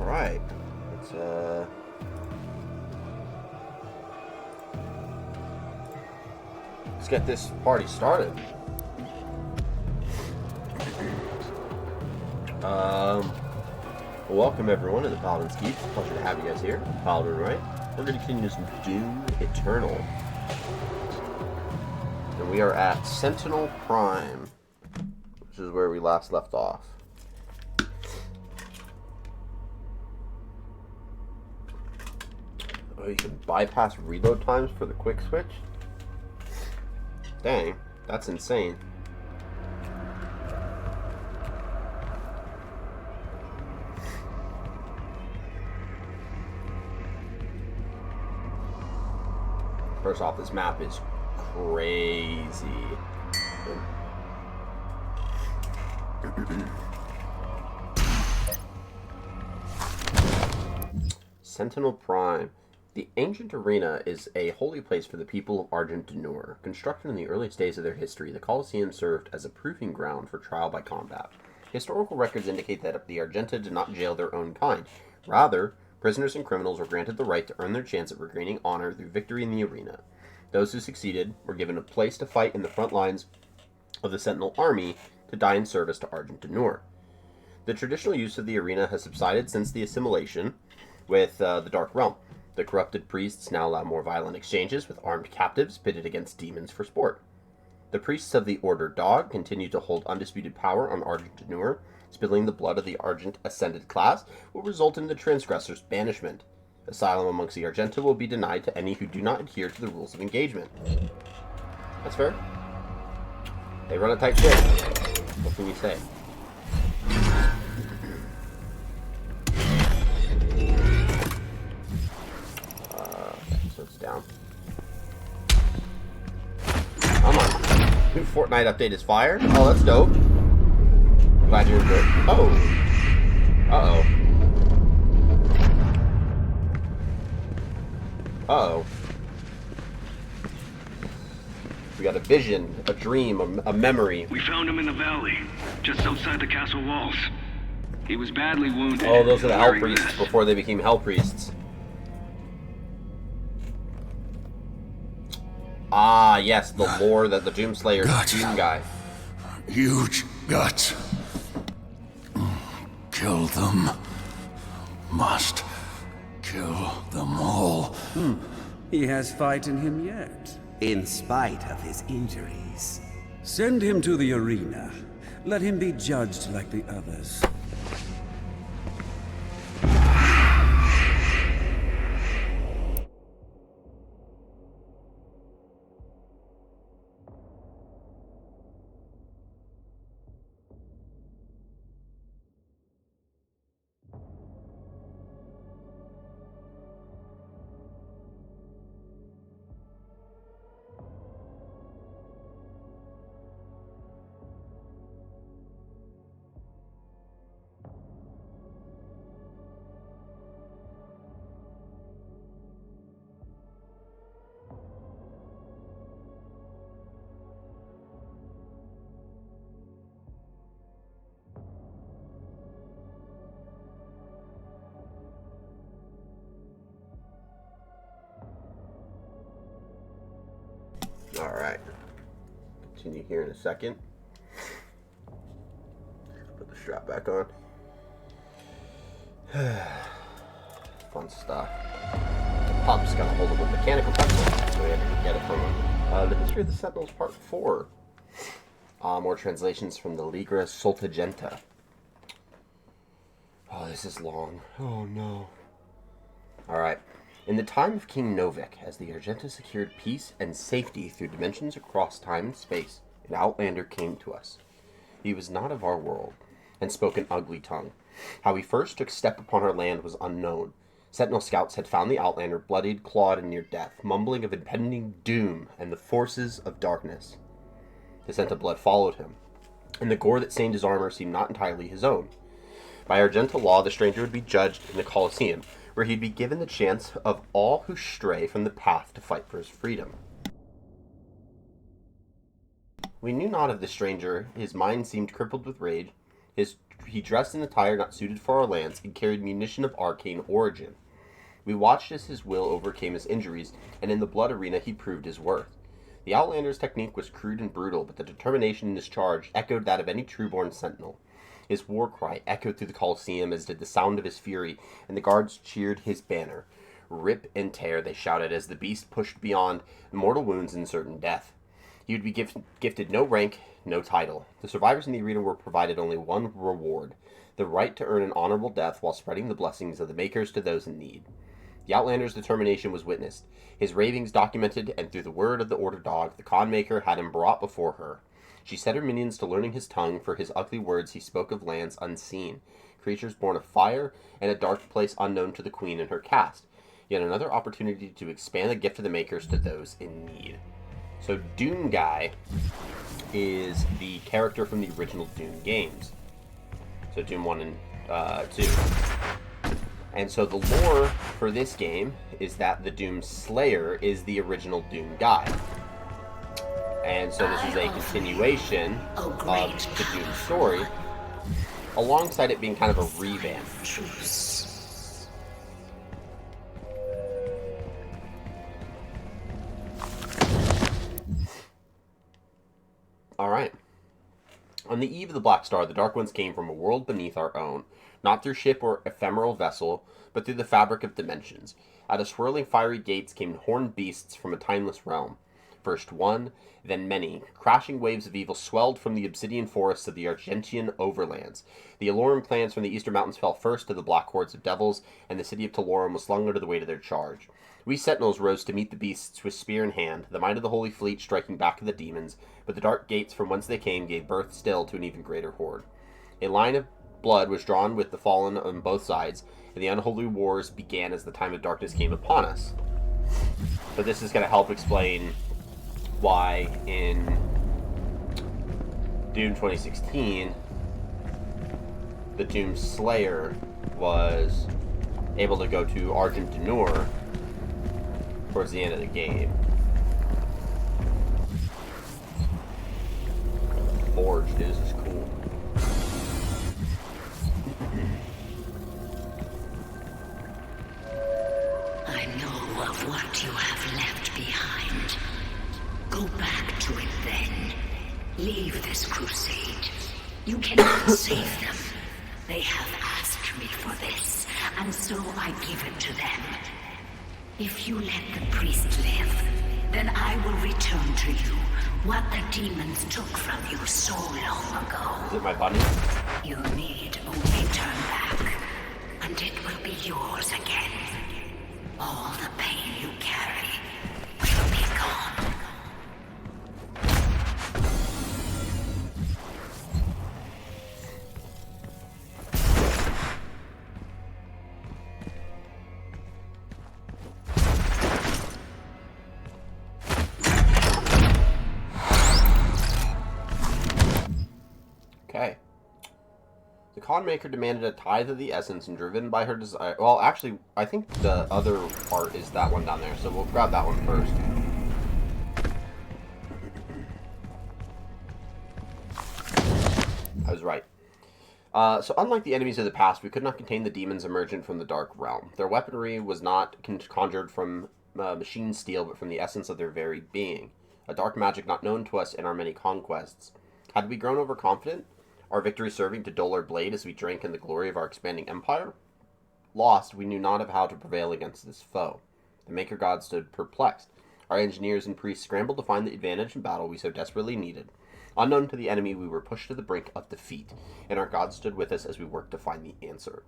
Alright. Let's get this party started. Welcome everyone to the Paladin Keep. Pleasure to have you guys here. Paladin, right? We're going to continue some Doom Eternal. And we are at Sentinel Prime, which is where we last left off. Oh, you can bypass reload times for the quick switch? Dang, that's insane. First off, this map is crazy. Sentinel Prime. The ancient arena is a holy place for the people of Argent D'Nur. Constructed in the earliest days of their history, the Colosseum served as a proving ground for trial by combat. Historical records indicate that the Argenta did not jail their own kind. Rather, prisoners and criminals were granted the right to earn their chance at regaining honor through victory in the arena. Those who succeeded were given a place to fight in the front lines of the Sentinel army to die in service to Argent D'Nur. The traditional use of the arena has subsided since the assimilation with the Dark Realm. The corrupted priests now allow more violent exchanges with armed captives pitted against demons for sport. The priests of the Order Dog continue to hold undisputed power on Argent D'Nur. Spilling the blood of the Argent Ascended class will result in the transgressor's banishment. Asylum amongst the Argenta will be denied to any who do not adhere to the rules of engagement. That's fair. They run a tight ship. What can you say? So it's down. Come on. New Fortnite update is fired. Oh, that's dope. Glad you're good. Oh. Uh-oh. Uh-oh. We got a vision, a dream, a memory. We found him in the valley, just outside the castle walls. He was badly wounded. Oh, those are the Hell Priests before they became Hell Priests. Ah, yes, the lore that the Doomslayer is the Doom guy. Huge guts. Kill them. Must kill them all. He has fight in him yet. In spite of his injuries. Send him to the arena. Let him be judged like the others. Alright. Continue here in a second. Put the strap back on. Fun stuff. The pup's got a hold of a mechanical pencil, so we had to get it from him. The History of the Sentinels Part 4. More translations from the Ligra Soltagenta. Oh, this is long. Oh no. Alright. In the time of King Novik, as the Argenta secured peace and safety through dimensions across time and space, an outlander came to us. He was not of our world, and spoke an ugly tongue. How he first took step upon our land was unknown. Sentinel scouts had found the outlander bloodied, clawed, and near death, mumbling of impending doom and the forces of darkness. The scent of blood followed him, and the gore that stained his armor seemed not entirely his own. By Argenta law, the stranger would be judged in the Colosseum, where he'd be given the chance of all who stray from the path to fight for his freedom. We knew not of the stranger. His mind seemed crippled with rage. His He dressed in attire not suited for our lands and carried munition of arcane origin. We watched as his will overcame his injuries, and in the blood arena he proved his worth. The Outlander's technique was crude and brutal, but the determination in his charge echoed that of any trueborn sentinel. His war cry echoed through the Colosseum, as did the sound of his fury, and the guards cheered his banner. Rip and tear, they shouted, as the beast pushed beyond mortal wounds and certain death. He would be gifted no rank, no title. The survivors in the arena were provided only one reward: the right to earn an honorable death while spreading the blessings of the Makers to those in need. The Outlander's determination was witnessed, his ravings documented, and through the word of the Order Dog, the Khan Maker had him brought before her. She set her minions to learning his tongue, for his ugly words he spoke of lands unseen, creatures born of fire, and a dark place unknown to the Queen and her caste. Yet another opportunity to expand the gift of the Makers to those in need. So Doom Guy is the character from the original Doom games. So Doom 1 and 2. And so the lore for this game is that the Doom Slayer is the original Doom Guy. And so this is a continuation of the Doom story, alongside it being kind of a revamp. Alright. On the eve of the Black Star, the Dark Ones came from a world beneath our own, not through ship or ephemeral vessel, but through the fabric of dimensions. Out of swirling fiery gates came horned beasts from a timeless realm. First one, then many. Crashing waves of evil swelled from the obsidian forests of the Argentian overlands. The Aloran clans from the Eastern Mountains fell first to the black hordes of devils, and the city of Talorum was slung under the weight of their charge. We sentinels rose to meet the beasts with spear in hand, the might of the Holy Fleet striking back at the demons, but the dark gates from whence they came gave birth still to an even greater horde. A line of blood was drawn with the fallen on both sides, and the unholy wars began as the time of darkness came upon us. But this is going to help explain why in Doom 2016, the Doom Slayer was able to go to Argent D'Nur towards the end of the game. Forged is cool. I know of what you have left behind. Go back to it then. Leave this crusade. You cannot save them. They have asked me for this, and so I give it to them. If you let the priest live, then I will return to you what the demons took from you so long ago. Is it my bunny? You need only turn back, and it will be yours again. All the pain you carry will be gone. Okay. The Khan Maker demanded a tithe of the essence, and driven by her desire... Well, actually, I think the other part is that one down there, so we'll grab that one first. I was right. So unlike the enemies of the past, we could not contain the demons emergent from the Dark Realm. Their weaponry was not conjured from machine steel, but from the essence of their very being. A dark magic not known to us in our many conquests. Had we grown overconfident? Our victory serving to dull our blade as we drank in the glory of our expanding empire? Lost, we knew not of how to prevail against this foe. The Maker God stood perplexed. Our engineers and priests scrambled to find the advantage in battle we so desperately needed. Unknown to the enemy, we were pushed to the brink of defeat, and our God stood with us as we worked to find the answer.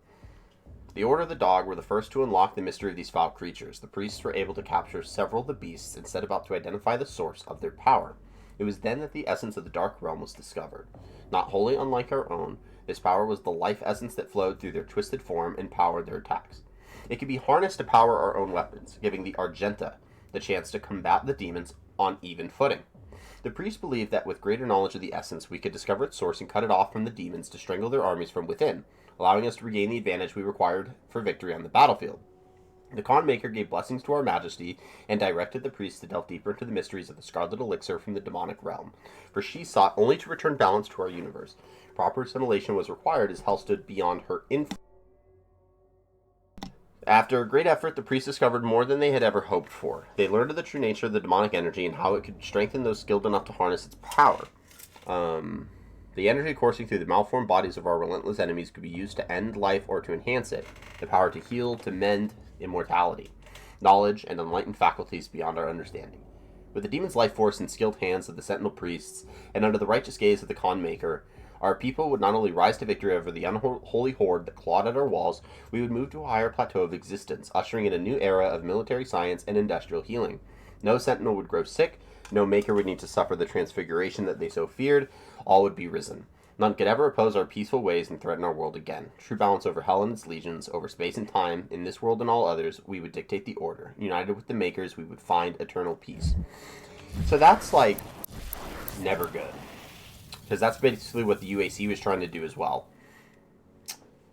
The Order of the Dog were the first to unlock the mystery of these foul creatures. The priests were able to capture several of the beasts and set about to identify the source of their power. It was then that the essence of the Dark Realm was discovered. Not wholly unlike our own, this power was the life essence that flowed through their twisted form and powered their attacks. It could be harnessed to power our own weapons, giving the Argenta the chance to combat the demons on even footing. The priests believed that with greater knowledge of the essence, we could discover its source and cut it off from the demons to strangle their armies from within, allowing us to regain the advantage we required for victory on the battlefield. The Khan Maker gave blessings to our majesty and directed the priests to delve deeper into the mysteries of the scarlet elixir from the demonic realm, for she sought only to return balance to our universe. Proper assimilation was required as hell stood beyond her influence. After a great effort, the priests discovered more than they had ever hoped for. They learned of the true nature of the demonic energy and how it could strengthen those skilled enough to harness its power. The energy coursing through the malformed bodies of our relentless enemies could be used to end life or to enhance it. The power to heal, to mend, immortality, knowledge, and enlightened faculties beyond our understanding. With the demon's life force in skilled hands of the sentinel priests, and under the righteous gaze of the Khan Maker, our people would not only rise to victory over the unholy horde that clawed at our walls, we would move to a higher plateau of existence, ushering in a new era of military science and industrial healing. No sentinel would grow sick, no Maker would need to suffer the transfiguration that they so feared, all would be risen. None could ever oppose our peaceful ways and threaten our world again. True balance over hell and its legions, over space and time, in this world and all others, we would dictate the order. United with the Makers, we would find eternal peace. So that's, like, never good. Because that's basically what the UAC was trying to do as well.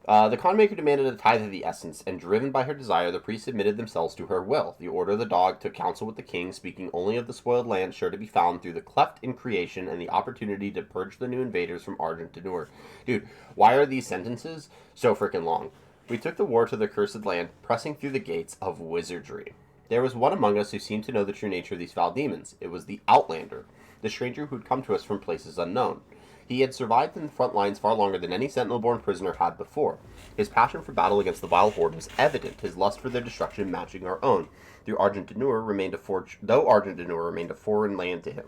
The Khan Maker demanded a tithe of the essence, and driven by her desire, the priests submitted themselves to her will. The Order of the Dog took counsel with the king, speaking only of the spoiled land sure to be found through the cleft in creation and the opportunity to purge the new invaders from Argent D'Nur. Dude, why are these sentences so freaking long? We took the war to the cursed land, pressing through the gates of wizardry. There was one among us who seemed to know the true nature of these foul demons. It was the Outlander, the stranger who had come to us from places unknown. He had survived in the front lines far longer than any Sentinel-born prisoner had before. His passion for battle against the vile horde was evident, his lust for their destruction matching our own. Though Argent D'Nur remained a foreign land to him.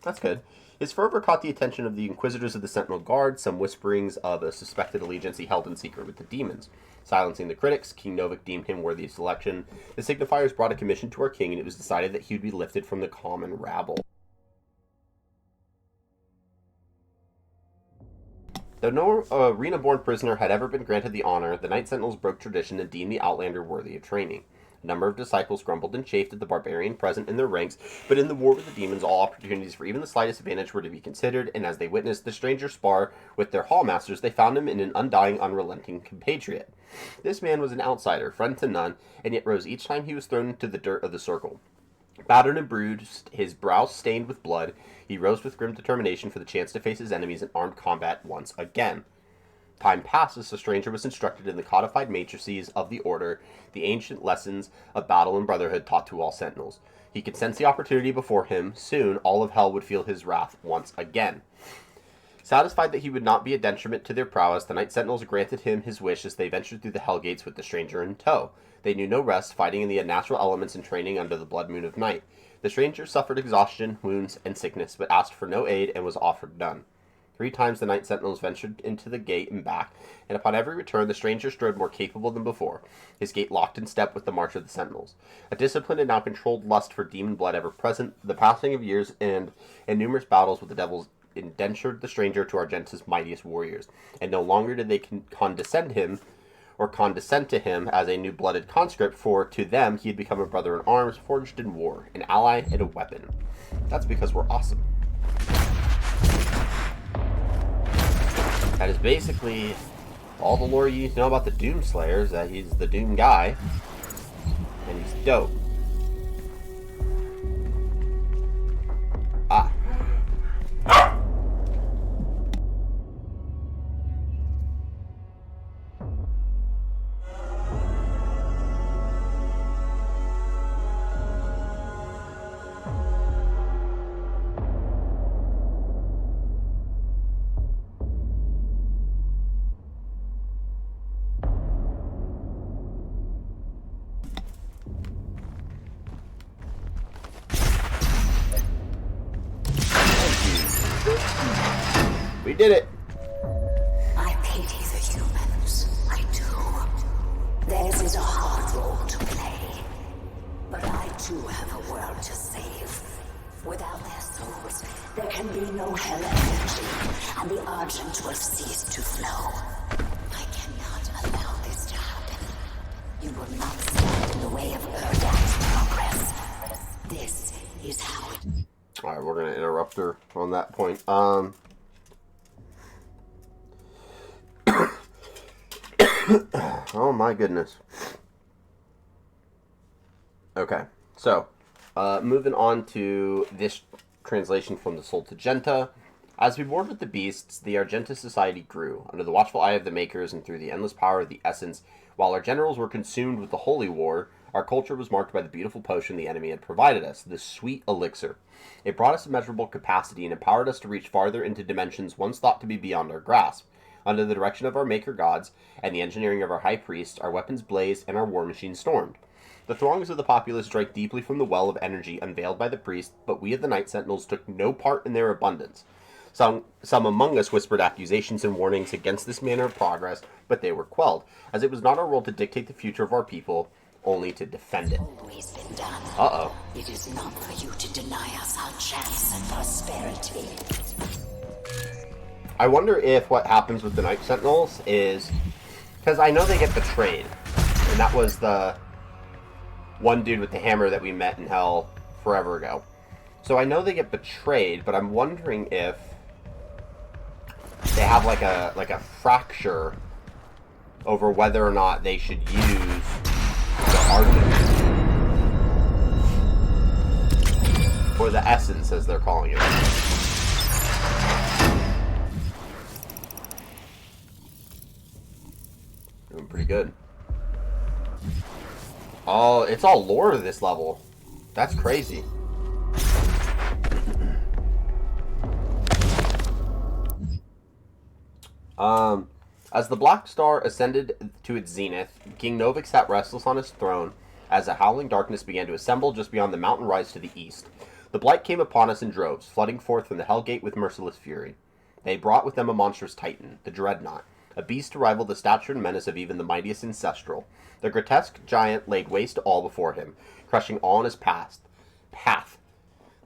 That's good. His fervor caught the attention of the Inquisitors of the Sentinel Guard, some whisperings of a suspected allegiance he held in secret with the demons. Silencing the critics, King Novik deemed him worthy of selection. The signifiers brought a commission to our king, and it was decided that he would be lifted from the common rabble. Though no arena-born prisoner had ever been granted the honor, the Knight Sentinels broke tradition and deemed the Outlander worthy of training. A number of disciples grumbled and chafed at the barbarian present in their ranks, but in the war with the demons, all opportunities for even the slightest advantage were to be considered, and as they witnessed the stranger spar with their hallmasters, they found him in an undying, unrelenting compatriot. This man was an outsider, friend to none, and yet rose each time he was thrown into the dirt of the circle. Battered and bruised, his brow stained with blood, he rose with grim determination for the chance to face his enemies in armed combat once again. Time passed as the stranger was instructed in the codified matrices of the Order, the ancient lessons of battle and brotherhood taught to all sentinels. He could sense the opportunity before him. Soon, all of hell would feel his wrath once again. Satisfied that he would not be a detriment to their prowess, the Knight Sentinels granted him his wish as they ventured through the hell gates with the stranger in tow. They knew no rest, fighting in the unnatural elements and training under the blood moon of night. The stranger suffered exhaustion, wounds, and sickness, but asked for no aid and was offered none. 3 times the Knight Sentinels ventured into the gate and back, and upon every return the stranger strode more capable than before, his gait locked in step with the march of the Sentinels. A disciplined and now controlled lust for demon blood ever present, the passing of years and numerous battles with the devils indentured the stranger to Argente's mightiest warriors, and no longer did they condescend to him as a new-blooded conscript, for to them he had become a brother in arms, forged in war, an ally and a weapon. That's because we're awesome. That is basically all the lore you need to know about the Doomslayer, is that he's the Doom guy, and he's dope. Ah. We did it! I pity the humans. I do. Theirs is a hard role to play. But I too have a world to save. Without their souls, there can be no hell energy, and the Argent will cease to flow. I cannot allow this to happen. You will not stand in the way of Urdak's progress. This is how it... Alright, we're gonna interrupt her on that point. Oh my goodness. Okay, so moving on to this translation from the Soltagenta. As we warred with the beasts, the Argenta society grew, under the watchful eye of the Makers and through the endless power of the Essence. While our generals were consumed with the Holy War, our culture was marked by the beautiful potion the enemy had provided us, the sweet elixir. It brought us immeasurable capacity and empowered us to reach farther into dimensions once thought to be beyond our grasp. Under the direction of our Maker gods and the engineering of our High Priest, our weapons blazed and our war machine stormed. The throngs of the populace drank deeply from the well of energy unveiled by the priest, but we of the Night Sentinels took no part in their abundance. Some among us whispered accusations and warnings against this manner of progress, but they were quelled, as it was not our role to dictate the future of our people, only to defend it. Always been done. Uh-oh. It is not for you to deny us our chance at prosperity. I wonder if what happens with the Night Sentinels is... Because I know they get betrayed, and that was the one dude with the hammer that we met in Hell forever ago. So I know they get betrayed, but I'm wondering if they have like a fracture over whether or not they should use the Argent. Or the Essence, as they're calling it. Doing pretty good. Oh, it's all lore to this level. That's crazy. As the Black Star ascended to its zenith, King Novik sat restless on his throne as a howling darkness began to assemble just beyond the mountain rise to the east. The Blight came upon us in droves, flooding forth from the Hellgate with merciless fury. They brought with them a monstrous titan, the Dreadnought, a beast to rival the stature and menace of even the mightiest Ancestral. The grotesque giant laid waste to all before him, crushing all in his path.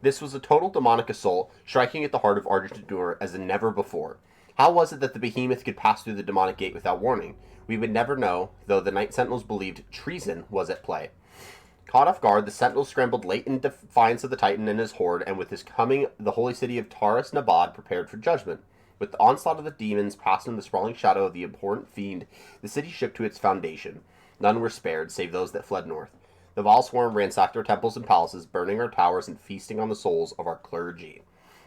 This was a total demonic assault, striking at the heart of Argent D'Nur as never before. How was it that the behemoth could pass through the demonic gate without warning? We would never know, though the Night Sentinels believed treason was at play. Caught off guard, the Sentinels scrambled late in defiance of the Titan and his horde, and with his coming, the holy city of Taras Nabad prepared for judgment. With the onslaught of the demons passed in the sprawling shadow of the abhorrent fiend, the city shook to its foundation. None were spared, save those that fled north. The vile swarm ransacked our temples and palaces, burning our towers and feasting on the souls of our clergy.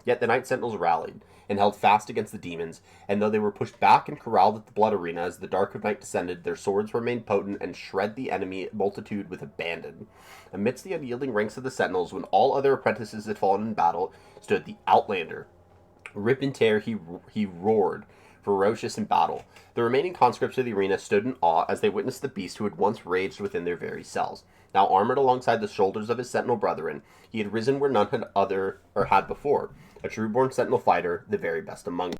Yet the Night Sentinels rallied, and held fast against the demons, and though they were pushed back and corralled at the blood arena as the dark of night descended, their swords remained potent and shred the enemy multitude with abandon. Amidst the unyielding ranks of the Sentinels, when all other apprentices had fallen in battle, stood the Outlander. Rip and tear he roared, ferocious in battle. The remaining conscripts of the arena stood in awe as they witnessed the beast who had once raged within their very cells. Now armored alongside the shoulders of his Sentinel brethren, he had risen where none had before. A true-born Sentinel fighter, the very best among them.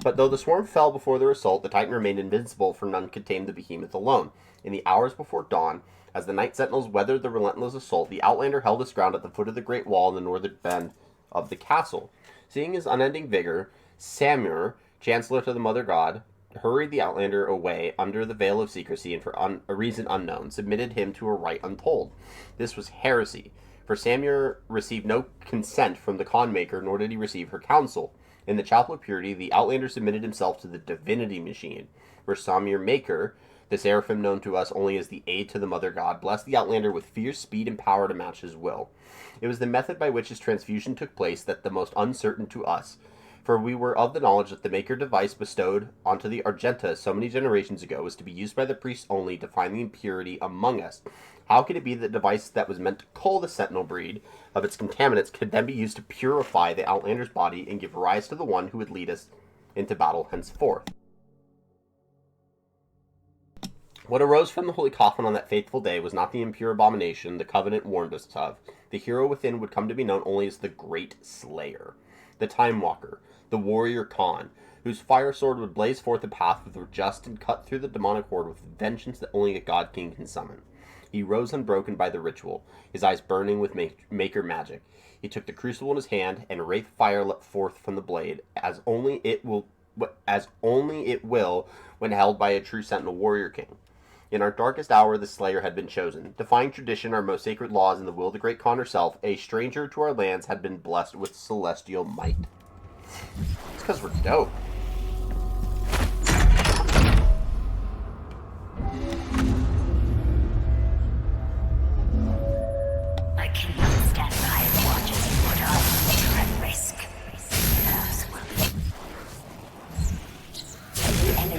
But though the swarm fell before their assault, the Titan remained invincible, for none could tame the behemoth alone. In the hours before dawn, as the Night Sentinels weathered the relentless assault, the Outlander held his ground at the foot of the great wall in the northern bend of the castle. Seeing his unending vigor, Samur, Chancellor to the Mother God, hurried the Outlander away under the veil of secrecy and for a reason unknown, submitted him to a rite untold. This was heresy, for Samur received no consent from the Khan Maker, nor did he receive her counsel. In the Chapel of Purity, the Outlander submitted himself to the Divinity Machine, where Samur Maker, the Seraphim known to us only as the aid to the Mother God, blessed the Outlander with fierce speed and power to match his will. It was the method by which his transfusion took place that the most uncertain to us, for we were of the knowledge that the Maker device bestowed onto the Argenta so many generations ago was to be used by the priests only to find the impurity among us. How could it be that the device that was meant to cull the Sentinel breed of its contaminants could then be used to purify the Outlander's body and give rise to the one who would lead us into battle henceforth? What arose from the Holy Coffin on that fateful day was not the impure abomination the Covenant warned us of. The hero within would come to be known only as the Great Slayer, the Time Walker, the Warrior Khan, whose fire sword would blaze forth a path with the just and cut through the demonic horde with vengeance that only a God King can summon. He rose unbroken by the ritual, his eyes burning with Maker magic. He took the crucible in his hand, and wraith fire leapt forth from the blade, as only it will when held by a true Sentinel Warrior King. In our darkest hour, the Slayer had been chosen. Defying tradition, our most sacred laws, and the will of the great Khan herself, a stranger to our lands had been blessed with celestial might. It's because we're dope.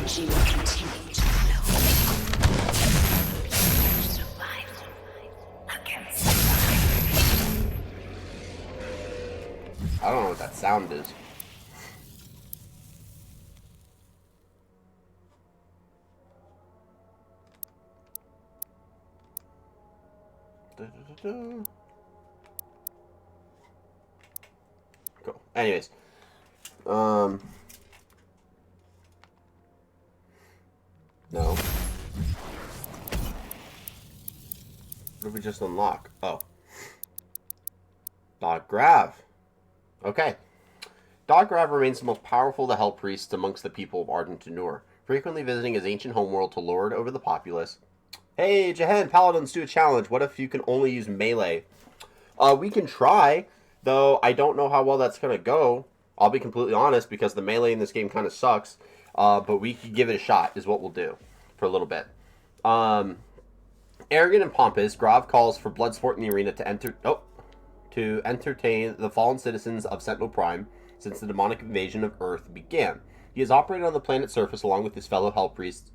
energy will continue to flow. Survival against survival. I don't know what that sound is. Cool. Anyways, no. What did we just unlock? Oh, Daggrav. Okay. Daggrav remains the most powerful of the Hell Priests amongst the people of Argent D'Nur, frequently visiting his ancient homeworld to lord over the populace. Hey, Jahan, Paladins do a challenge. What if you can only use melee? We can try, though I don't know how well that's going to go. I'll be completely honest, because the melee in this game kind of sucks. But we could give it a shot, is what we'll do for a little bit. Arrogant and pompous, Grav calls for Bloodsport in the arena to entertain the fallen citizens of Sentinel Prime since the demonic invasion of Earth began. He has operated on the planet's surface along with his fellow Hell Priests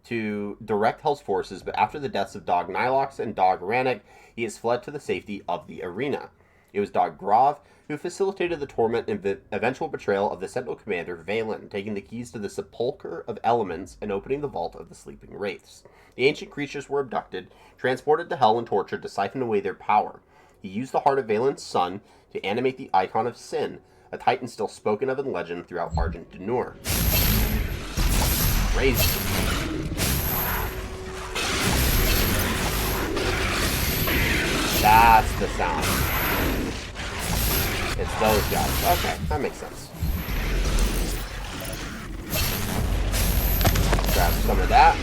to direct Hell's forces, but after the deaths of Dog Nilox and Dog Rannoch, he has fled to the safety of the arena. It was Dog Grav who facilitated the torment and eventual betrayal of the Sentinel commander Valen, taking the keys to the Sepulchre of Elements and opening the vault of the sleeping wraiths. The ancient creatures were abducted, transported to Hell and tortured to siphon away their power. He used the heart of Valen's son to animate the icon of Sin, a titan still spoken of in legend throughout Argent D'Nur. Crazy. That's the sound. It's those guys. Okay, that makes sense. Grab some of that.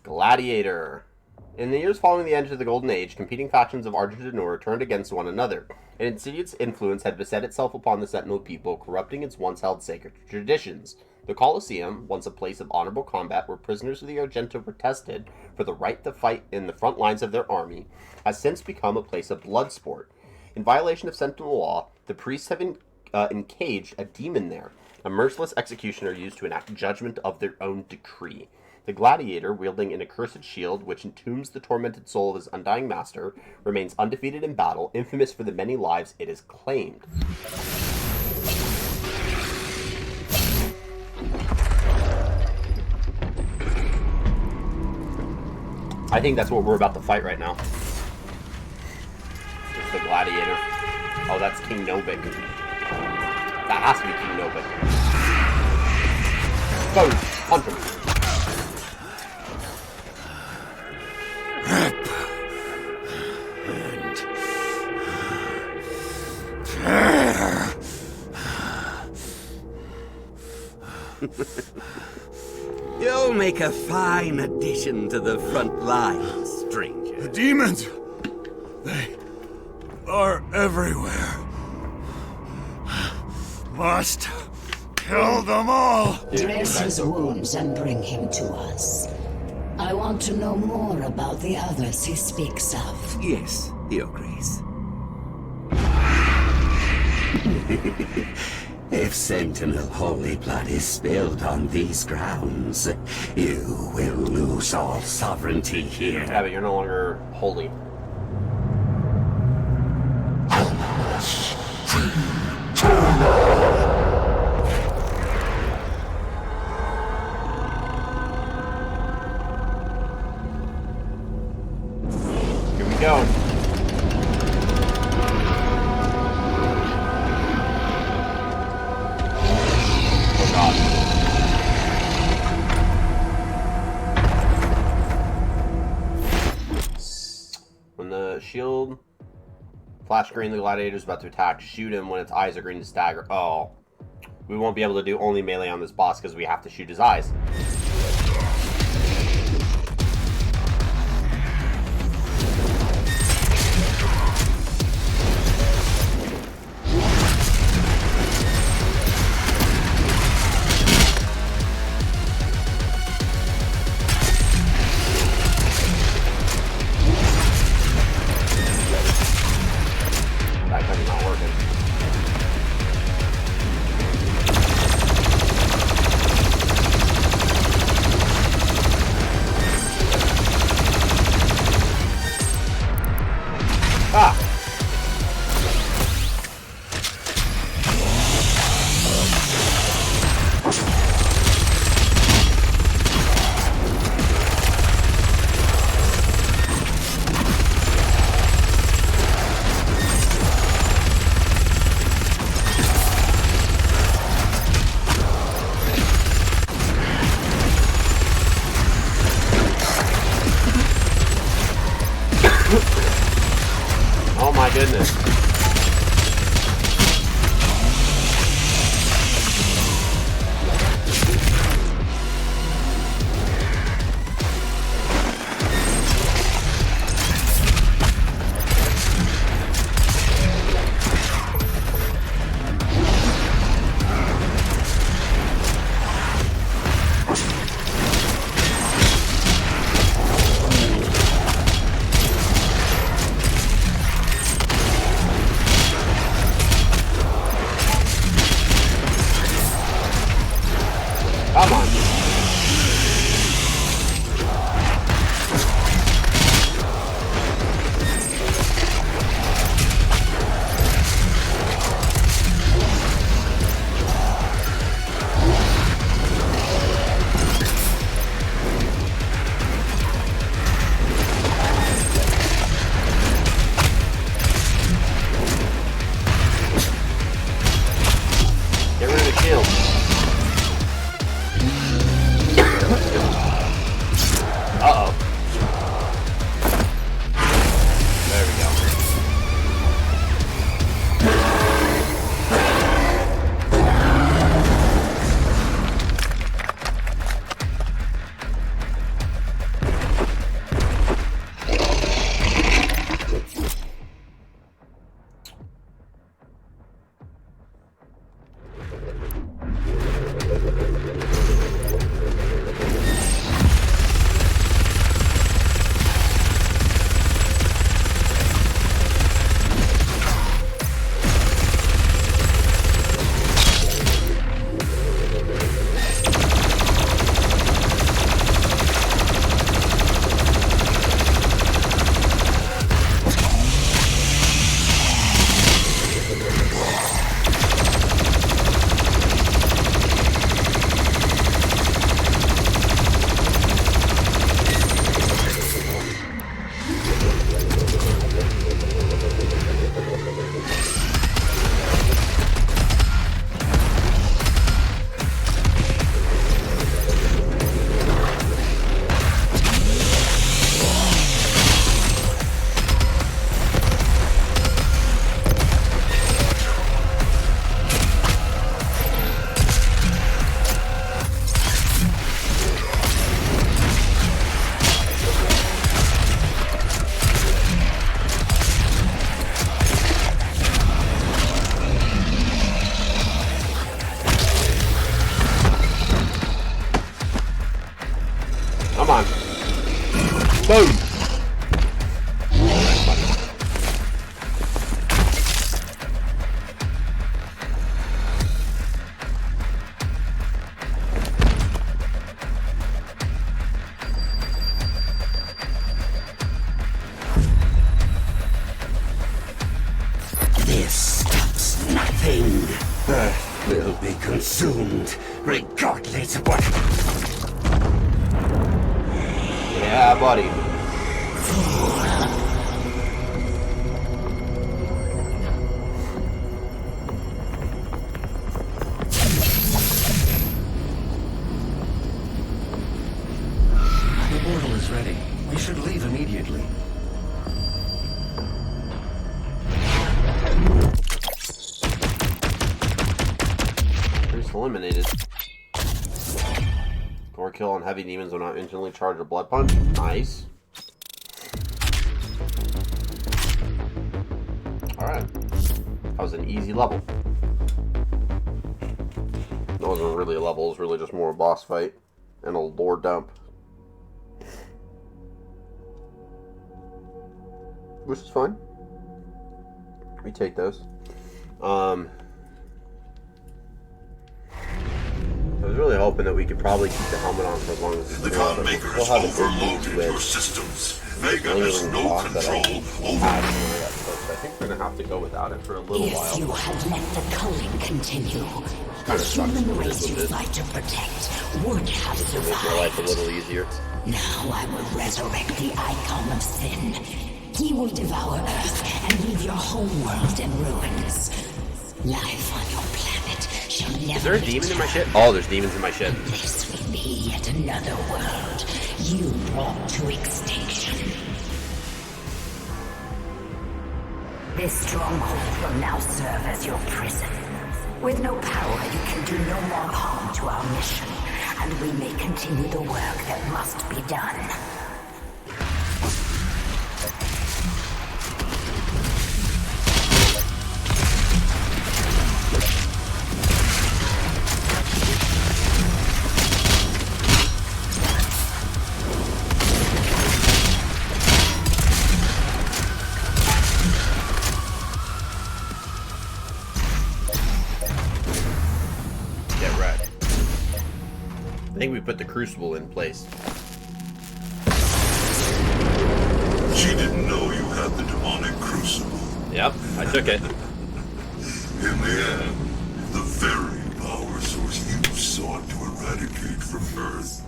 Gladiator. In the years following the end of the Golden Age, competing factions of Argent D'Nur turned against one another. An insidious influence had beset itself upon the Sentinel people, corrupting its once held sacred traditions. The Colosseum, once a place of honorable combat where prisoners of the Argenta were tested for the right to fight in the front lines of their army, has since become a place of blood sport. In violation of Sentinel law, the priests have encaged a demon there, a merciless executioner used to enact judgment of their own decree. The gladiator, wielding an accursed shield which entombs the tormented soul of his undying master, remains undefeated in battle, infamous for the many lives it has claimed. I think that's what we're about to fight right now. It's the gladiator. Oh, that's King Novik. That has to be King Novik. Boom! Punch him. You'll make a fine addition to the front line, stranger. The demons! They are everywhere. Must kill them all! Dress his wounds and bring him to us. I want to know more about the others he speaks of. Yes, Your Grace. If Sentinel holy blood is spilled on these grounds, you will lose all sovereignty here. Yeah, but you're no longer holy. Here we go. When the shield flash green, the gladiator is about to attack. Shoot him when its eyes are green to stagger. Oh. We won't be able to do only melee on this boss because we have to shoot his eyes. shield. Uh-oh. There we go. Come on. Boom. This stops nothing. Earth will be consumed, regardless of what. Yeah, buddy. The portal is ready. We should leave immediately. Priest eliminated. Or kill on heavy demons will not instantly charge a blood punch. Nice. Alright. That was an easy level. That wasn't really a level, it was really just more a boss fight and a lore dump. Which is fine. We take those. I was really hoping that we could probably keep the helmet on for as long as The we'll Khan Maker has have it overloaded your with systems. Vega has lingering no thought that I control over had in the episode, so I think we're gonna have to go without it for a little If while. you had let the culling continue, Kinda the sucks human what it race is you with this. fight to protect would have To make my life a survived. little easier. Now I will resurrect the icon of sin. He will devour Earth and leave your home world in ruins. Life on your planet shall never Is there a be demon in my disturbed. ship? Oh, there's demons in my ship. This will be yet another world you brought to extinction. This stronghold will now serve as your prison. With no power, you can do no more harm to our mission, and we may continue the work that must be done. Get wrecked. I think we put the crucible in place. She didn't know you had the demonic crucible. Yep, I took it. In the end, the very power source you sought to eradicate from Earth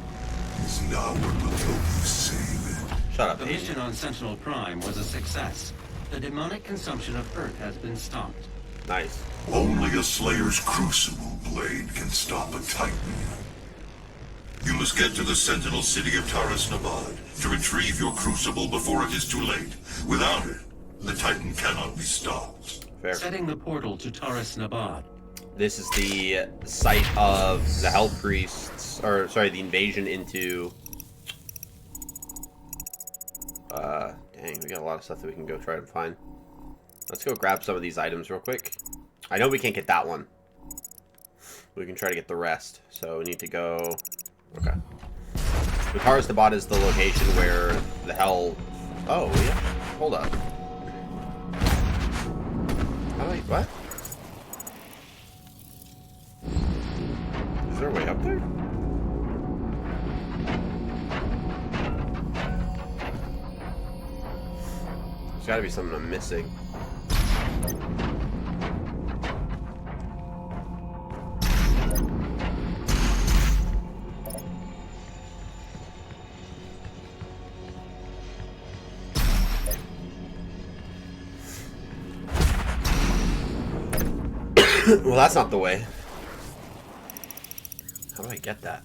is now what will help you save it. Shut up, The Hayden. mission on Sentinel Prime was a success. The demonic consumption of Earth has been stopped. Nice. Only a Slayer's crucible blade can stop a Titan. You must get to the Sentinel City of Taras Nabad to retrieve your crucible before it is too late. Without it, the Titan cannot be stopped. Fair. Setting the portal to Taras Nabad. This is the site of the Hell Priests, or sorry, the invasion into... Dang, we got a lot of stuff that we can go try to find. Let's go grab some of these items real quick. I know we can't get that one. We can try to get the rest. So we need to go... Okay. The Taras Nabad is the location where the Hell... Oh, yeah. Hold up. How do I... What? Is there a way up there? There's gotta be something I'm missing. Well, that's not the way. How do I get that?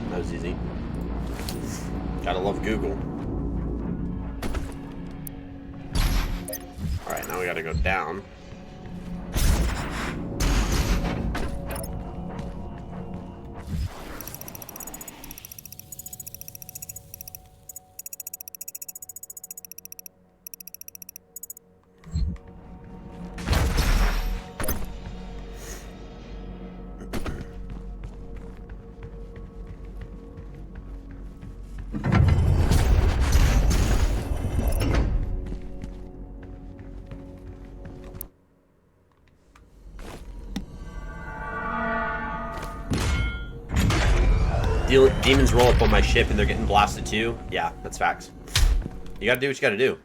That was easy. Gotta love Google. Alright, now we gotta go down. Demons roll up on my ship and they're getting blasted too. Yeah, that's facts. You gotta do what you gotta do.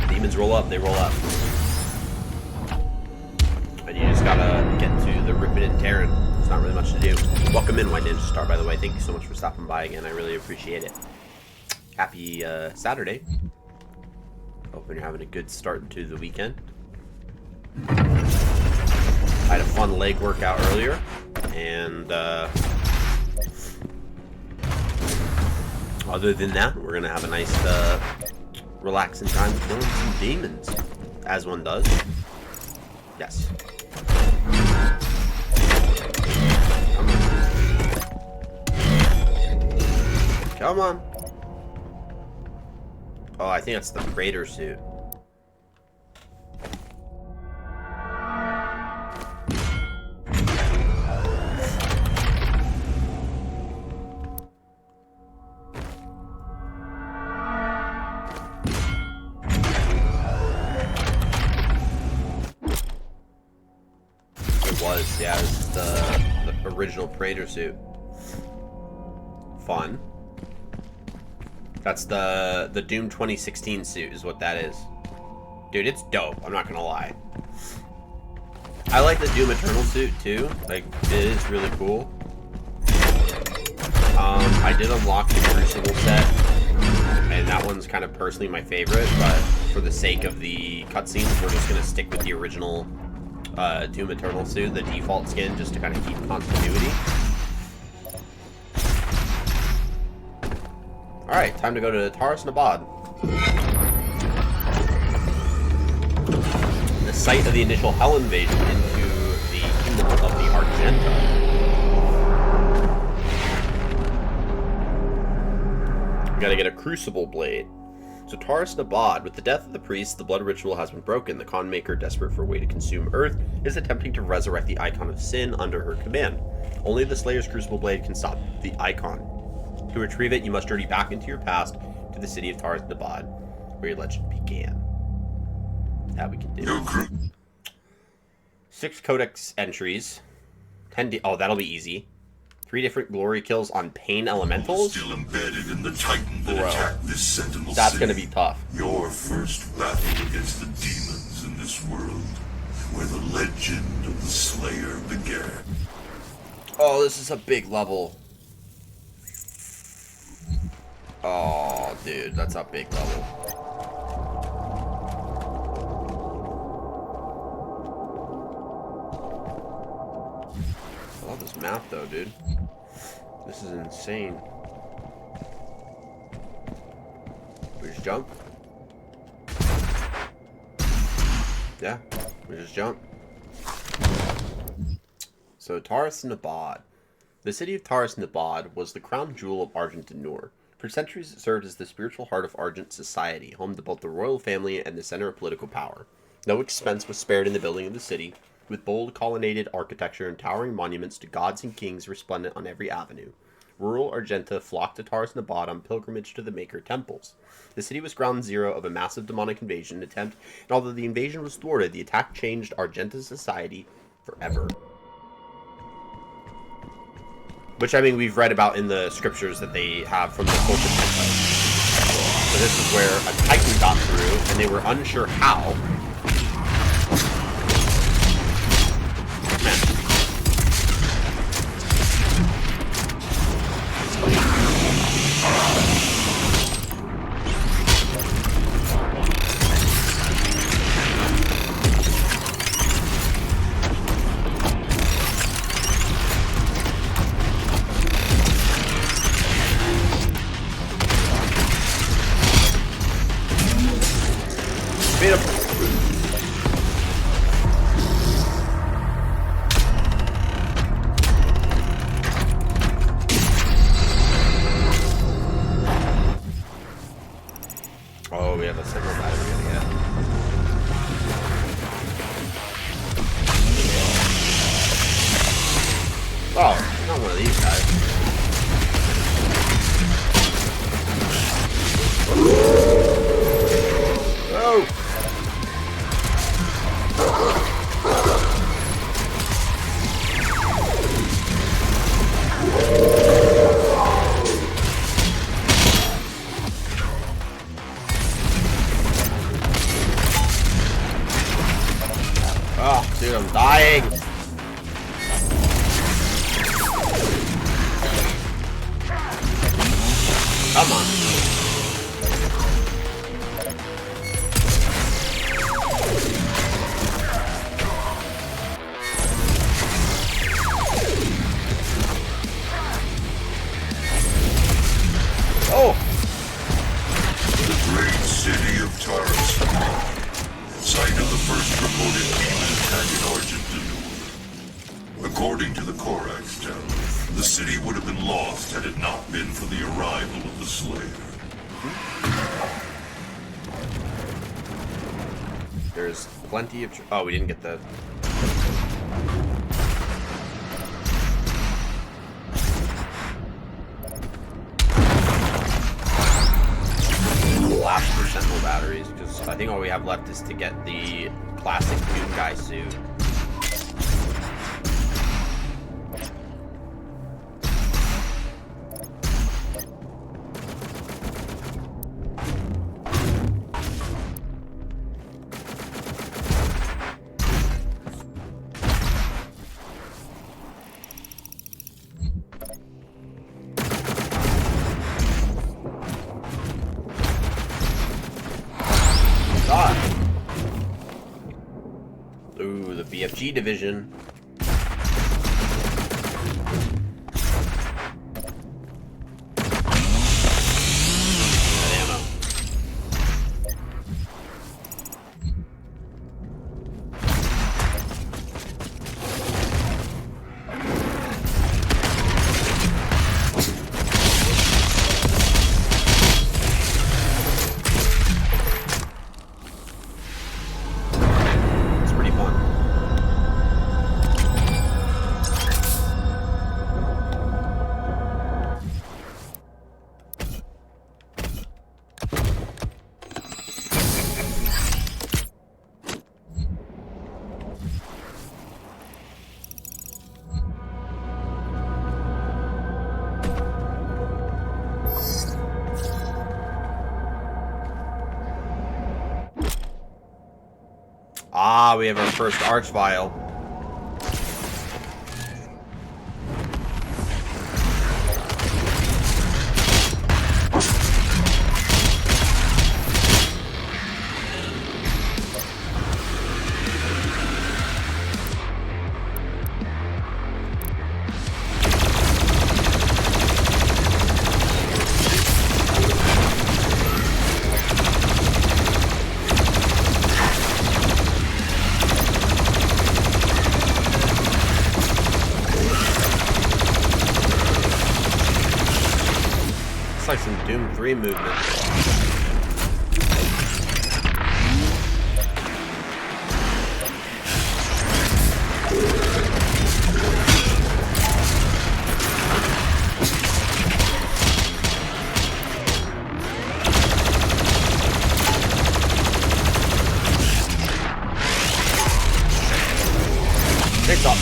Demons roll up, they roll up. And you just gotta get to the ripping and tearing. There's not really much to do. Welcome in, White Ninja Star, by the way. Thank you so much for stopping by again. I really appreciate it. Happy Saturday. Hoping you're having a good start to the weekend. I had a fun leg workout earlier, and other than that, we're gonna have a nice, relaxing time killing some demons, as one does. Yes. Come on. Oh, I think that's the Praetor suit. Yeah, this is the original Praetor suit. Fun. That's the Doom 2016 suit is what that is. Dude, it's dope, I'm not gonna lie. I like the Doom Eternal suit too. Like, it is really cool. I did unlock the Crucible set, and that one's kind of personally my favorite, but for the sake of the cutscenes, we're just gonna stick with the original Doom Eternal suit, the default skin, just to kind of keep continuity. Alright, time to go to Taras Nabad. The site of the initial Hell invasion into the kingdom of the Argenta. We gotta get a Crucible Blade. So Taras Nabad, with the death of the priest, the blood ritual has been broken. The Khan Maker, desperate for a way to consume Earth, is attempting to resurrect the Icon of Sin under her command. Only the Slayer's Crucible Blade can stop the Icon. To retrieve it, you must journey back into your past to the city of Taras Nabad, where your legend began. That we can do. Your crew. 6 codex entries. 10. Oh, that'll be easy. 3 different glory kills on pain elementals. Still embedded in the Titan that Bro. attacked this Sentinel That's City. gonna be tough. Your first battle against the demons in this world, where the legend of the Slayer began. Oh, this is a big level. Oh, dude, that's a big level. I love this map, though, dude. This is insane. We just jump. Yeah, we just jump. So, Taurus Nabad. The city of Taurus Nabad was the crown jewel of Argent D'Nur. For centuries, it served as the spiritual heart of Argent society, home to both the royal family and the center of political power. No expense was spared in the building of the city, with bold colonnaded architecture and towering monuments to gods and kings resplendent on every avenue. Rural Argenta flocked to Taurus Nabad on pilgrimage to the Maker temples. The city was ground zero of a massive demonic invasion attempt, and although the invasion was thwarted, the attack changed Argenta society forever. Which, I mean, we've read about in the scriptures that they have from the Culture Template. So this is where a Titan got through, and they were unsure how. Man. Beat him. Oh, we have a signal battery we gotta get. Oh, not one of these guys. Oh! Oh, dude, I'm dying! Come on. Oh! The great city of Taurus, site of the first reported demon attack in Argent D'Nur. According to the Korax Town, the city would have been lost had it not been for the arrival of the Slayer. There's plenty of... Oh, we didn't get the... last for Sentinel batteries, because I think all we have left is to get the classic Doom Guy suit. Ooh, the BFG division. Ammo. It's pretty fun. Ah, we have our first Archvile. It's like some Doom 3 movement. It's up.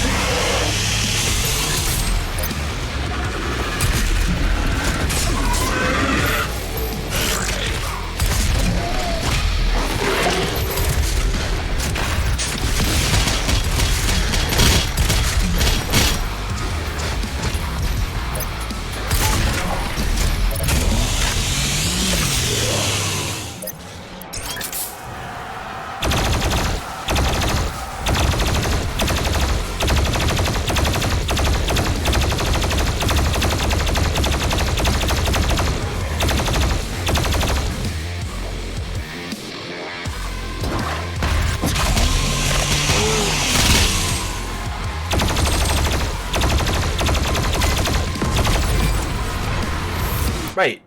Wait.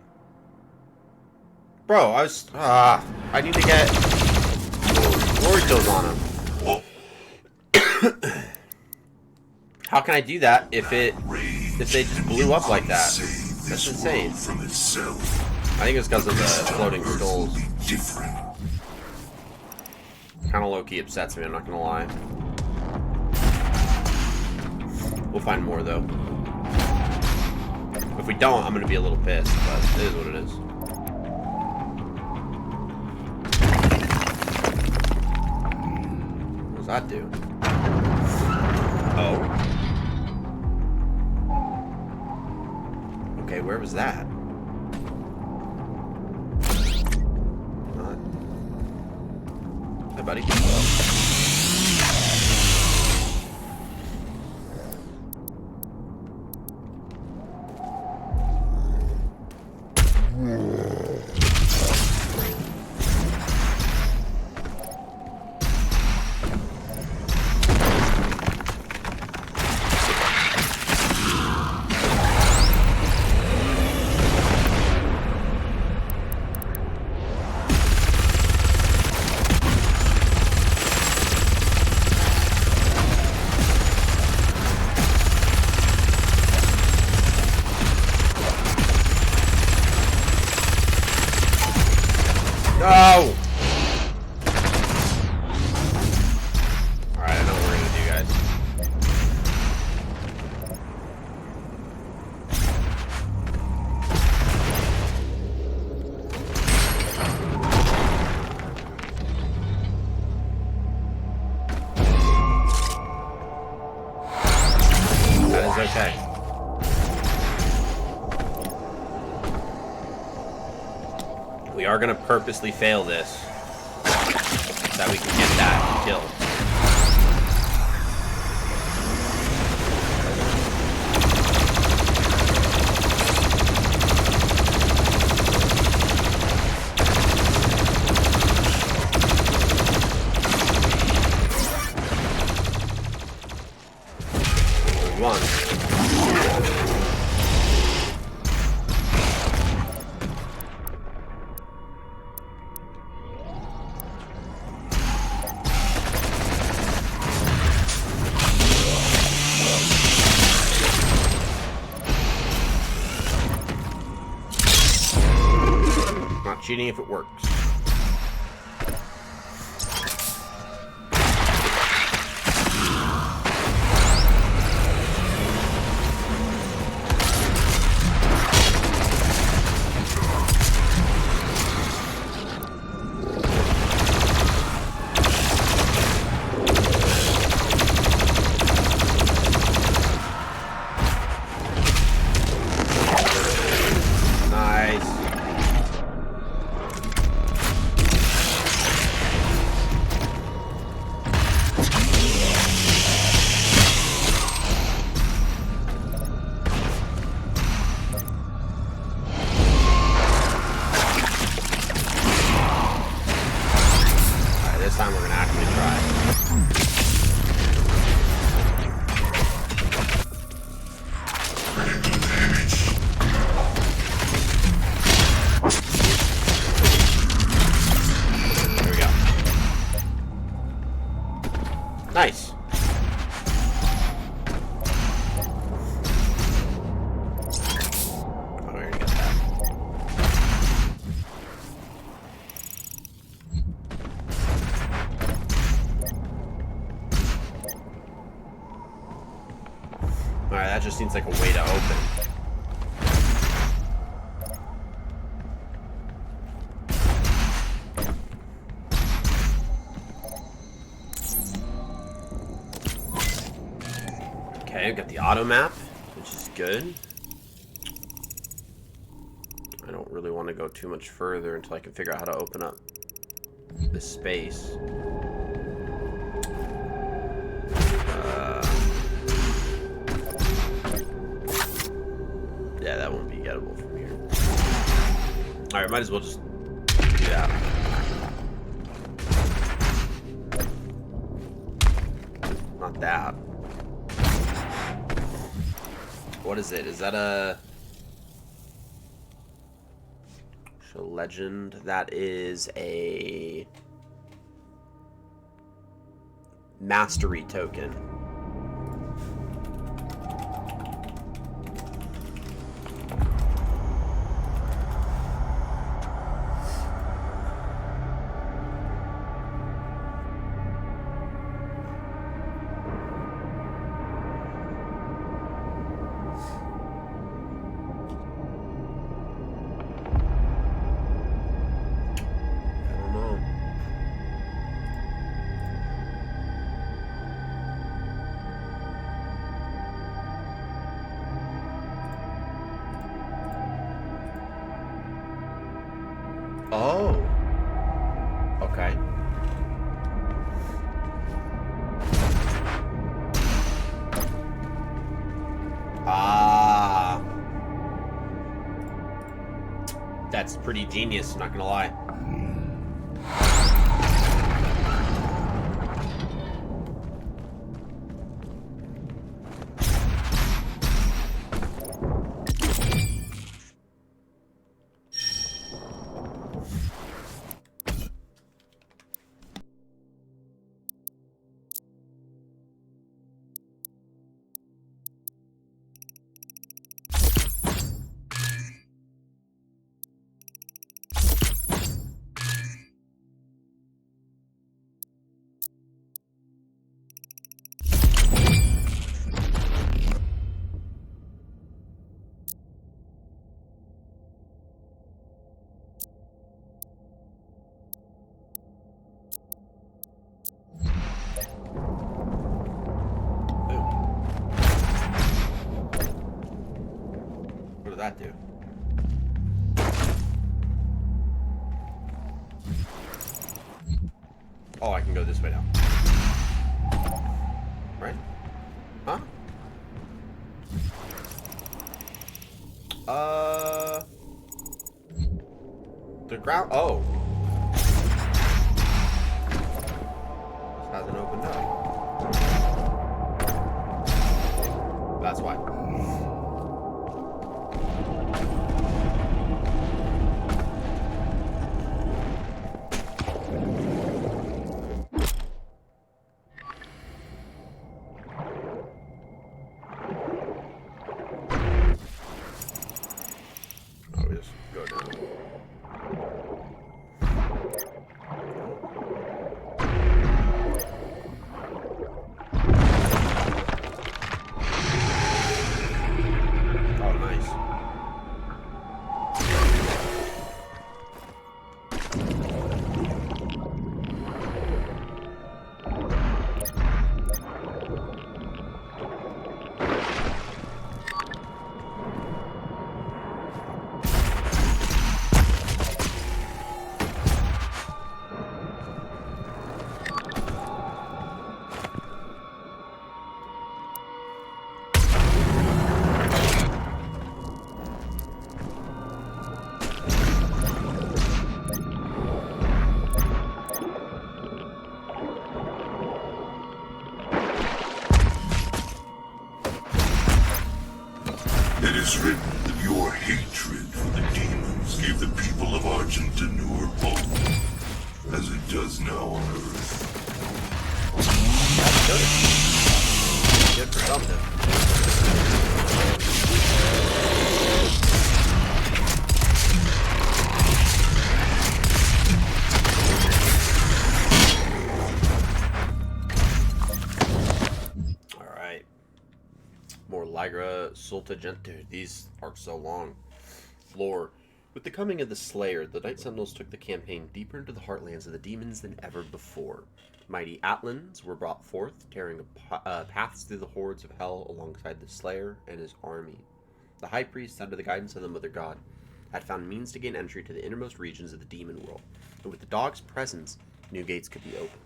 Bro, I need to get glory kills on him. How can I do that if they just blew up like that? That's insane. I think it's because of the floating skulls. Kinda low-key upsets me, I'm not gonna lie. We'll find more though. If we don't, I'm gonna be a little pissed, but it is what it is. What does that do? Oh. Okay, where was that? Hi, buddy. No! Alright, I know what we're gonna do, guys. That is okay. We are gonna purposely fail this so that we can get that kill. One. Not cheating if it works. gonna actually try. Critical damage. There we go. Nice. Oh, we already got that. Alright, that just seems like a way to open. Okay, I've got the auto map, which is good. I don't really want to go too much further until I can figure out how to open up this space. Yeah, that won't be gettable from here. Alright, might as well just do that. Not that. What is it? Is that a legend? That is a mastery token. Oh. Okay. Ah. That's pretty genius, not gonna lie. What did that do? Oh, I can go this way now. Right? Huh? The ground. Oh. This hasn't opened up. That's why. Oh, we just go down. is written that your hatred for the demons gave the people of Argent D'Nur hope, as it does now on Earth. Good for something. Alright. More Lygra, Sulta Dude, these are so long. Lore. With the coming of the Slayer, the Night Sentinels took the campaign deeper into the heartlands of the demons than ever before. Mighty Atlans were brought forth, tearing paths through the hordes of hell alongside the Slayer and his army. The High Priest, under the guidance of the Mother God, had found means to gain entry to the innermost regions of the demon world, and with the dog's presence, new gates could be opened.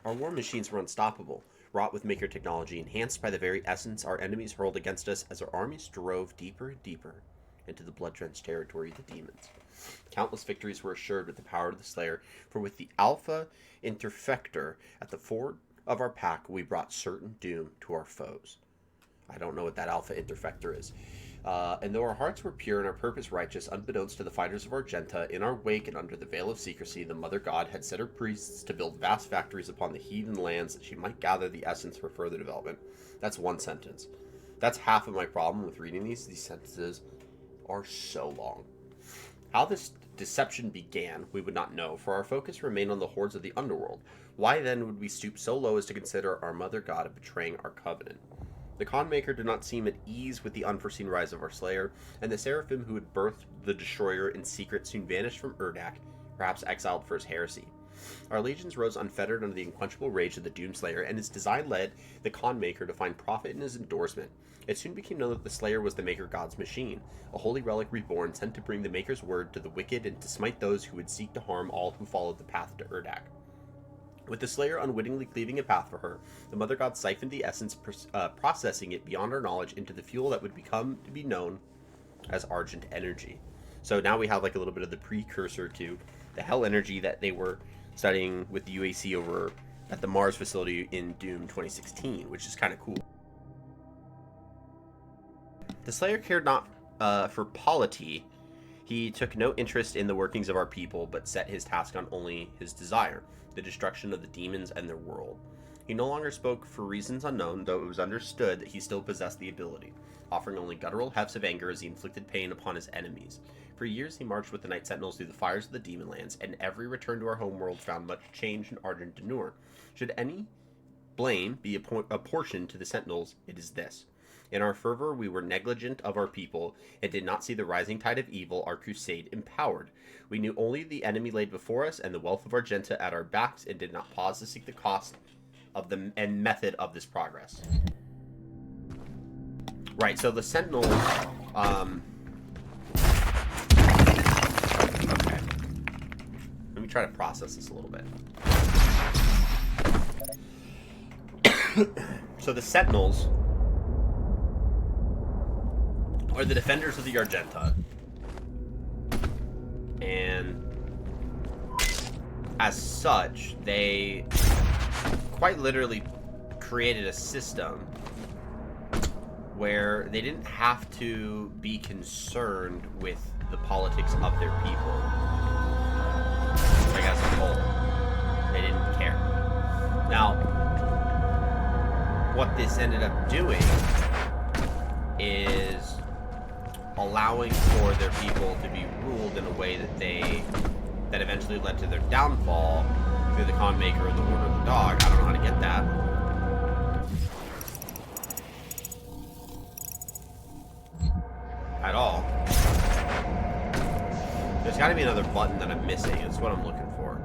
Our war machines were unstoppable, wrought with Maker technology, enhanced by the very essence our enemies hurled against us as our armies drove deeper and deeper into the blood-drenched territory of the demons. Countless victories were assured with the power of the Slayer, for with the Alpha Interfector at the fore of our pack, we brought certain doom to our foes. I don't know what that Alpha Interfector is. And though our hearts were pure and our purpose righteous, unbeknownst to the fighters of Argenta, in our wake and under the veil of secrecy, the Mother God had set her priests to build vast factories upon the heathen lands that she might gather the essence for further development. That's one sentence. That's half of my problem with reading these. These sentences are so long. How this deception began, we would not know, for our focus remained on the hordes of the underworld. Why then would we stoop so low as to consider our Mother God betraying our covenant? The Conmaker did not seem at ease with the unforeseen rise of our Slayer, and the Seraphim who had birthed the Destroyer in secret soon vanished from Urdak, perhaps exiled for his heresy. Our legions rose unfettered under the unquenchable rage of the Doomslayer, and his design led the Conmaker to find profit in his endorsement. It soon became known that the Slayer was the Maker God's machine, a holy relic reborn sent to bring the Maker's word to the wicked and to smite those who would seek to harm all who followed the path to Urdak. With the Slayer unwittingly cleaving a path for her, the Mother God siphoned the essence, processing it beyond our knowledge into the fuel that would become to be known as Argent Energy. So now we have like a little bit of the precursor to the Hell Energy that they were studying with the UAC over at the Mars facility in Doom 2016, which is kind of cool. The Slayer cared not for polity. He took no interest in the workings of our people, but set his task on only his desire, the destruction of the demons and their world. He no longer spoke for reasons unknown, though it was understood that he still possessed the ability, offering only guttural hefts of anger as he inflicted pain upon his enemies. For years he marched with the Night Sentinels through the fires of the demon lands, and every return to our homeworld found much change in Argent D'Nur. Should any blame be apportioned to the Sentinels, it is this. In our fervor, we were negligent of our people, and did not see the rising tide of evil our crusade empowered. We knew only the enemy laid before us and the wealth of Argenta at our backs, and did not pause to seek the cost of the and method of this progress. Right, so the Sentinels, okay. Let me try to process this a little bit. So the Sentinels are the defenders of the Argenta, and as such, they quite literally created a system where they didn't have to be concerned with the politics of their people. Like as a whole, they didn't care. Now, what this ended up doing is allowing for their people to be ruled in a way that eventually led to their downfall through the Conmaker and the Order of the Dog. I don't know how to get that. At all. There's got to be another button that I'm missing. It's what I'm looking for.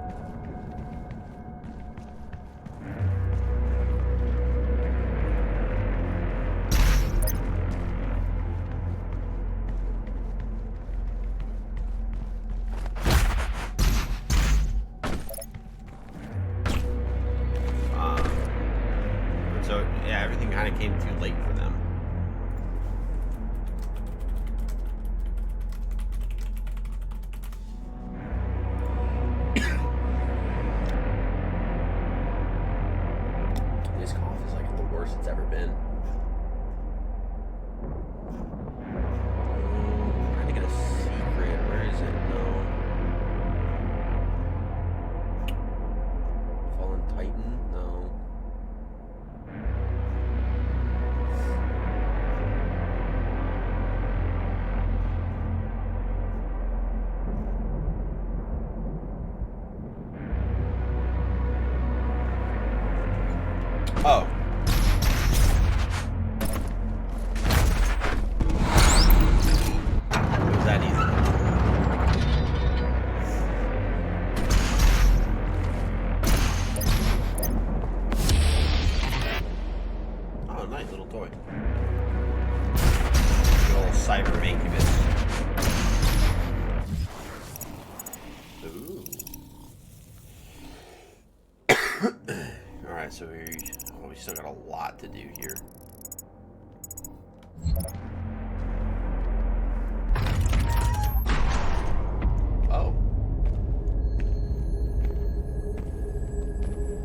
So, yeah, everything kind of came too late for them. This cough is like the worst it's ever been. Oh. It was that easy. Oh, nice little toy. Good old cyber incubus. Ooh. Alright, so we still got a lot to do here. Oh.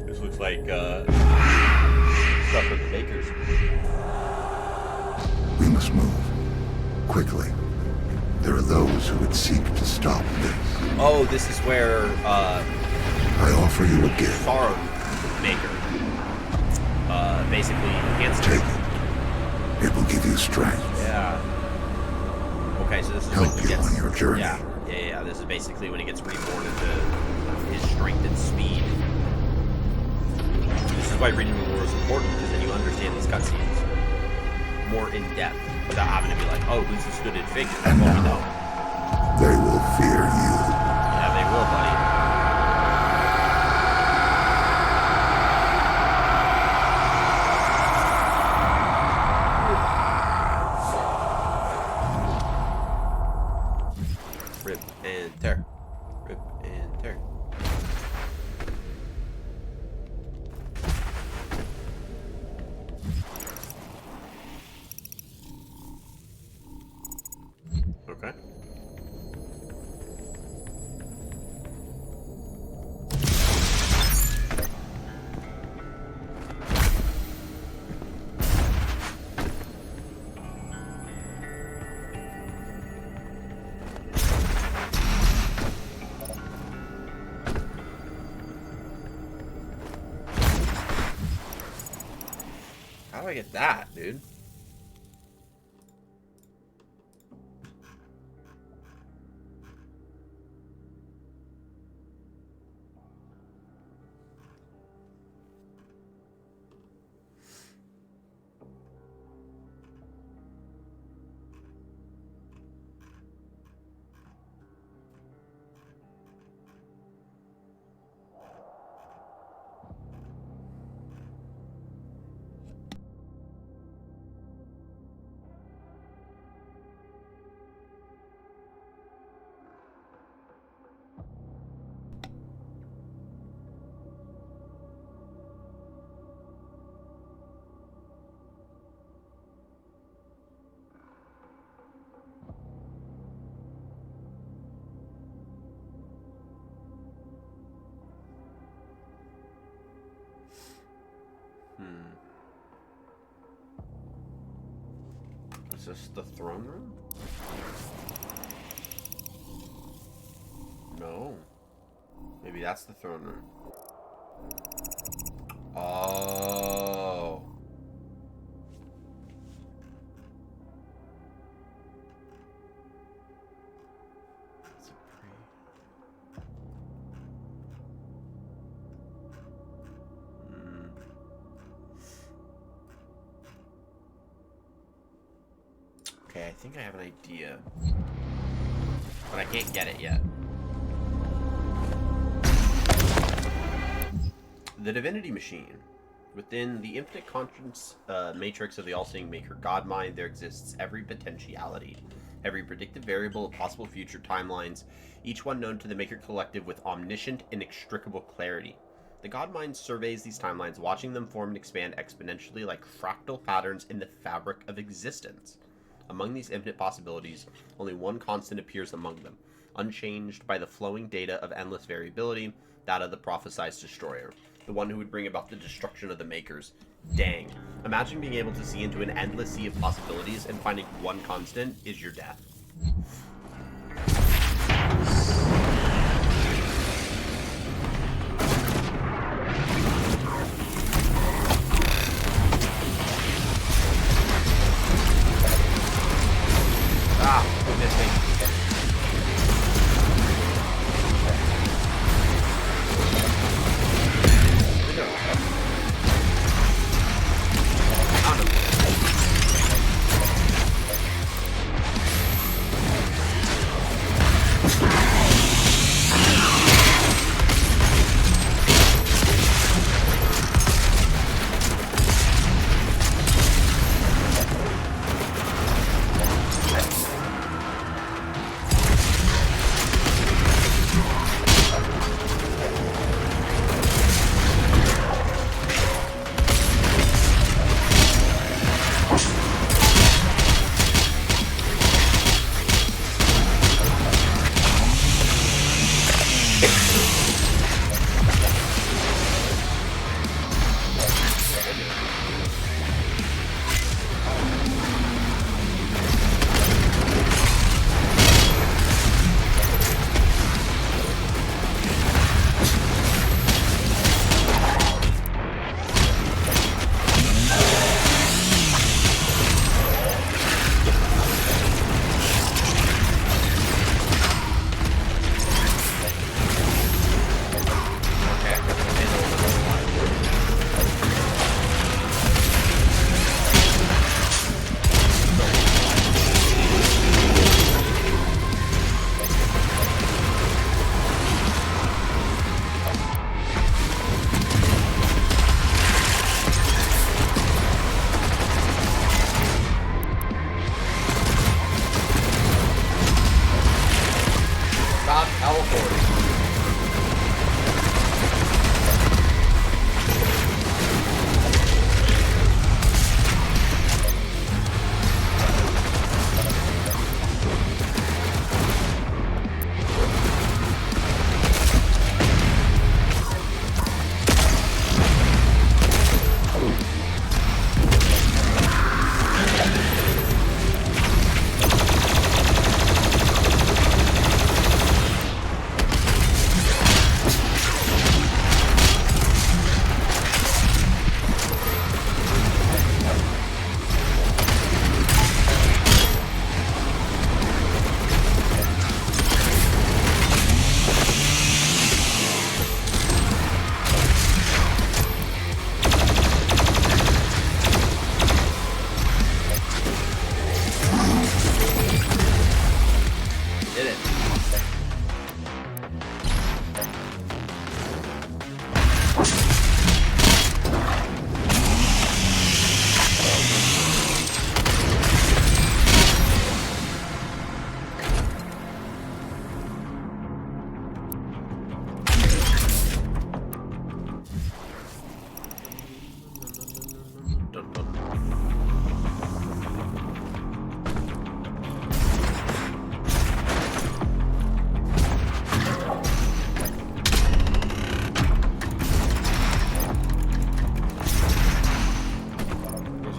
This looks like stuff for the bakers. We must move. Quickly. There are those who would seek to stop this. Oh, this is where I offer you a gift. Farm Maker basically enhances. Take it. It will give you strength. Yeah. Okay, so this is Help when he you gets on your journey. Yeah. This is basically when he gets reborn into his strength and speed. This is why reading the lore is important, because then you understand these cutscenes more in depth without having to be like, oh, who's this hooded figure? And Well, we now, know. they will fear you. Yeah, they will, buddy. Rip and tear. Rip and tear. Okay. How do I get that, dude? Is this the throne room? No. Maybe that's the throne room. Oh. That's a Okay, I think I have an idea. But I can't get it yet. The Divinity Machine. Within the infinite conscience matrix of the all-seeing maker God Mind, there exists every potentiality, every predictive variable of possible future timelines, each one known to the Maker Collective with omniscient, inextricable clarity. The God Mind surveys these timelines, watching them form and expand exponentially like fractal patterns in the fabric of existence. Among these infinite possibilities, only one constant appears among them, unchanged by the flowing data of endless variability, that of the prophesized destroyer, the one who would bring about the destruction of the makers. Dang. Imagine being able to see into an endless sea of possibilities and finding one constant is your death.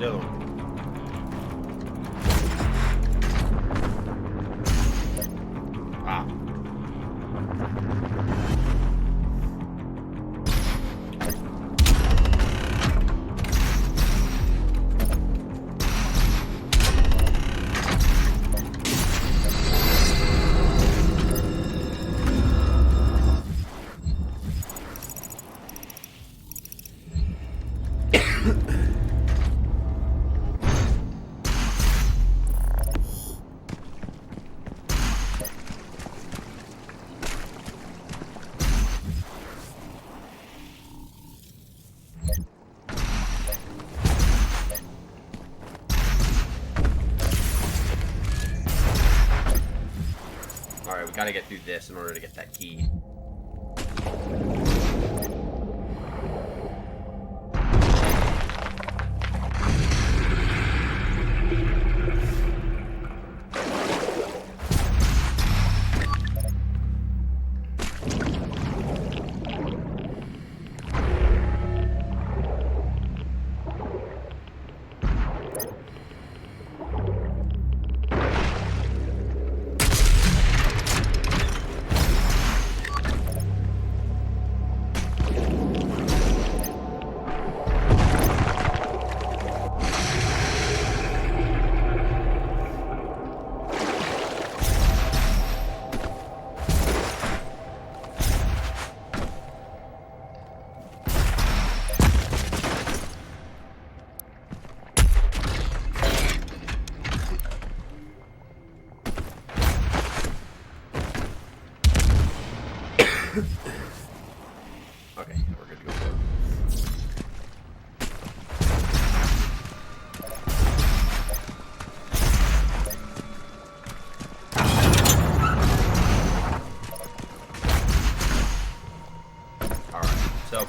the other one. Ah. Alright, we gotta get through this in order to get that key. Okay, we're good to go. Alright, so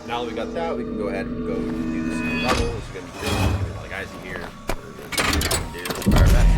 now that we got that, we can go ahead and go do this new level. This is going to be good. There's a lot of guys in here. We're going to do our best.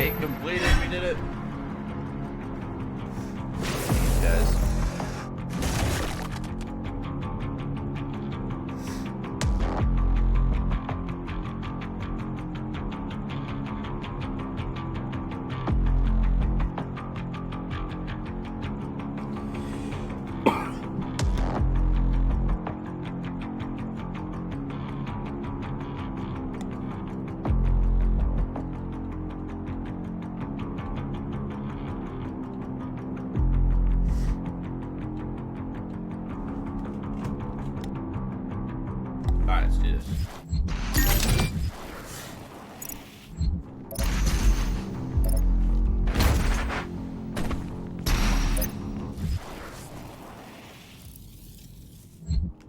Yay! Completed. We did it. Guys. Alright, let's do this.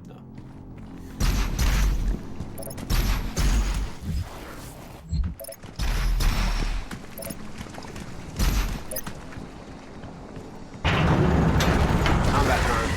No. Combat time.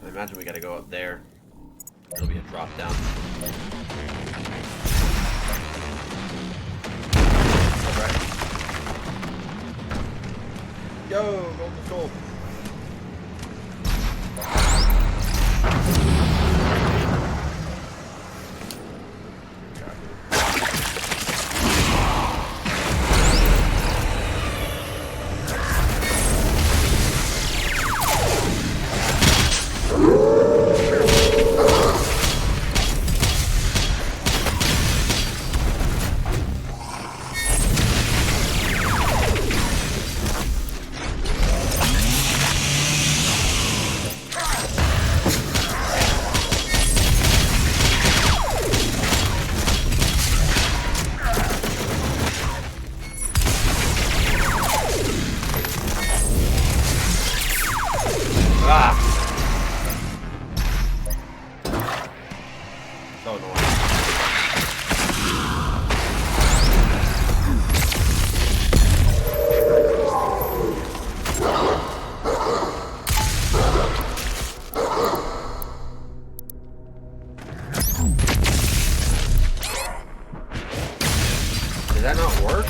I imagine we gotta go up there. It'll be a drop down. Alright. Yo, golden soul. So annoying. Did that not work?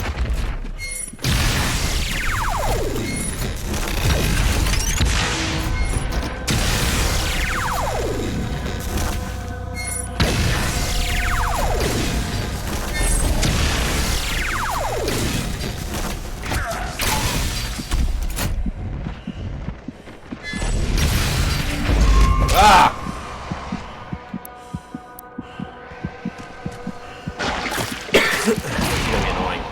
Ah! It's gonna be annoying.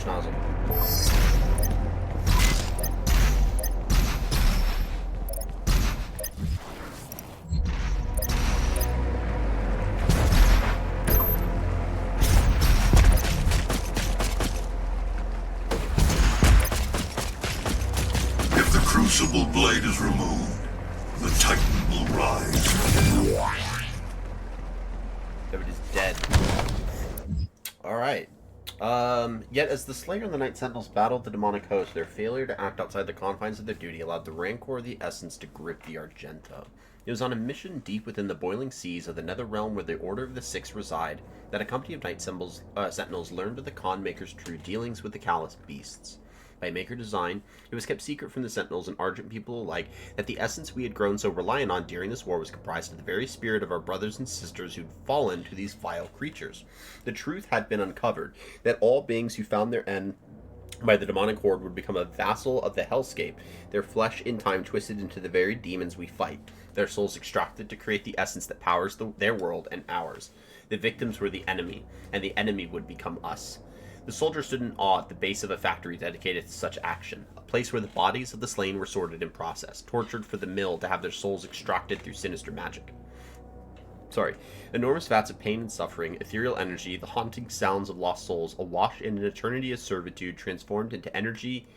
douche nozzle. If the Crucible blade is removed, the Titan will rise. David is dead. Alright. Yet as the Slayer and the Night Sentinels battled the demonic host, their failure to act outside the confines of their duty allowed the Rancor of the Essence to grip the Argenta. It was on a mission deep within the boiling seas of the Netherrealm where the Order of the Six reside that a company of Night Sentinels learned of the Khan Maker's true dealings with the Callous Beasts. By Maker design, it was kept secret from the Sentinels and Argent people alike that the essence we had grown so reliant on during this war was comprised of the very spirit of our brothers and sisters who'd fallen to these vile creatures. The truth had been uncovered, that all beings who found their end by the demonic horde would become a vassal of the hellscape, their flesh in time twisted into the very demons we fight, their souls extracted to create the essence that powers their world and ours. The victims were the enemy, and the enemy would become us. The soldiers stood in awe at the base of a factory dedicated to such action, a place where the bodies of the slain were sorted and processed, tortured for the mill to have their souls extracted through sinister magic. Enormous vats of pain and suffering, ethereal energy, the haunting sounds of lost souls, awash in an eternity of servitude transformed into energy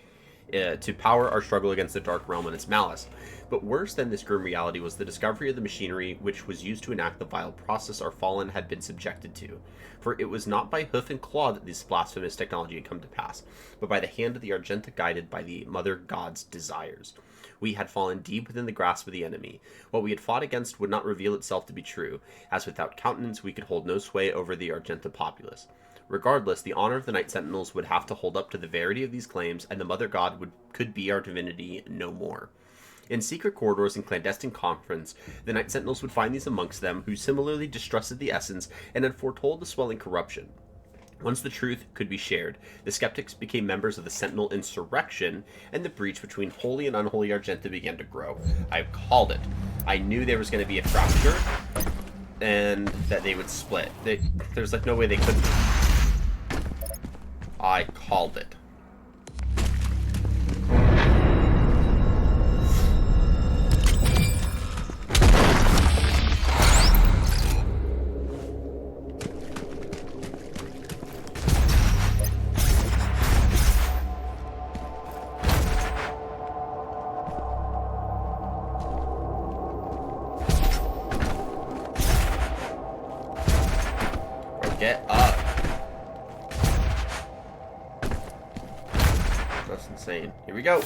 to power our struggle against the Dark Realm and its malice. But worse than this grim reality was the discovery of the machinery which was used to enact the vile process our fallen had been subjected to. For it was not by hoof and claw that this blasphemous technology had come to pass, but by the hand of the Argenta guided by the Mother God's desires. We had fallen deep within the grasp of the enemy. What we had fought against would not reveal itself to be true, as without countenance we could hold no sway over the Argenta populace. Regardless, the honor of the Night Sentinels would have to hold up to the verity of these claims, and the Mother God could be our divinity no more. In secret corridors and clandestine conference, the Night Sentinels would find these amongst them who similarly distrusted the essence and had foretold the swelling corruption. Once the truth could be shared, the skeptics became members of the Sentinel insurrection, and the breach between holy and unholy Argenta began to grow. I called it. I knew there was going to be a fracture, and that they would split. There's like no way they couldn't. I called it. Get up. That's insane. Here we go.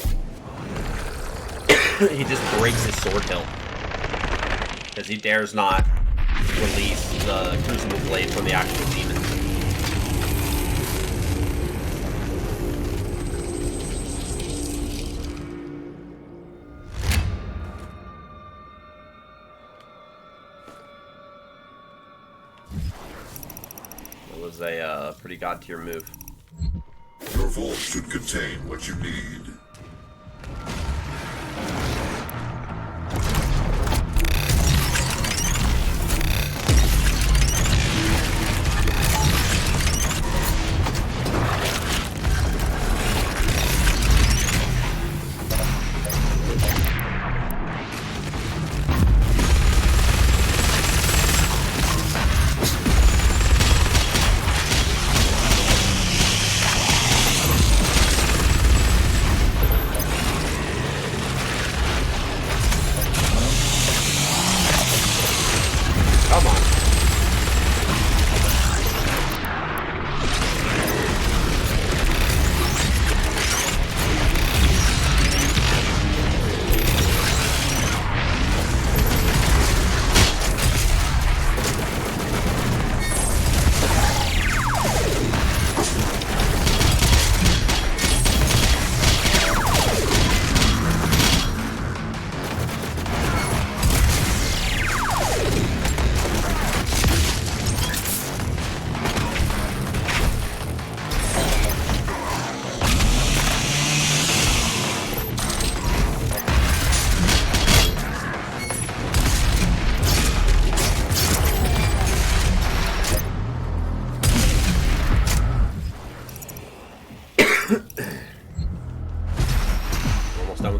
He just breaks his sword hilt. Because he dares not release the Crucible Blade from the actual demon. Was a pretty god tier move. Your vault should contain what you need.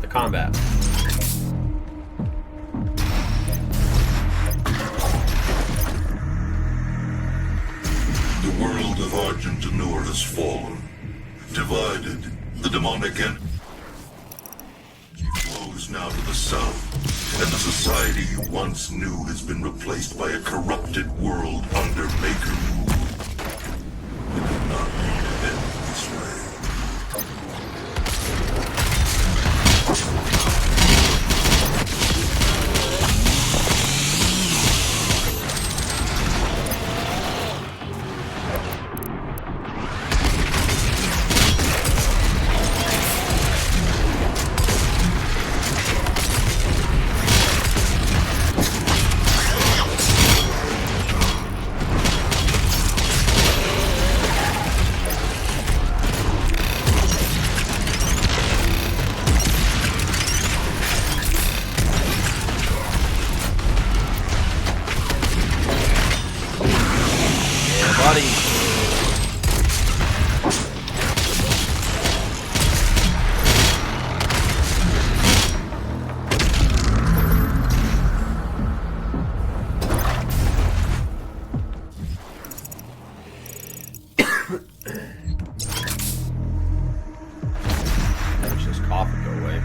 combat. The world of Argent D'Nur has fallen. Divided, the demonic energy flows now to the south, and the society you once knew has been replaced by a corrupted world under Maker rule. It did not need to end this way. Let's just cough and go away.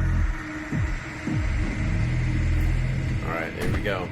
Alright, there we go.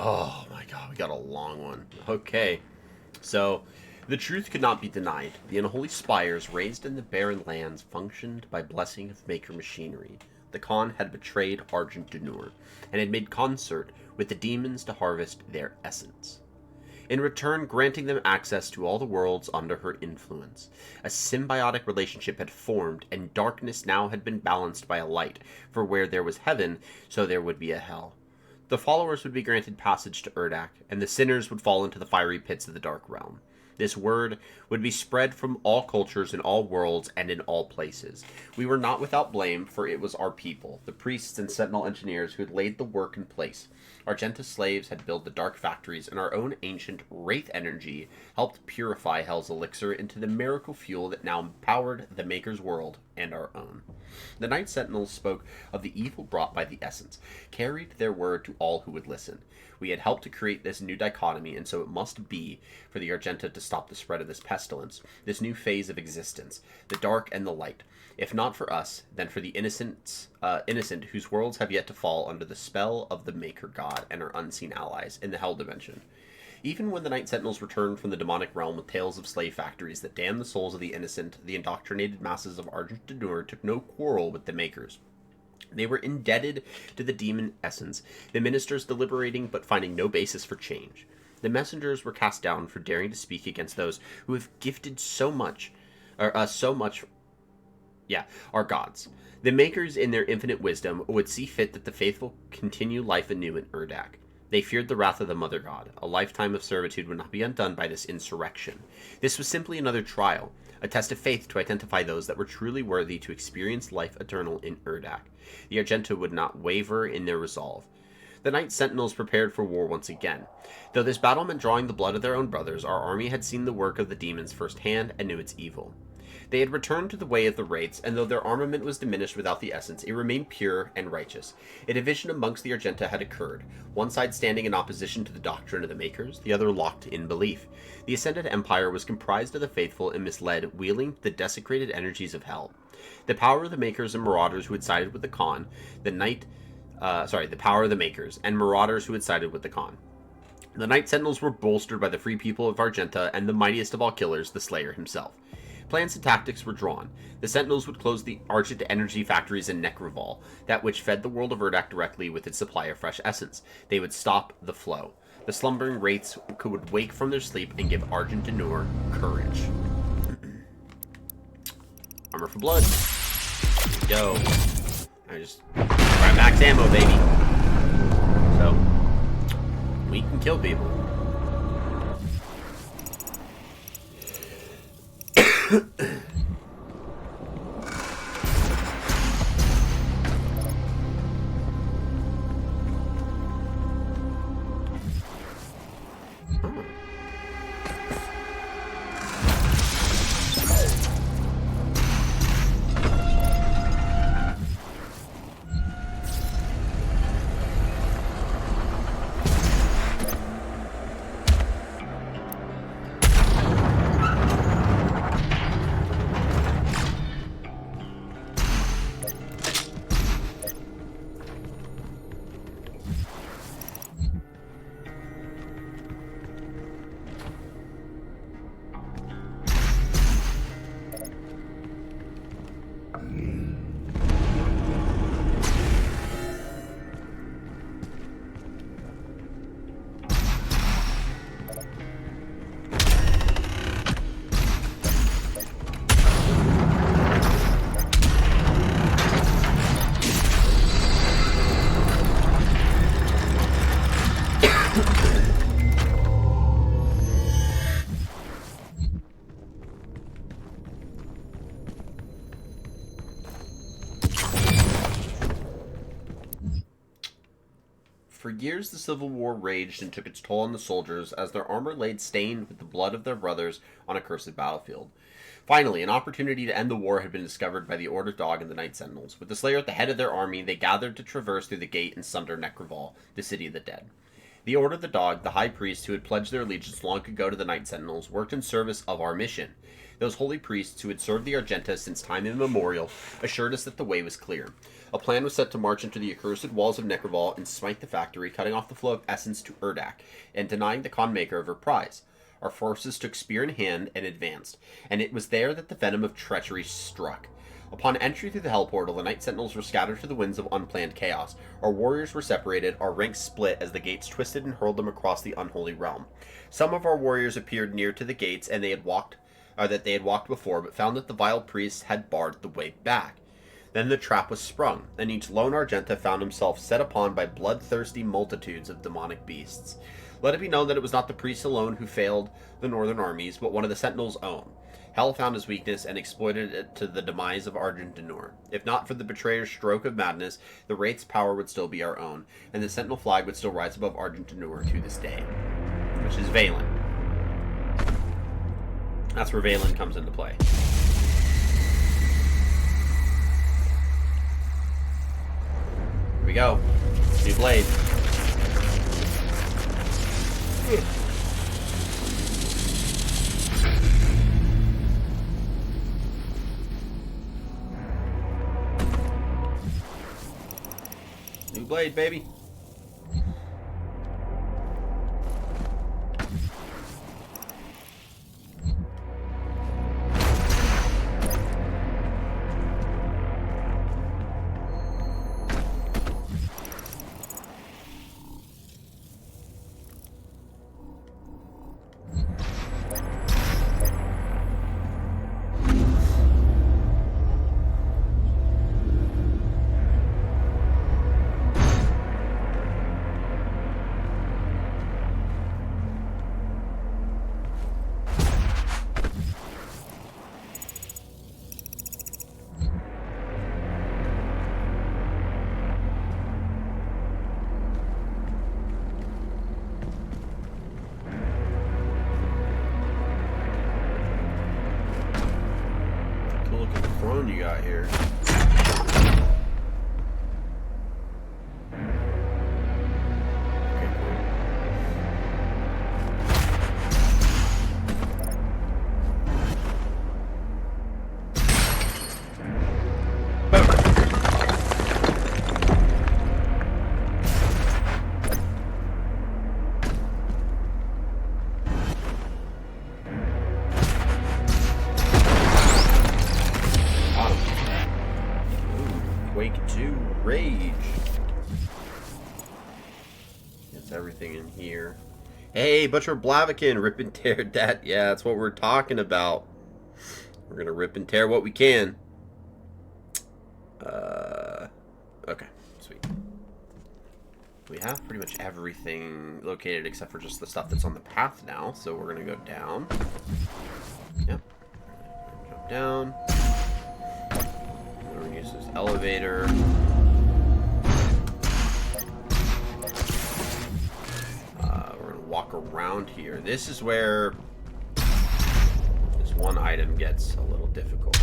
Oh my god, we got a long one. Okay, so the truth could not be denied. The unholy spires raised in the barren lands functioned by blessing of Maker machinery. The Khan had betrayed Argent D'Nur and had made concert with the demons to harvest their essence, in return granting them access to all the worlds under her influence. A symbiotic relationship had formed, and darkness now had been balanced by a light, for where there was heaven, so there would be a hell. The followers would be granted passage to Urdak, and the sinners would fall into the fiery pits of the Dark Realm. This word would be spread from all cultures in all worlds and in all places. We were not without blame, for it was our people, the priests and sentinel engineers, who had laid the work in place. Argenta slaves had built the dark factories, and our own ancient wraith energy helped purify Hell's elixir into the miracle fuel that now empowered the Maker's world and our own. The Night Sentinels spoke of the evil brought by the essence, carried their word to all who would listen. We had helped to create this new dichotomy, and so it must be for the Argenta to stop the spread of this pestilence, this new phase of existence, the dark and the light. If not for us, then for the innocent whose worlds have yet to fall under the spell of the Maker God and our unseen allies in the Hell Dimension. Even when the Night Sentinels returned from the demonic realm with tales of slave factories that damned the souls of the innocent, the indoctrinated masses of Argent D'Nur took no quarrel with the Makers. They were indebted to the demon essence, the ministers deliberating but finding no basis for change. The messengers were cast down for daring to speak against those who have gifted our gods. The Makers, in their infinite wisdom, would see fit that the faithful continue life anew in Urdak. They feared the wrath of the Mother God. A lifetime of servitude would not be undone by this insurrection. This was simply another trial, a test of faith to identify those that were truly worthy to experience life eternal in Urdak. The Argenta would not waver in their resolve. The Knight Sentinels prepared for war once again. Though this battle meant drawing the blood of their own brothers, our army had seen the work of the demons firsthand and knew its evil. They had returned to the way of the Wraiths, and though their armament was diminished without the essence, it remained pure and righteous. A division amongst the Argenta had occurred, one side standing in opposition to the doctrine of the Makers, the other locked in belief. The Ascended Empire was comprised of the faithful and misled, wielding the desecrated energies of hell. The power of the Makers and Marauders who had sided with the Khan, the power of the Makers and Marauders who had sided with the Khan. The Knight Sentinels were bolstered by the free people of Argenta and the mightiest of all killers, the Slayer himself. Plans and tactics were drawn. The Sentinels would close the Argent energy factories in Necroval, that which fed the world of Urdak directly with its supply of fresh essence. They would stop the flow. The slumbering Wraiths would wake from their sleep and give Argent D'Nur courage. Armor for blood. Here we go. I just grab max ammo, baby. So we can kill people. For years, the Civil War raged and took its toll on the soldiers as their armor lay stained with the blood of their brothers on a cursed battlefield. Finally, an opportunity to end the war had been discovered by the Order Dog and the Knight Sentinels. With the Slayer at the head of their army, they gathered to traverse through the gate and sunder Necroval, the city of the dead. The Order of the Dog, the High Priest who had pledged their allegiance long ago to the Knight Sentinels, worked in service of our mission. Those holy priests who had served the Argenta since time immemorial assured us that the way was clear. A plan was set to march into the accursed walls of Necroval and smite the factory, cutting off the flow of essence to Urdak, and denying the Khan Maker of her prize. Our forces took spear in hand and advanced, and it was there that the venom of treachery struck. Upon entry through the Hell Portal, the Knight Sentinels were scattered to the winds of unplanned chaos. Our warriors were separated, our ranks split as the gates twisted and hurled them across the unholy realm. Some of our warriors appeared near to the gates, and they had walked before, but found that the vile priests had barred the way back. Then the trap was sprung, and each lone Argenta found himself set upon by bloodthirsty multitudes of demonic beasts. Let it be known that it was not the priests alone who failed the northern armies, but one of the Sentinels' own. Hell found his weakness and exploited it to the demise of Argent D'Nur. If not for the betrayer's stroke of madness, the Wraith's power would still be our own, and the Sentinel flag would still rise above Argent D'Nur to this day. Which is Vaylin. That's where Vaylin comes into play. Here we go. New blade. New blade, baby. zone you got here? Quake 2 Rage. That's everything in here. Hey, Butcher Blaviken, rip and tear that. Yeah, that's what we're talking about. We're gonna rip and tear what we can. Okay, sweet. We have pretty much everything located except for just the stuff that's on the path now. So we're gonna go down. Yep. Jump down. We're going to use this elevator. We're going to walk around here. This is where this one item gets a little difficult.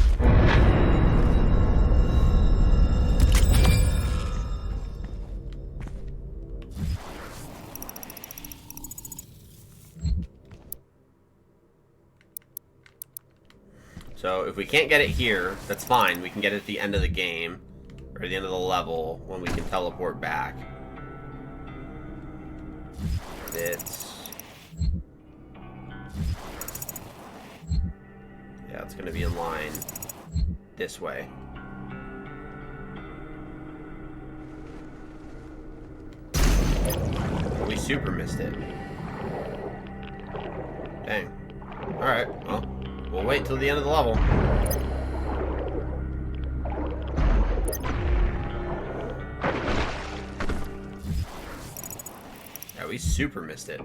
So if we can't get it here, that's fine. We can get it at the end of the game, or at the end of the level, when we can teleport back. It's... yeah, it's going to be in line this way. We super missed it. Dang. Alright, well. We'll wait until the end of the level. Yeah, we super missed it.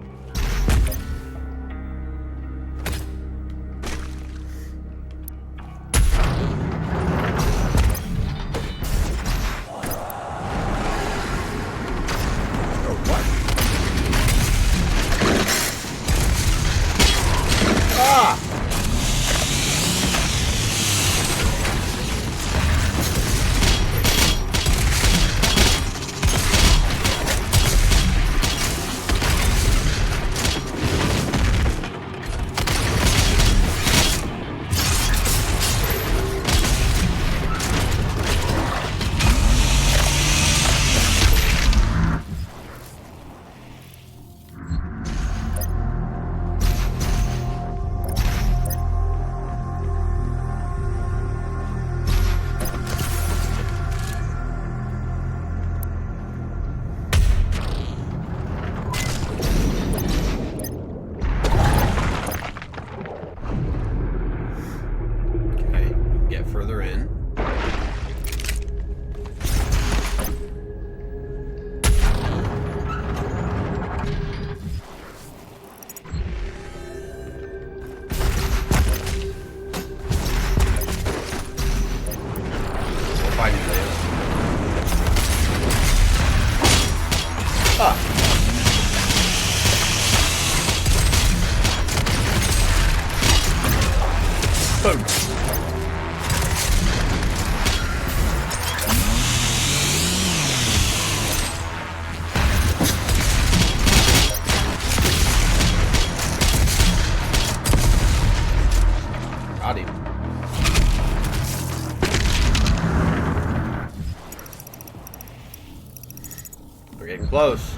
Close.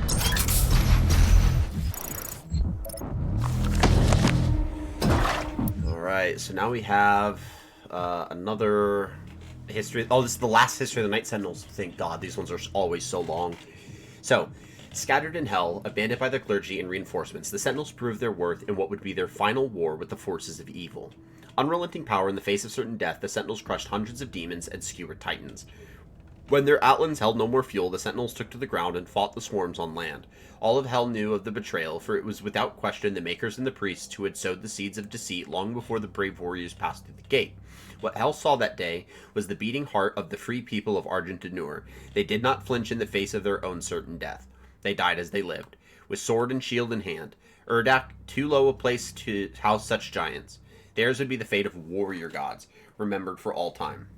Alright, so now we have another history. Oh, this is the last history of the Night Sentinels. Thank God, these ones are always so long. So, scattered in hell, abandoned by their clergy and reinforcements, the Sentinels proved their worth in what would be their final war with the forces of evil. Unrelenting power in the face of certain death, the Sentinels crushed hundreds of demons and skewered titans. When their Atlands held no more fuel, the Sentinels took to the ground and fought the swarms on land. All of Hell knew of the betrayal, for it was without question the Makers and the Priests who had sowed the seeds of deceit long before the brave warriors passed through the gate. What Hell saw that day was the beating heart of the free people of Argent D'Nur. They did not flinch in the face of their own certain death. They died as they lived, with sword and shield in hand. Urdak, too low a place to house such giants. Theirs would be the fate of warrior gods, remembered for all time.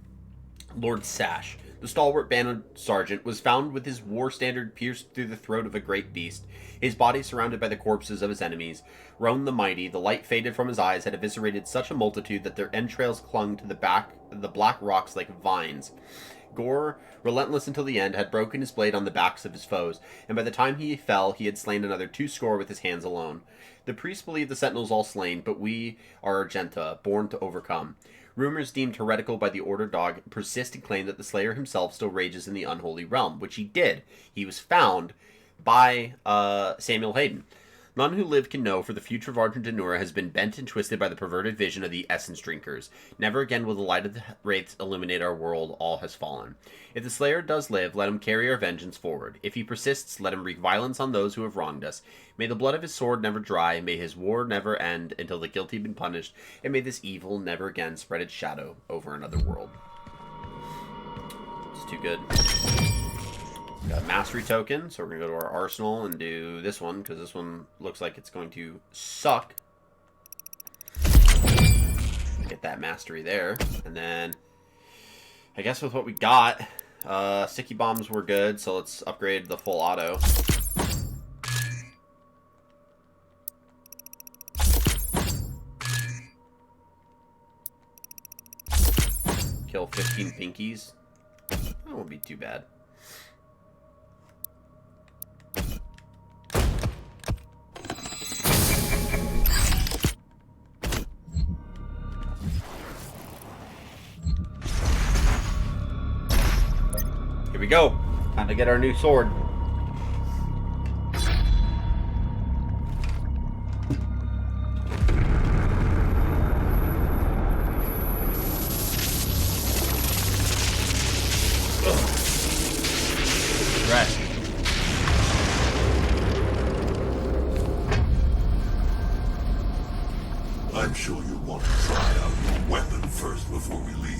Lord Sash, the stalwart banded sergeant, was found with his war standard pierced through the throat of a great beast, his body surrounded by the corpses of his enemies. Roan the mighty, the light faded from his eyes, had eviscerated such a multitude that their entrails clung to the black rocks like vines. Gore, relentless until the end, had broken his blade on the backs of his foes, and by the time he fell, he had slain another 200 with his hands alone. The priests believed the sentinels all slain, but we are Argenta, born to overcome. Rumors deemed heretical by the Order Dog persist and claim that the Slayer himself still rages in the unholy realm, which he did. He was found by Samuel Hayden. None who live can know, for the future of Argent D'Nur has been bent and twisted by the perverted vision of the essence drinkers. Never again will the light of the wraiths illuminate our world. All has fallen. If the Slayer does live, let him carry our vengeance forward. If he persists, let him wreak violence on those who have wronged us. May the blood of his sword never dry, may his war never end until the guilty have been punished, and may this evil never again spread its shadow over another world. It's too good. Got a mastery token, so we're going to go to our arsenal and do this one, because this one looks like it's going to suck. Get that mastery there. And then, I guess with what we got, sticky bombs were good, so let's upgrade the full auto. Kill 15 pinkies. That won't be too bad. Here we go. Time to get our new sword. Right. I'm sure you want to try out your weapon first before we leave.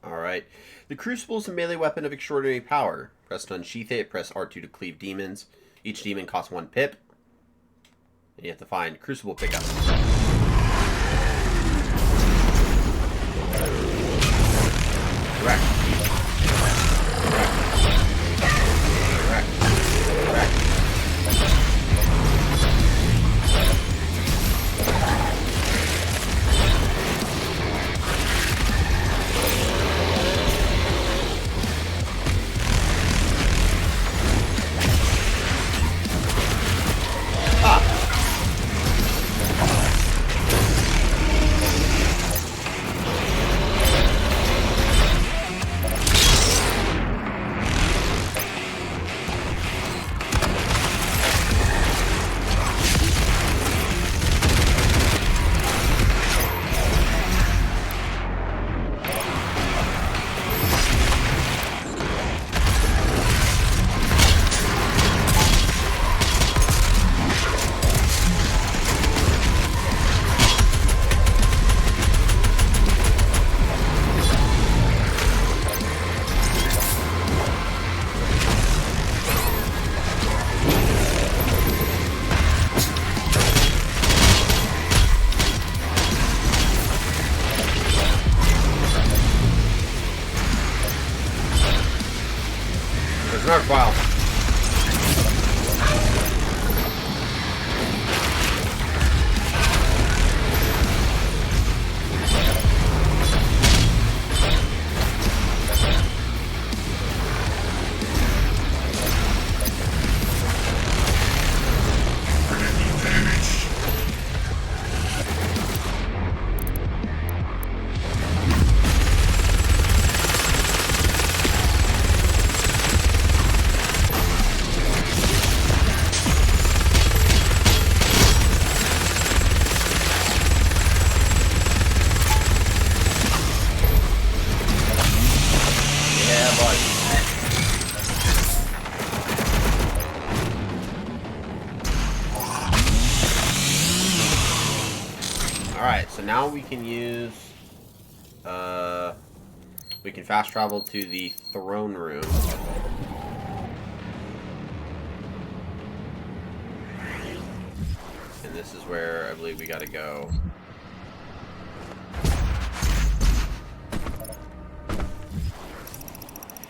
Alright. The Crucible is a melee weapon of extraordinary power. Press to unsheath it, press R2 to cleave demons. Each demon costs 1 pip. And you have to find Crucible pickup. Correct. Alright, so now we can use... we can fast travel to the throne room. And this is where I believe we gotta go.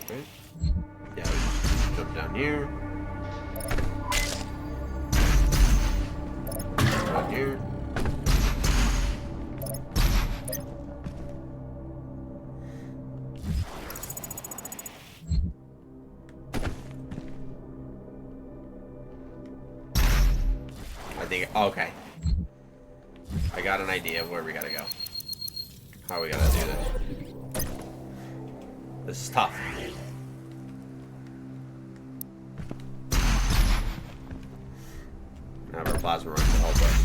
Okay. Yeah, we just jump down here. Down here. Okay. I got an idea of where we gotta go. How we gotta do this. This is tough. Have our plasma run to help us.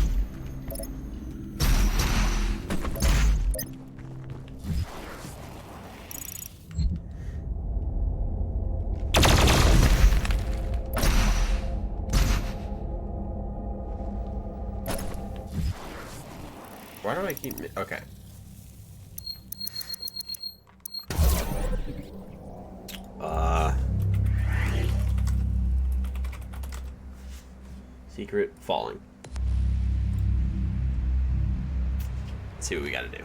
Why do I keep... Okay. Secret falling. Let's see what we gotta do.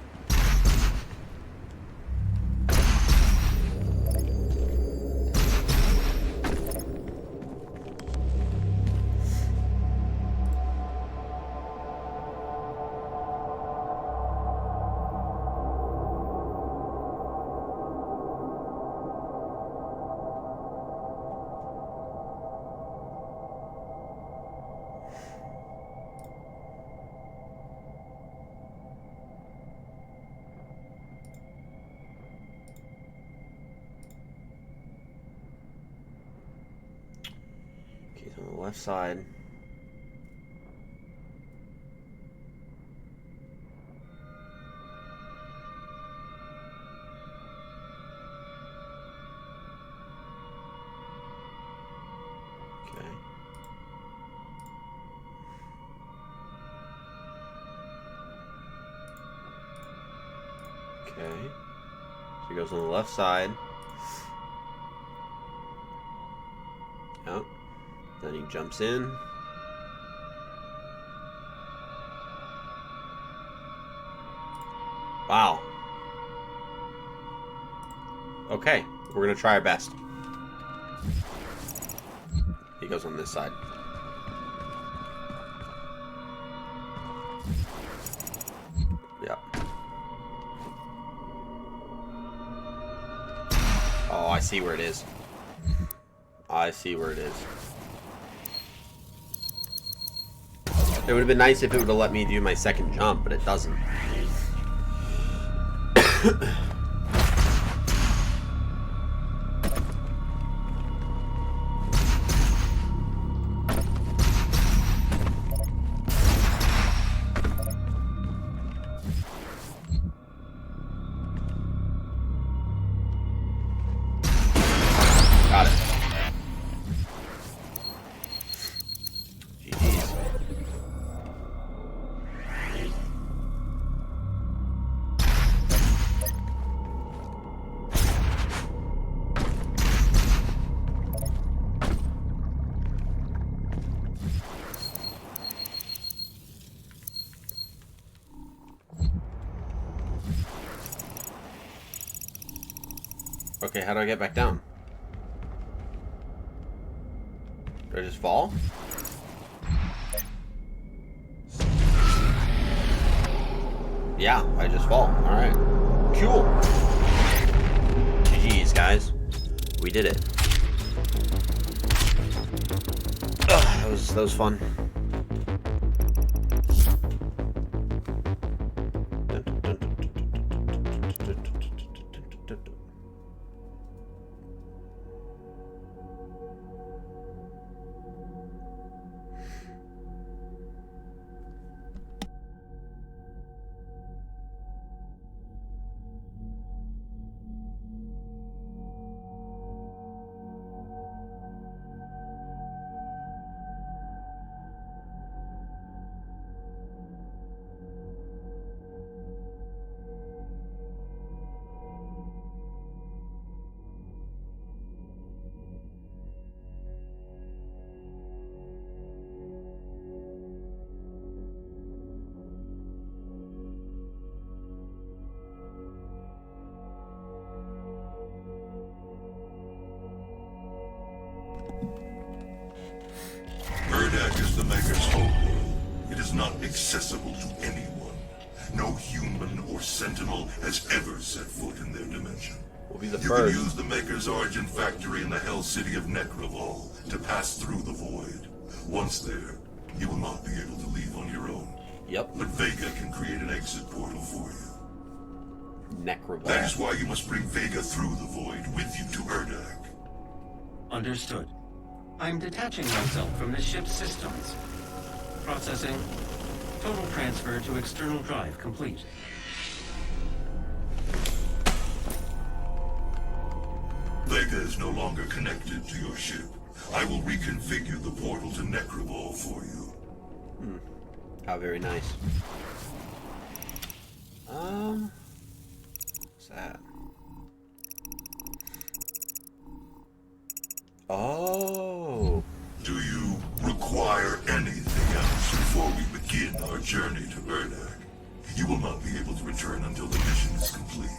On the left side. Okay. Okay. So he goes on the left side. Yep. Then he jumps in. Wow. Okay, we're gonna try our best. He goes on this side. Yep. Oh, I see where it is. I see where it is. It would have been nice if it would have let me do my second jump, but it doesn't. Got it. GG's. Okay, how do I get back down? Do I just fall? Yeah, I just fall. Alright. Cool. GG's, guys. We did it. Ugh, that was fun. is the Maker's homeworld. It is not accessible to anyone. No human or sentinel has ever set foot in their dimension. We'll be the You first. can use the Maker's Argent factory in the Hell City of Necravol to pass through the void. Once there, you will not be able to leave on your own. Yep. But Vega can create an exit portal for you. Necravol. That is why you must bring Vega through the void with you to Urdak. Understood. I'm detaching myself from the ship's systems. Processing. Total transfer to external drive complete. Vega is no longer connected to your ship. I will reconfigure the portal to Necravol for you. How very nice. What's that? Oh. Do you require anything else before we begin our journey to Urdak? You will not be able to return until the mission is complete.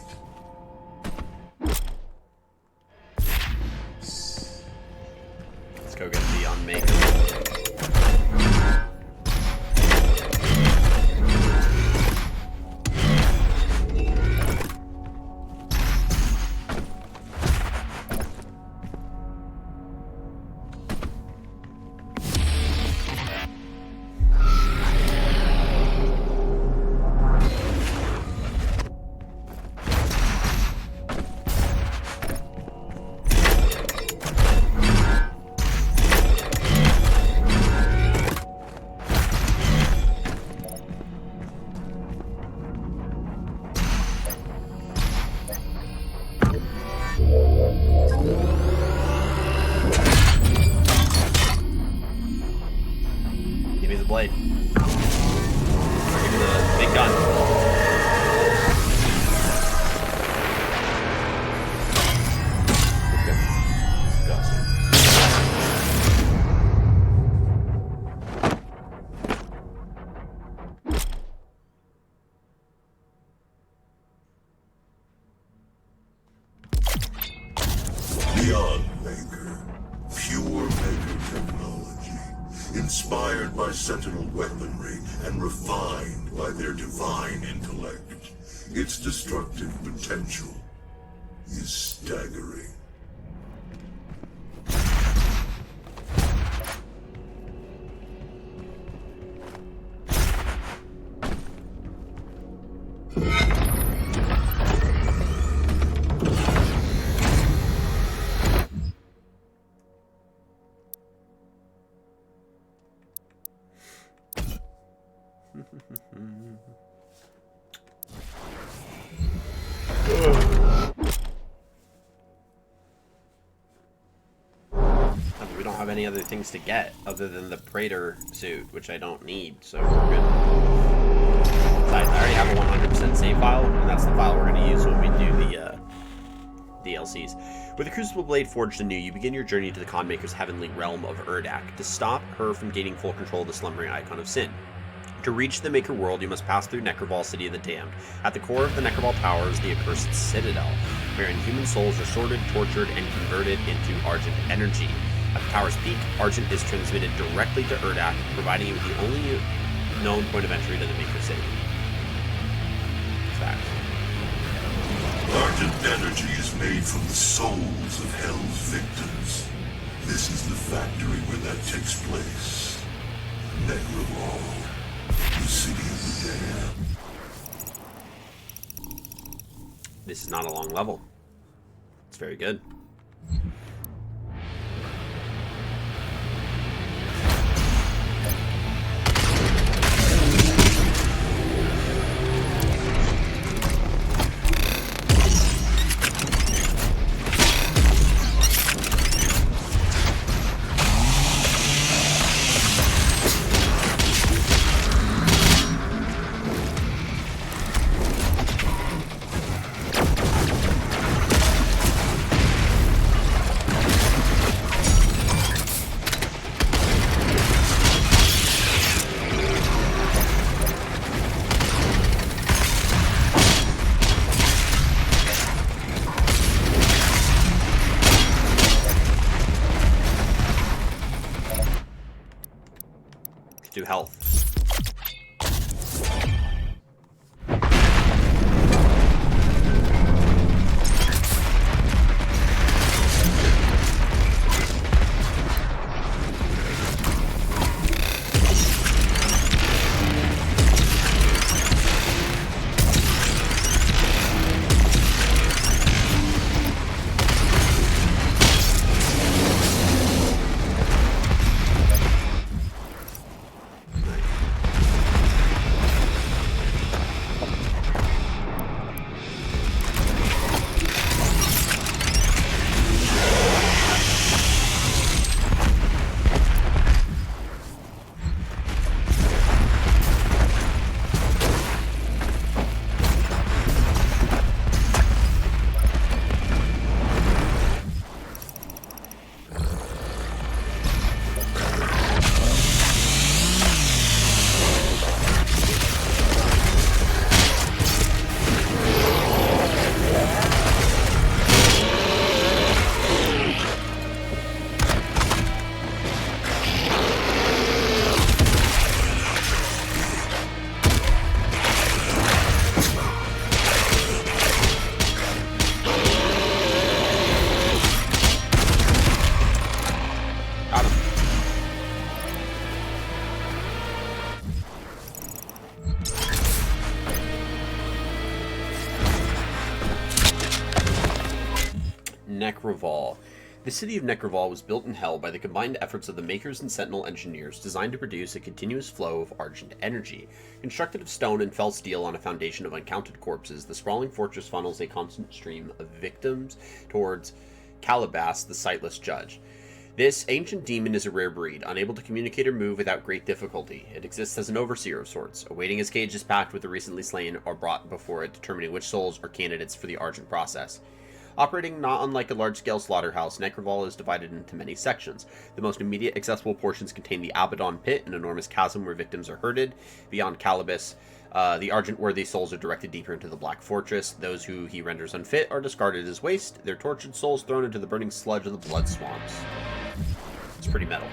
Let's go get the unmaker. Give me the blade. Or give me the big gun. Beyond Maker. Pure Maker technology. Inspired by Sentinel weaponry and refined by their divine intellect. Its destructive potential is staggering. We don't have any other things to get other than the Praetor suit, which I don't need, so we're good. Besides, I already have a 100% save file, and that's the file we're going to use when we do the DLCs. With the Crucible Blade forged anew, you begin your journey to the Conmaker's heavenly realm of Urdak to stop her from gaining full control of the slumbering Icon of Sin. To reach the Maker world, you must pass through Necravol, City of the Damned. At the core of the Necravol Tower is the accursed Citadel, wherein human souls are sorted, tortured, and converted into Argent energy. At the tower's peak, Argent is transmitted directly to Urdak, providing you with the only known point of entry to the Maker City. Fact. Argent energy is made from the souls of Hell's victims. This is the factory where that takes place. Necravol, the City of the Damned. This is not a long level. It's very good. strength to health. Necroval. The city of Necroval was built in Hell by the combined efforts of the Makers and Sentinel engineers designed to produce a continuous flow of Argent energy. Constructed of stone and fell steel on a foundation of uncounted corpses, the sprawling fortress funnels a constant stream of victims towards Calabas, the sightless judge. This ancient demon is a rare breed, unable to communicate or move without great difficulty. It exists as an overseer of sorts, awaiting his cage is packed with the recently slain or brought before it, determining which souls are candidates for the Argent process. Operating not unlike a large-scale slaughterhouse, Necroval is divided into many sections. The most immediate accessible portions contain the Abaddon Pit, an enormous chasm where victims are herded. Beyond Calabas, the Argent-worthy souls are directed deeper into the Black Fortress. Those who he renders unfit are discarded as waste, their tortured souls thrown into the burning sludge of the Blood Swamps. It's pretty metal.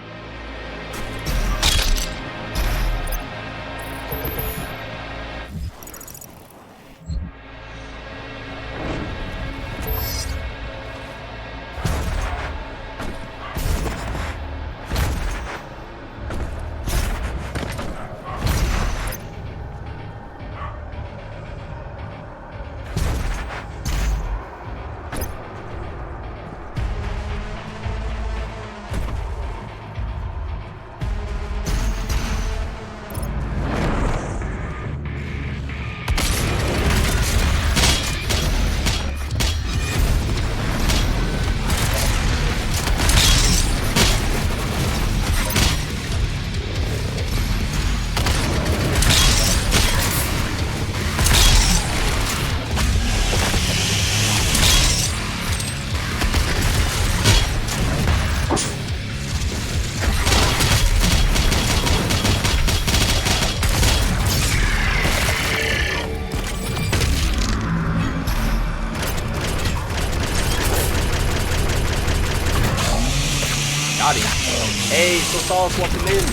Hey, so Solace, welcome in.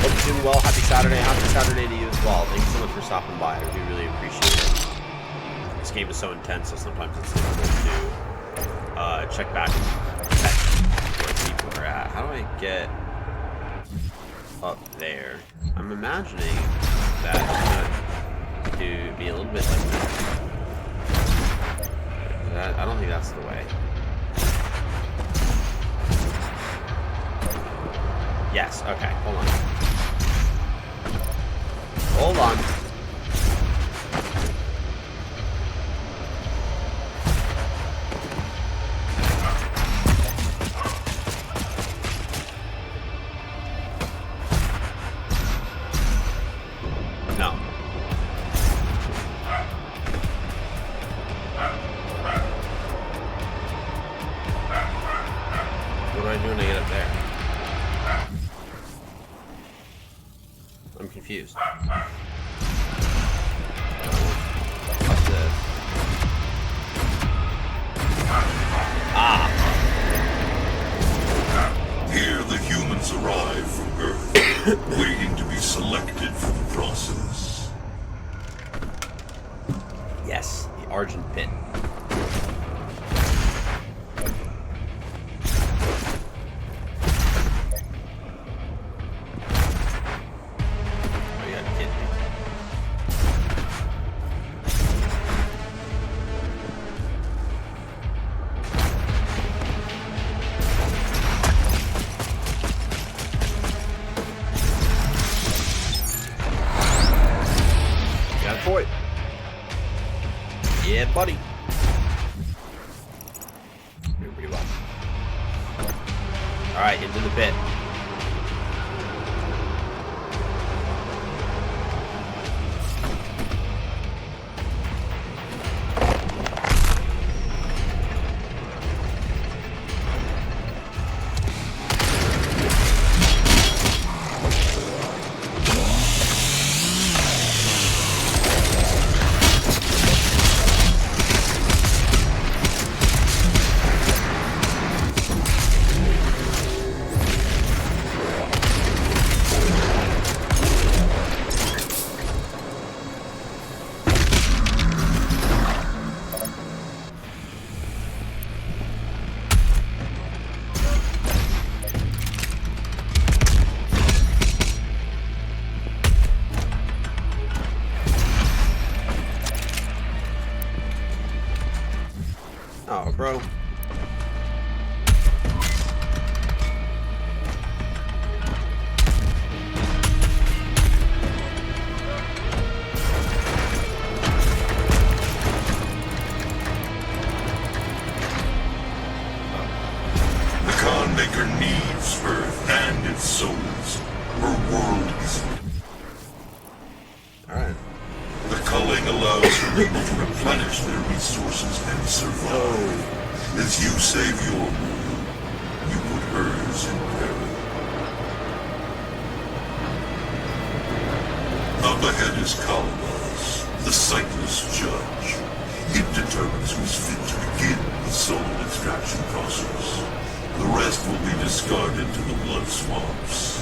Hope you're doing well. Happy Saturday. Happy Saturday to you as well. Thank you so much for stopping by. I do really appreciate it. This game is so intense, so sometimes it's difficult to check back and check where people are at. How do I get up there? I'm imagining that it's going to be a little bit like that. I don't think that's the way. Yes, okay, hold on. Hold on. No. What do I do when I get up there? I'm confused. What's this? Ah! Here the humans arrive from Earth, waiting to be dead buddy. Doing pretty well. Alright, into the pit. Oh, bro. The Khan Maker needs Earth and its souls. Her world is... Alright. The culling allows her people to replenish their resources and survive. As you save your world, you put hers in peril. Up ahead is Kalabaz, the sightless judge. It determines who's fit to begin the soul extraction process. The rest will be discarded to the blood swamps.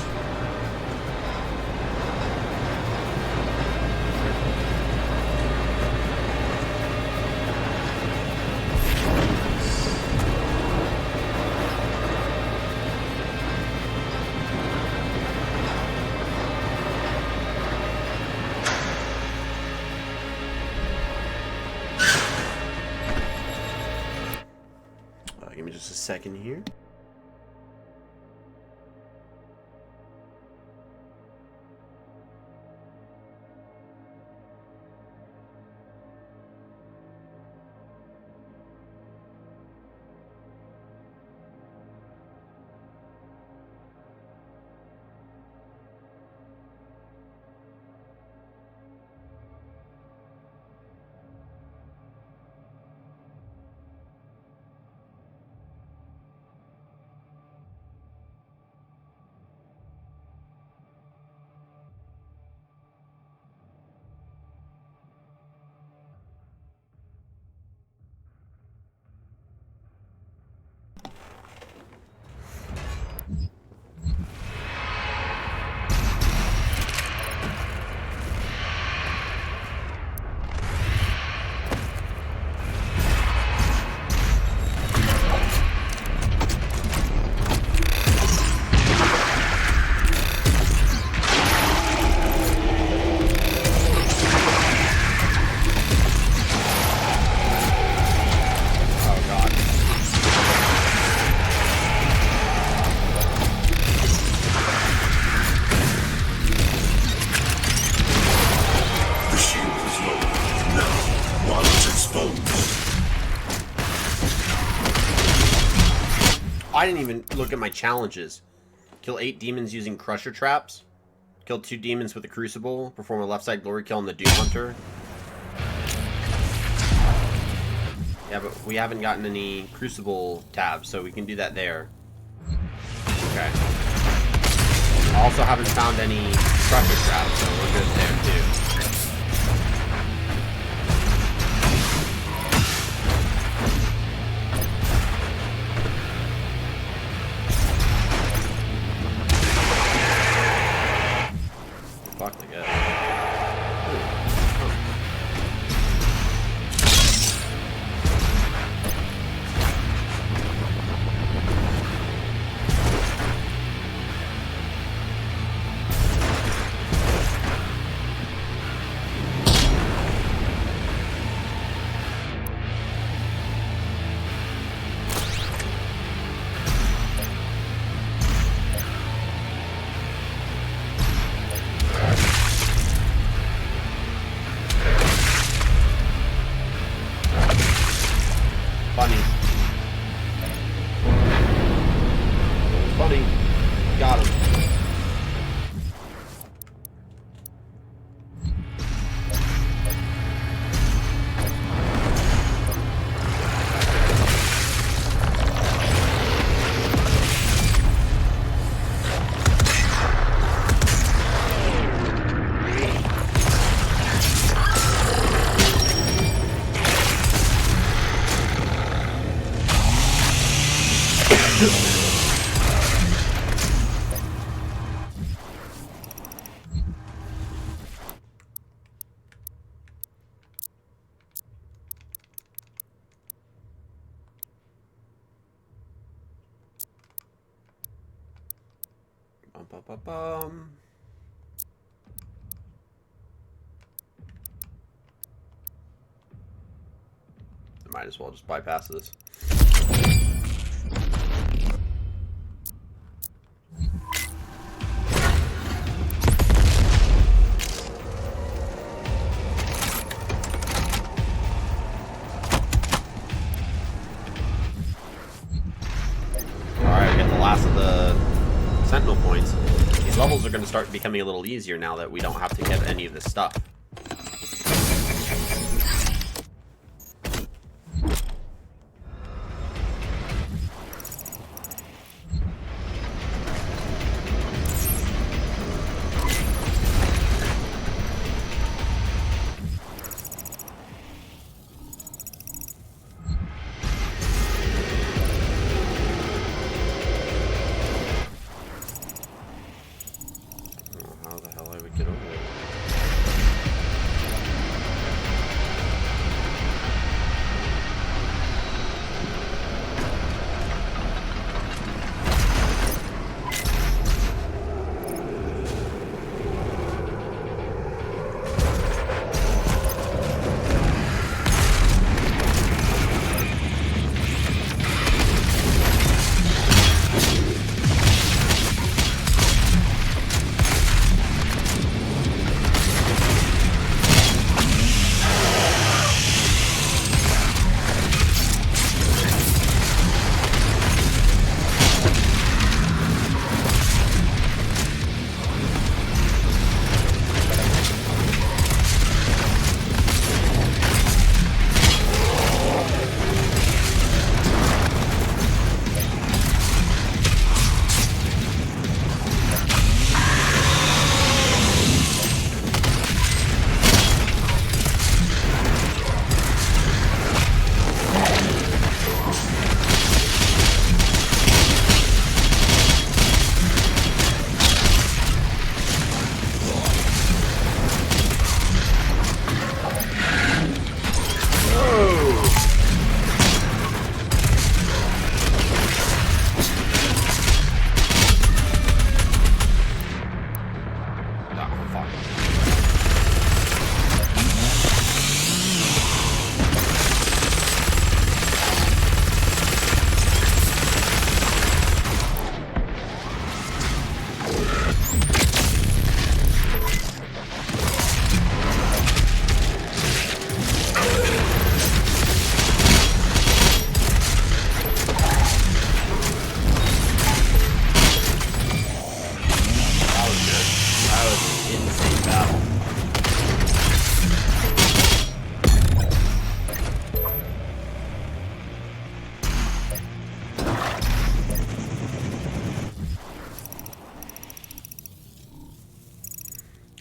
Give me just a second here. I didn't even look at my challenges. Kill 8 demons using Crusher Traps. Kill 2 demons with a Crucible. Perform a left side glory kill on the Doom Hunter. Yeah, but we haven't gotten any Crucible tabs, so we can do that there. Okay. I also haven't found any Crusher Traps, so we're good there too. Fuck, I guess. Ba-ba-bum. I might as well just bypass this. Alright, get the last of the Sentinel points. These levels are going to start becoming a little easier now that we don't have to get any of this stuff. How the hell I would get over there?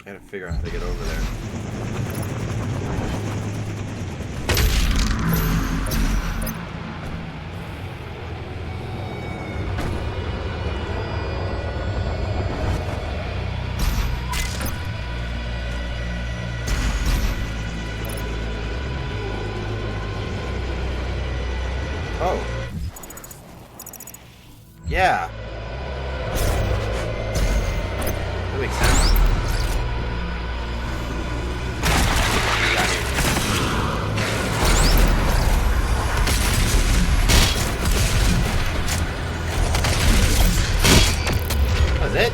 I gotta figure out how to get over there. Oh. Yeah. That makes sense. That's it?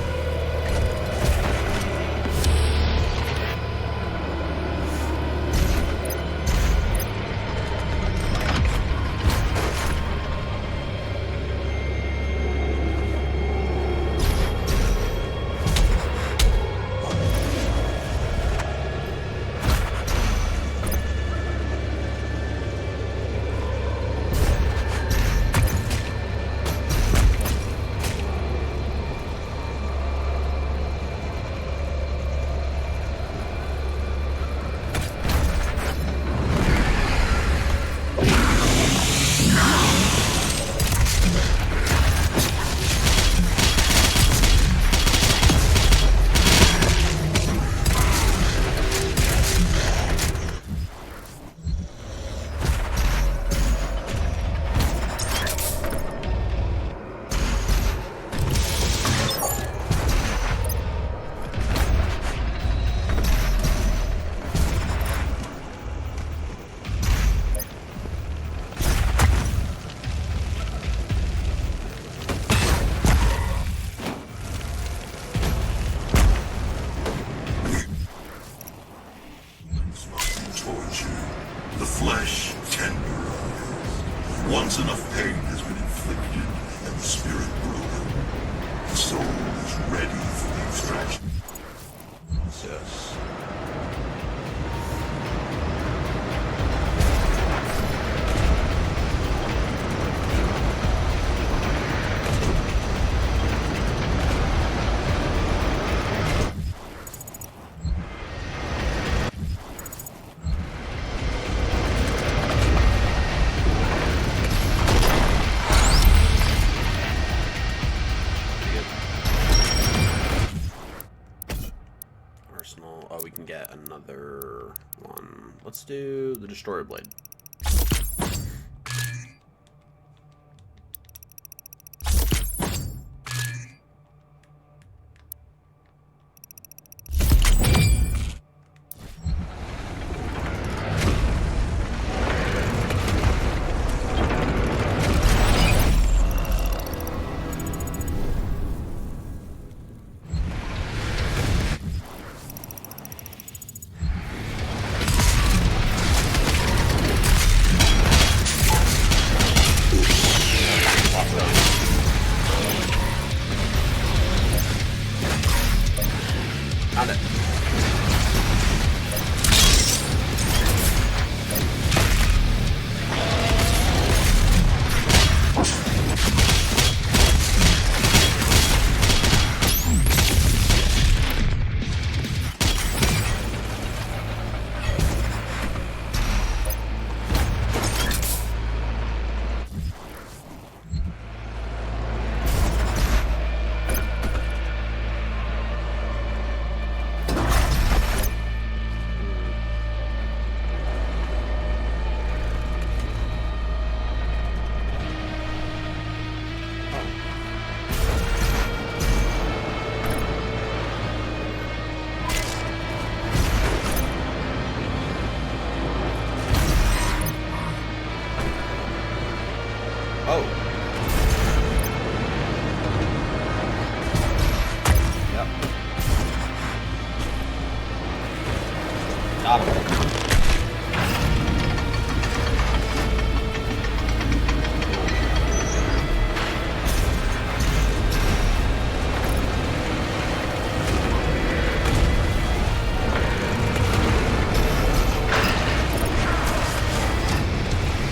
arsenal. Oh, we can get another one. Let's do the Destroyer Blade. Found it. Oh. Yep. Got him.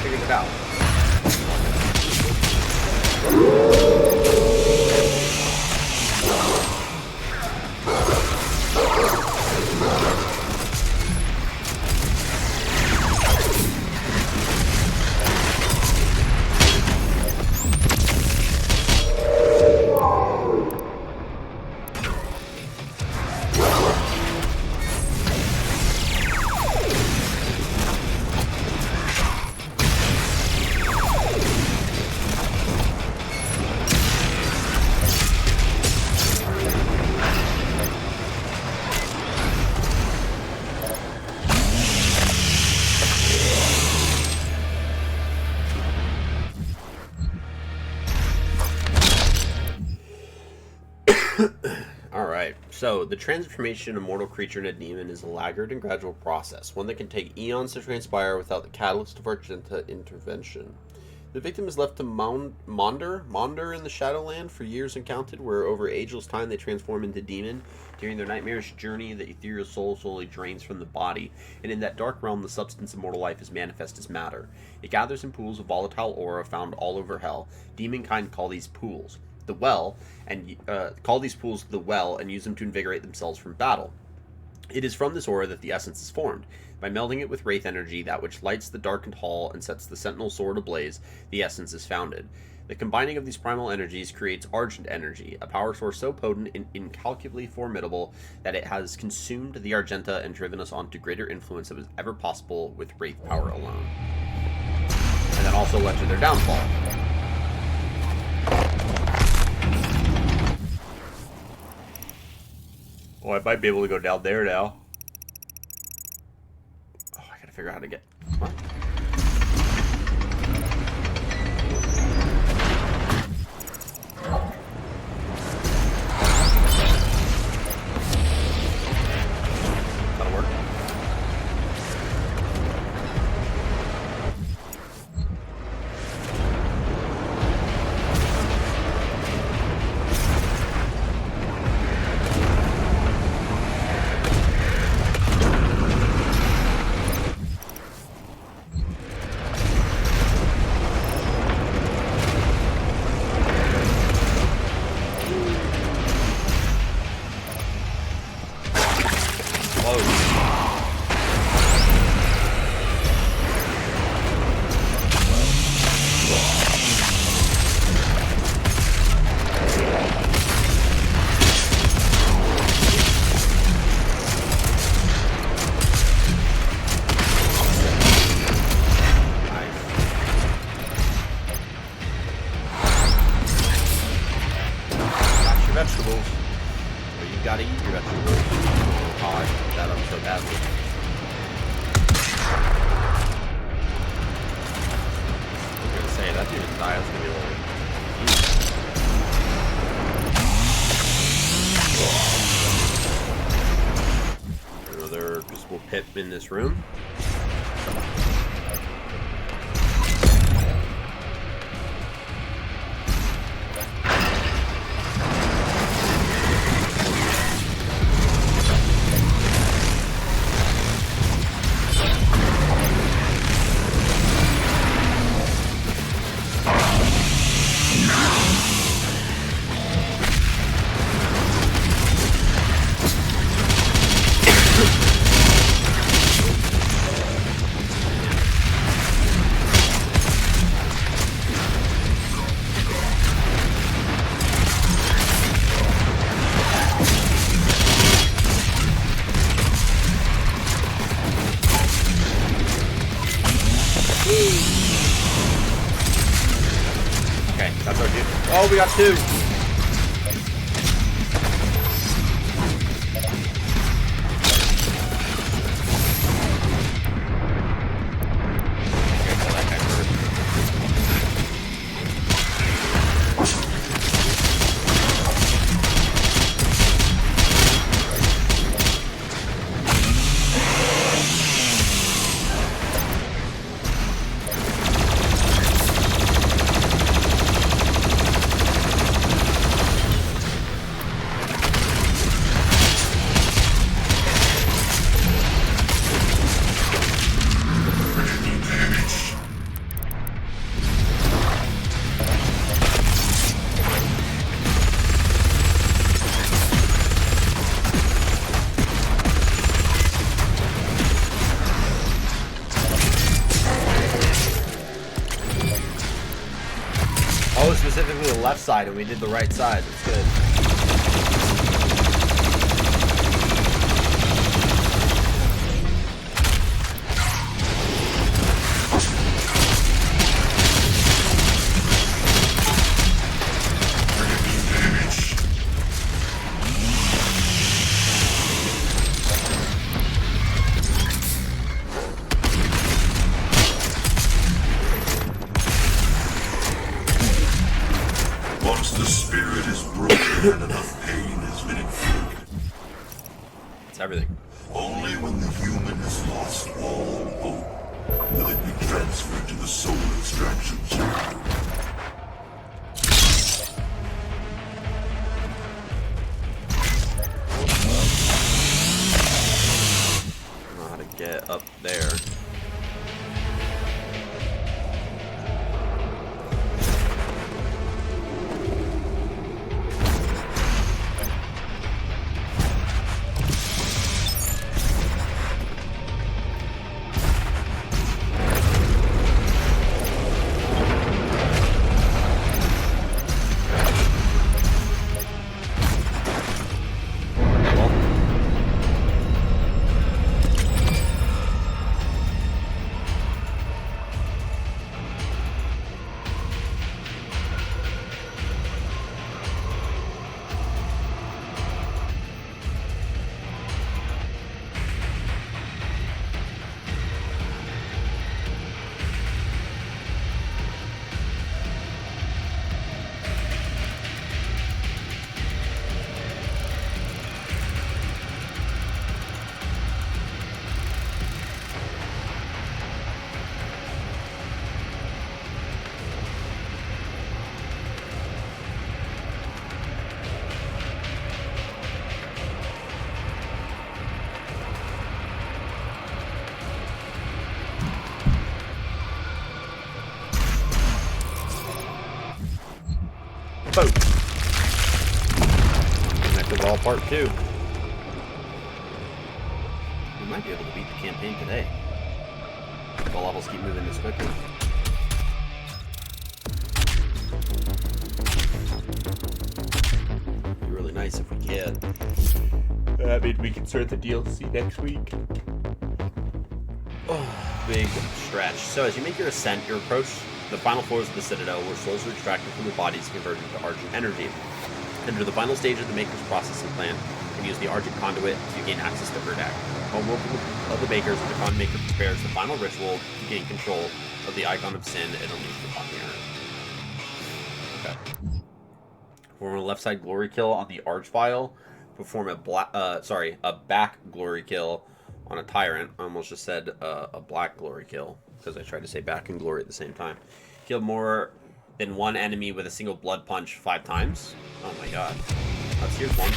Figured it out. Alright, so the transformation of a mortal creature into a demon is a laggard and gradual process, one that can take eons to transpire without the catalyst of Argenta intervention. The victim is left to maunder in the Shadowland for years uncounted, where over ageless time they transform into demon. During their nightmarish journey, the ethereal soul slowly drains from the body, and in that dark realm the substance of mortal life is manifest as matter. It gathers in pools of volatile aura found all over hell. Demonkind call these pools the well, and call these pools the well, and use them to invigorate themselves from battle. It is from this aura that the essence is formed. By melding it with wraith energy, that which lights the darkened hall and sets the sentinel sword ablaze, the essence is founded. The combining of these primal energies creates Argent energy, a power source so potent and incalculably formidable that it has consumed the Argenta and driven us on to greater influence than was ever possible with wraith power alone. And then also led to their downfall. Oh, I might be able to go down there now. Oh, I gotta figure out how to get... What? That'll work. hit in this room. Okay, that's our dude. Oh, we got two. Okay, kill that guy first. Oh, specifically the left side, and we did the right side. That's good. Once the spirit is broken and enough pain has been inflicted, It's everything. only when the human has lost all hope will it be transferred to the soul extraction chamber. I don't know how to get up there. Boom. Connected Ball Part 2. We might be able to beat the campaign today. The levels keep moving this quickly. Be really nice if we can. That means we can start the DLC next week. Oh, big stretch. So as you make your ascent, you approach the final floors of the Citadel, where souls are extracted from the bodies converted into Argent energy. Enter the final stage of the Maker's processing plant and use the Argent conduit to gain access to Urdak, homeworld of the Makers, where the Con Maker prepares the final ritual to gain control of the Icon of Sin and unleash upon the Earth. Okay. Perform a left side glory kill on the Archvile. Perform a back glory kill on a Tyrant. I almost just said a black glory kill, because I tried to say back and glory at the same time. Killed more than one enemy with a single blood punch 5 times. Oh my god. Here's one.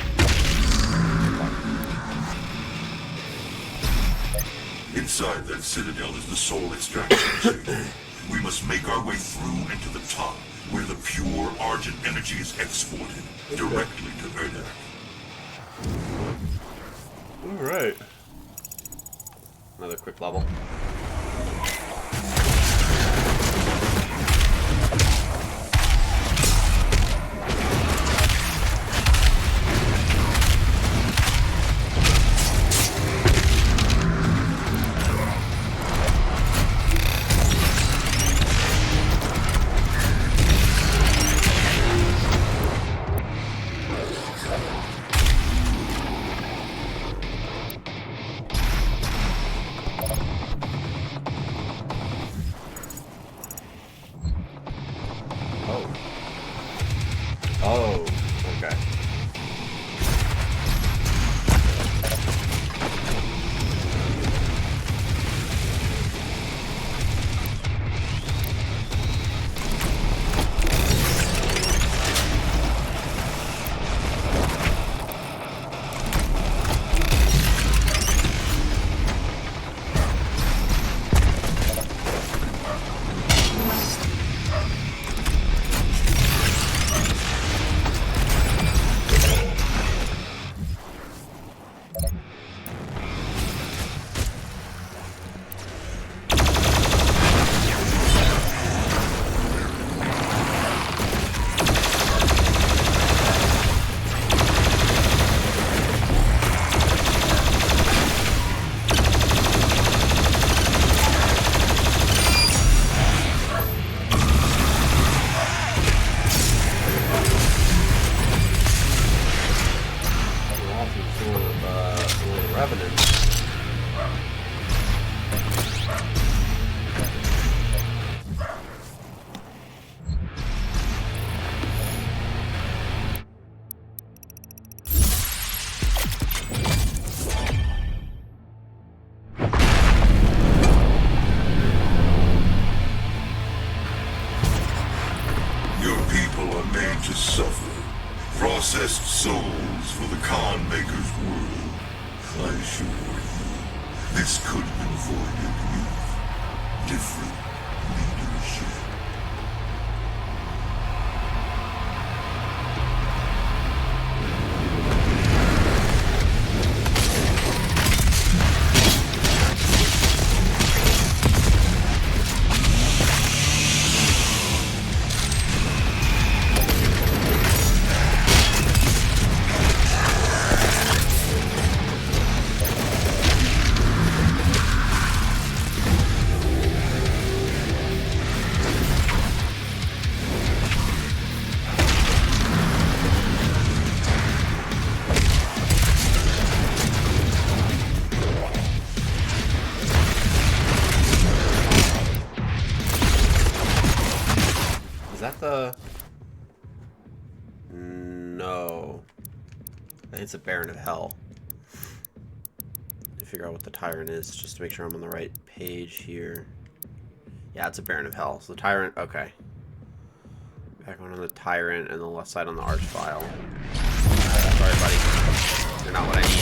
Inside that citadel is the soul extraction chamber. We must make our way through into the top, where the pure Argent energy is exported directly to Erdak. Alright. Another quick level. Oh, okay. To suffer. Processed souls for the Khan Maker's world. I assure you, this could have been avoided with different leadership. Is that the... No. I think it's a Baron of Hell. To figure out what the Tyrant is, just to make sure I'm on the right page here. Yeah, it's a Baron of Hell. So the Tyrant, okay. Back on the Tyrant and the left side on the Archvile. Sorry, buddy. You're not what I need.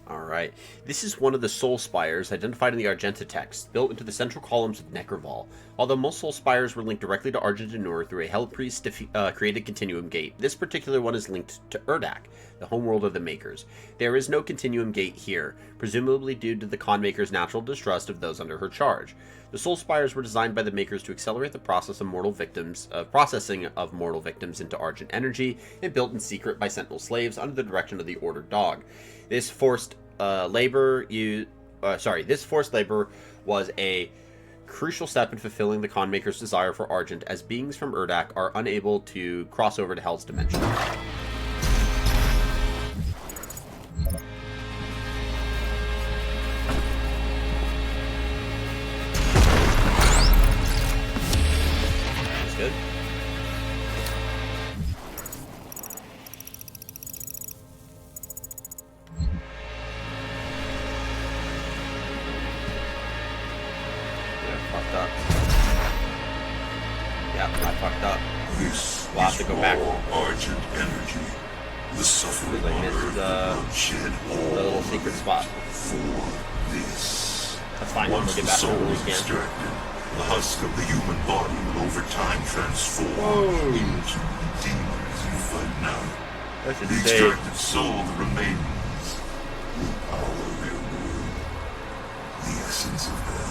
Alright, this is one of the soul spires identified in the Argenta text, built into the central columns of Necroval. Although most soul spires were linked directly to Argent D'Nur through a Hell Priest created Continuum Gate, this particular one is linked to Urdak, the homeworld of the Makers. There is no Continuum Gate here, presumably due to the Con Maker's natural distrust of those under her charge. The soul spires were designed by the Makers to accelerate the process of processing of mortal victims into Argent energy, and built in secret by Sentinel slaves under the direction of the Order Dog. This forced labor was a crucial step in fulfilling the Con Maker's desire for Argent, as beings from Urdak are unable to cross over to Hell's dimension. That's good. Fucked up. Yeah, I fucked up. This We'll have to is go back. raw Argent energy. The suffering Like, on this Earth is, will not shed all the little secret spot. for this. That's fine. We'll Once get the back to it soul when we is can. extracted, the husk of the human body will over time transform into demons you fight now. That's The insane. extracted soul that remains will power their world. The essence of hell.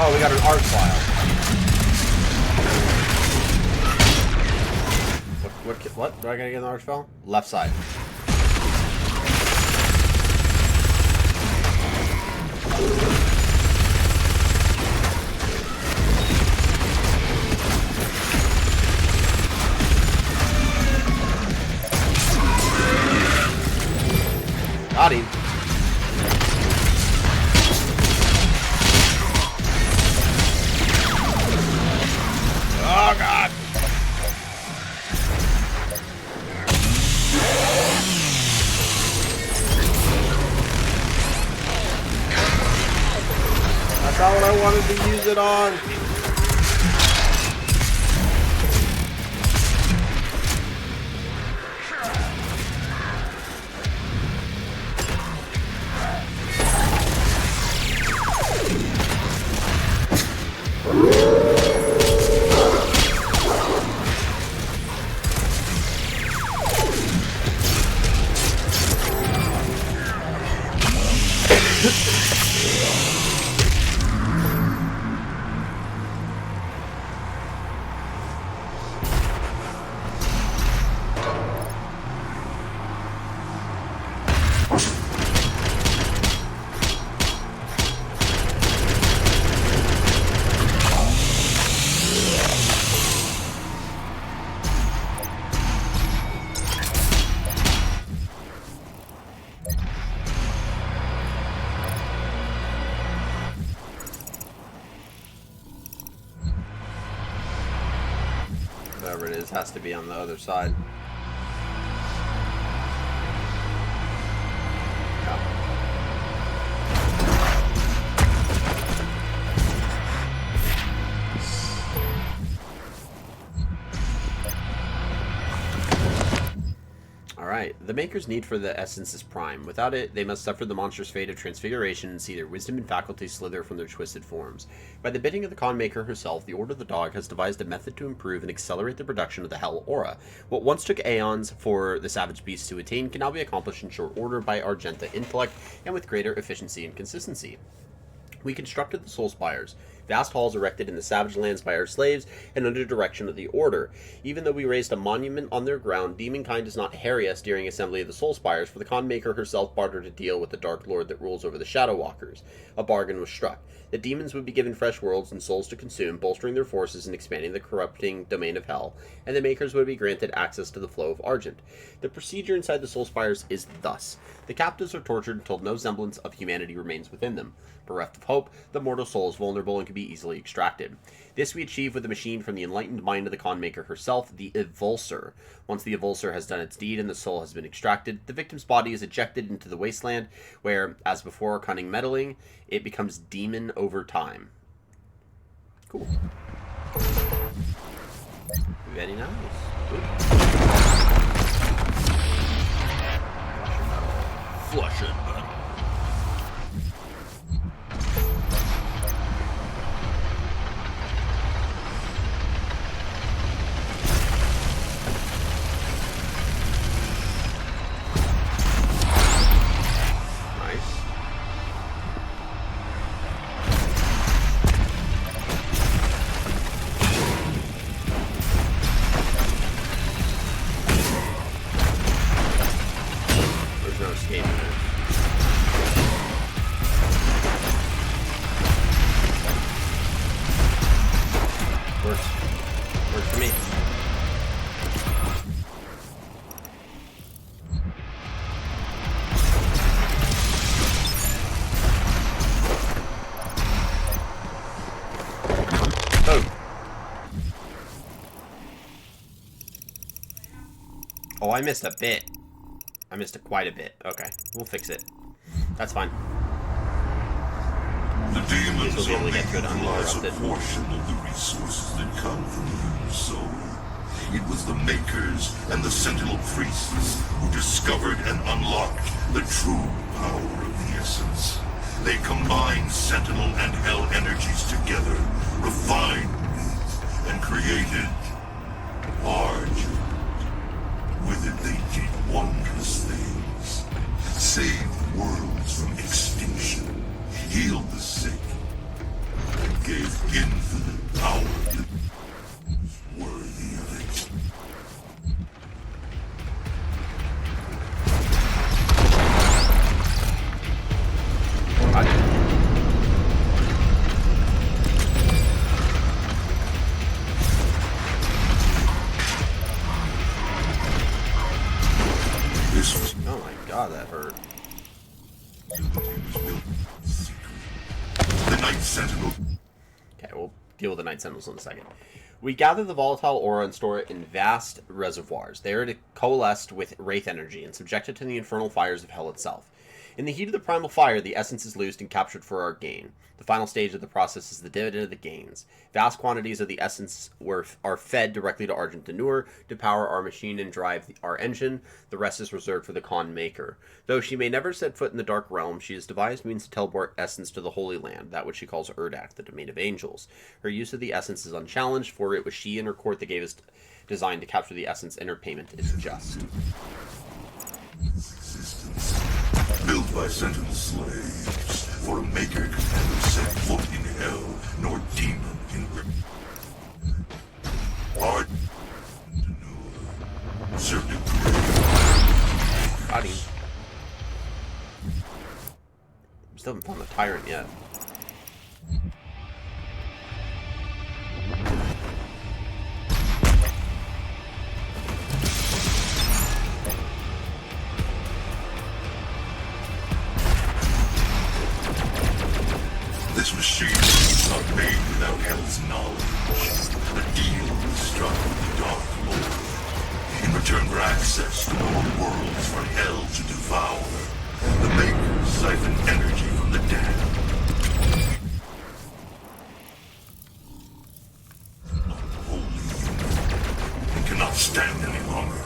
Oh, we got an art file. What? Do I gotta get an art file? Left side. Got him. Oh god! That's not what I wanted to use it on. Whatever it is has to be on the other side. Alright. Alright, the Maker's need for the essence is prime. Without it, they must suffer the monster's fate of transfiguration and see their wisdom and faculties slither from their twisted forms. By the bidding of the Khan Maker herself, the Order of the Dog has devised a method to improve and accelerate the production of the Hell Aura. What once took aeons for the savage beasts to attain can now be accomplished in short order by Argenta intellect and with greater efficiency and consistency. We constructed the Soul Spires, vast halls erected in the savage lands by our slaves and under direction of the Order. Even though we raised a monument on their ground, demonkind does not harry us during assembly of the Soul Spires, for the Khan Maker herself bartered a deal with the Dark Lord that rules over the Shadow Walkers. A bargain was struck. The demons would be given fresh worlds and souls to consume, bolstering their forces and expanding the corrupting domain of hell, and the Makers would be granted access to the flow of Argent. The procedure inside the Soul Spires is thus. The captives are tortured until no semblance of humanity remains within them. Bereft of hope, the mortal soul is vulnerable and can be easily extracted. This we achieve with a machine from the enlightened mind of the Khan Maker herself, the Evulsor. Once the Evulsor has done its deed and the soul has been extracted, the victim's body is ejected into the wasteland, where, as before cunning meddling, it becomes demon over time. Cool. Very nice. Good. Flush it. Oh, I missed a bit. I missed quite a bit. Okay, we'll fix it. That's fine. The demons we'll be able to get to it utilize a uninterrupted. portion of the resources that come from the human soul. It was the Makers and the Sentinel Priests who discovered and unlocked the true power of the Essence. They combined Sentinel and Hell energies together, refined it, and created Argent. With it they did wondrous things. Saved worlds from extinction, healed the sick, and gave infinite power to those worthy of it. This was Oh my god, that hurt. the Night Sentinel. Okay, we'll deal with the Night Sentinels in a second. We gather the volatile aura and store it in vast reservoirs. They are coalesced with Wraith energy and subjected to the infernal fires of hell itself. In the heat of the primal fire, the essence is loosed and captured for our gain. The final stage of the process is the dividend of the gains. Vast quantities of the essence are fed directly to Argent D'Nur to power our machine and drive our engine. The rest is reserved for the Khan Maker. Though she may never set foot in the Dark Realm, she has devised means to teleport essence to the Holy Land, that which she calls Urdak, the domain of angels. Her use of the essence is unchallenged, for it was she and her court that gave us design to capture the essence, and her payment is just. Existence, built by Sentinel slaves, for a Maker could never set foot in hell, nor demon in Argent D'Nur served a great. Got him. Still haven't found the tyrant yet. This machine was not made without Hell's knowledge. The deal was struck with the Dark Lord. In return for access to more worlds for Hell to devour, the Makers siphon energy from the damned. Unholy union. It cannot stand any longer.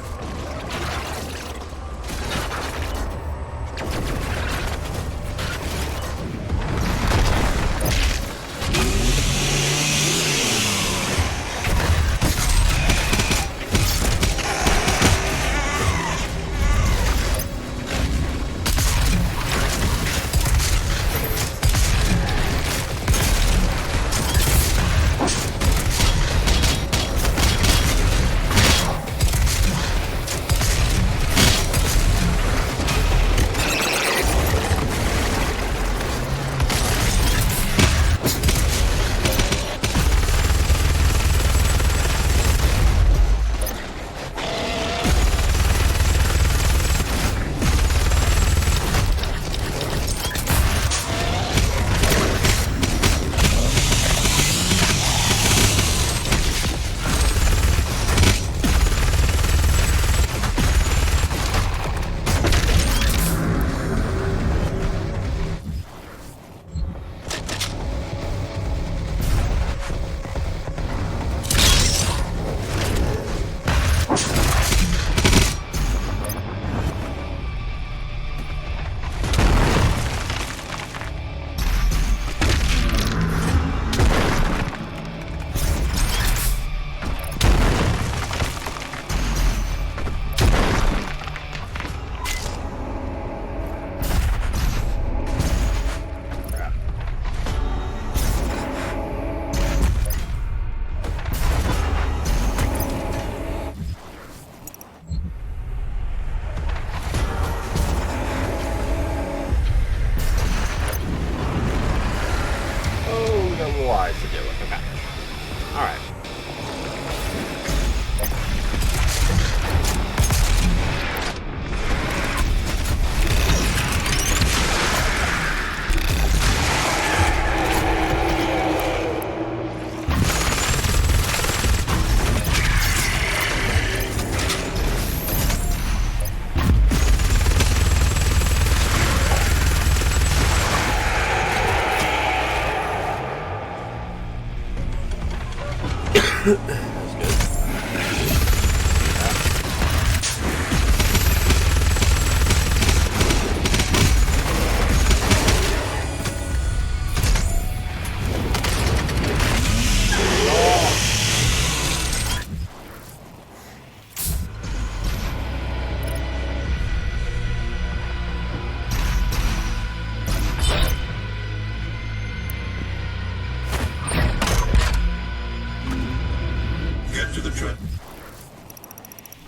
to the trend.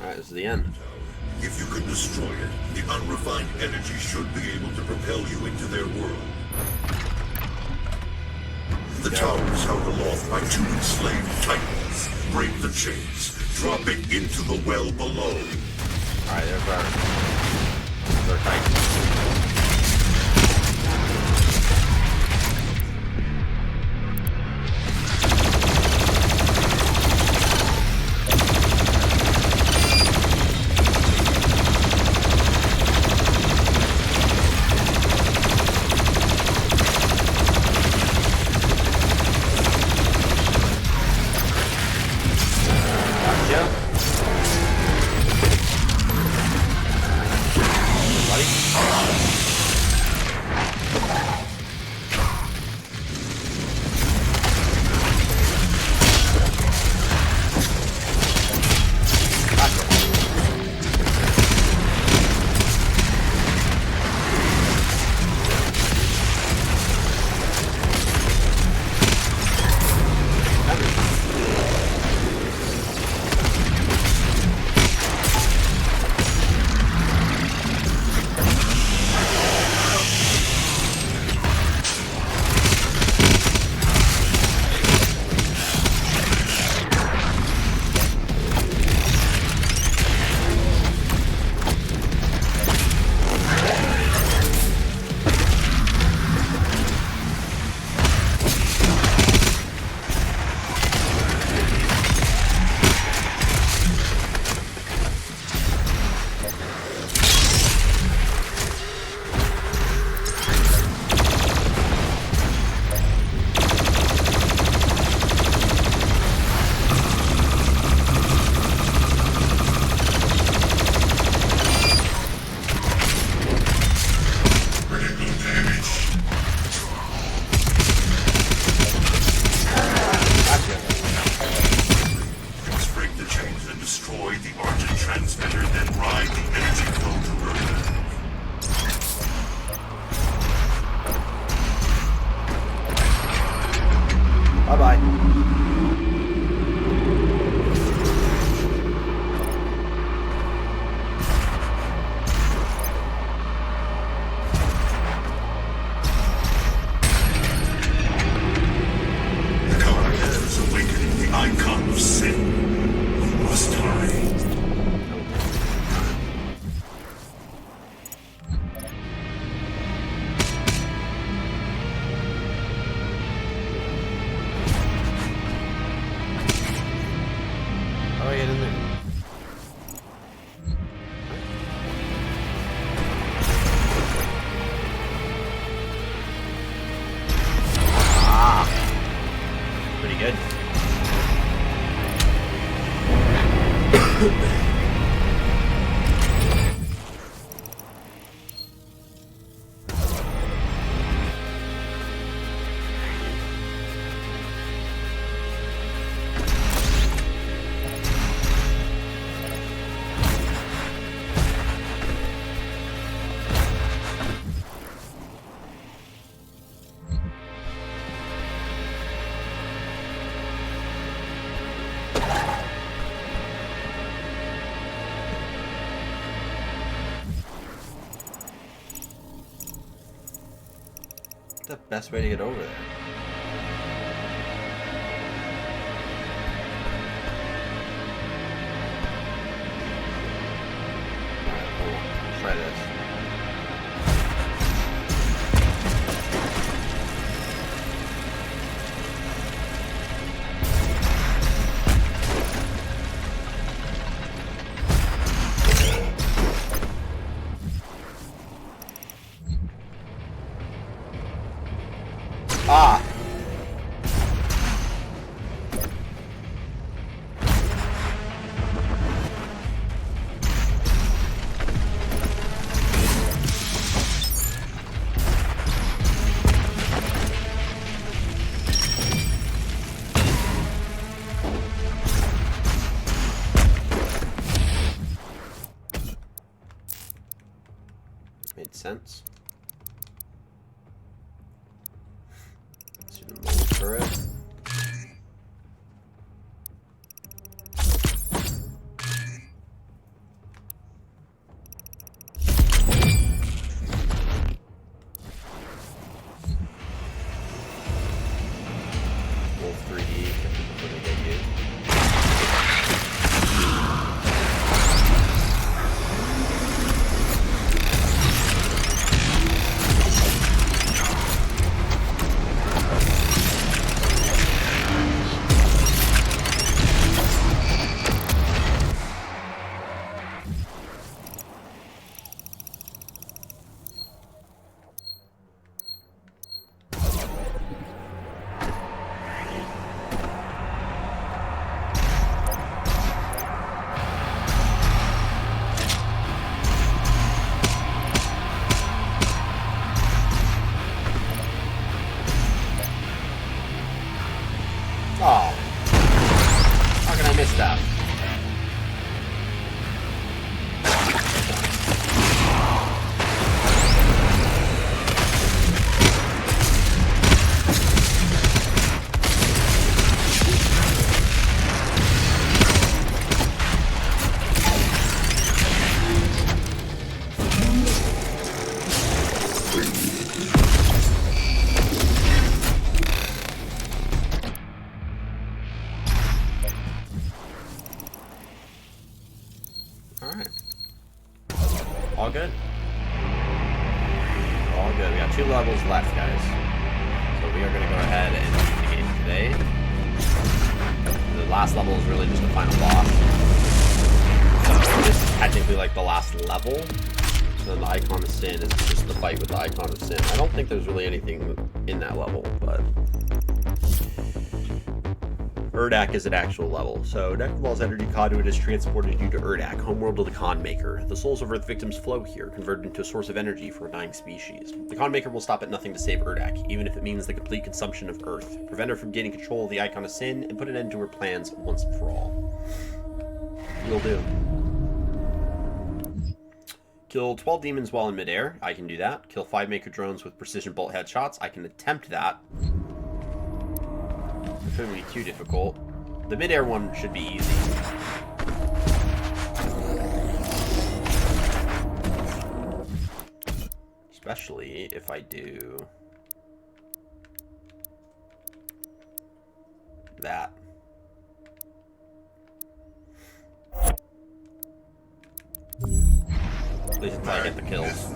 Alright, this is the end. If you can destroy it, the unrefined energy should be able to propel you into their world. The tower is held aloft by 2 enslaved titans. Break the chains. Drop it into the well below. Alright, there's our titan. The best way to get over there. Alright, hold on. Let's try this. Ah! Made sense. Let's do the mole turret. step. Alright. All good. All good. We got 2 levels left, guys. So we are going to go ahead and beat the game today. The last level is really just the final boss. So this is technically like the last level. So the Icon of Sin is just the fight with the Icon of Sin. I don't think there's really anything in that level, but... Urdak is an actual level. So, Necroval's energy conduit has transported you to Urdak, homeworld of the Khan Maker. The souls of Earth victims flow here, converted into a source of energy for a dying species. The Khan Maker will stop at nothing to save Urdak, even if it means the complete consumption of Earth, prevent her from gaining control of the Icon of Sin, and put an end to her plans once and for all. You'll do. Kill 12 demons while in midair. I can do that. Kill 5 Maker drones with precision bolt headshots. I can attempt that. It shouldn't be too difficult. The mid-air one should be easy. Especially if I do that. At least until I get the kills.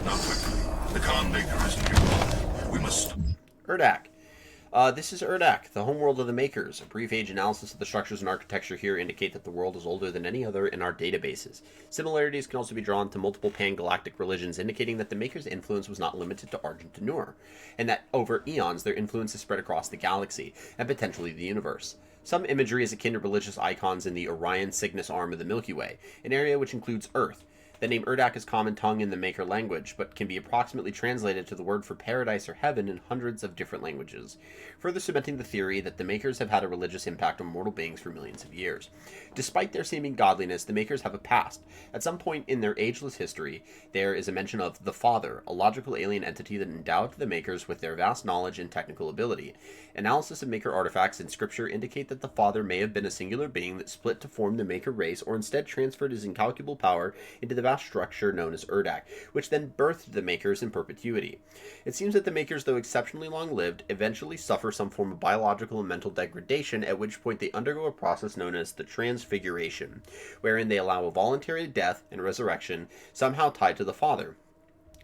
Now quickly, the Khan Maker is nearby. We must... Urdak. This is Urdak, the homeworld of the Makers. A brief age analysis of the structures and architecture here indicate that the world is older than any other in our databases. Similarities can also be drawn to multiple pan-galactic religions, indicating that the Makers' influence was not limited to Argent D'Nur, and that over eons their influence is spread across the galaxy, and potentially the universe. Some imagery is akin to religious icons in the Orion Cygnus arm of the Milky Way, an area which includes Earth. The name Urdak is common tongue in the Maker language, but can be approximately translated to the word for paradise or heaven in hundreds of different languages, further cementing the theory that the Makers have had a religious impact on mortal beings for millions of years. Despite their seeming godliness, the Makers have a past. At some point in their ageless history, there is a mention of the Father, a logical alien entity that endowed the Makers with their vast knowledge and technical ability. Analysis of Maker artifacts in Scripture indicate that the Father may have been a singular being that split to form the Maker race, or instead transferred his incalculable power into the vast structure known as Urdak, which then birthed the Makers in perpetuity. It seems that the Makers, though exceptionally long-lived, eventually suffer some form of biological and mental degradation, at which point they undergo a process known as the Transfiguration, wherein they allow a voluntary death and resurrection, somehow tied to the Father.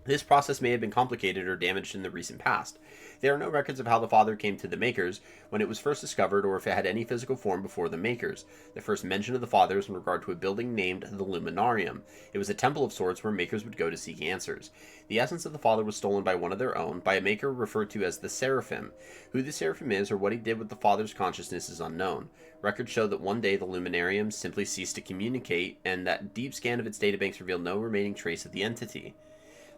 This process may have been complicated or damaged in the recent past. There are no records of how the Father came to the Makers, when it was first discovered, or if it had any physical form before the Makers. The first mention of the Father is in regard to a building named the Luminarium. It was a temple of sorts where Makers would go to seek answers. The essence of the Father was stolen by one of their own, by a Maker referred to as the Seraphim. Who the Seraphim is, or what he did with the Father's consciousness, is unknown. Records show that one day the Luminarium simply ceased to communicate, and that deep scan of its databanks revealed no remaining trace of the entity.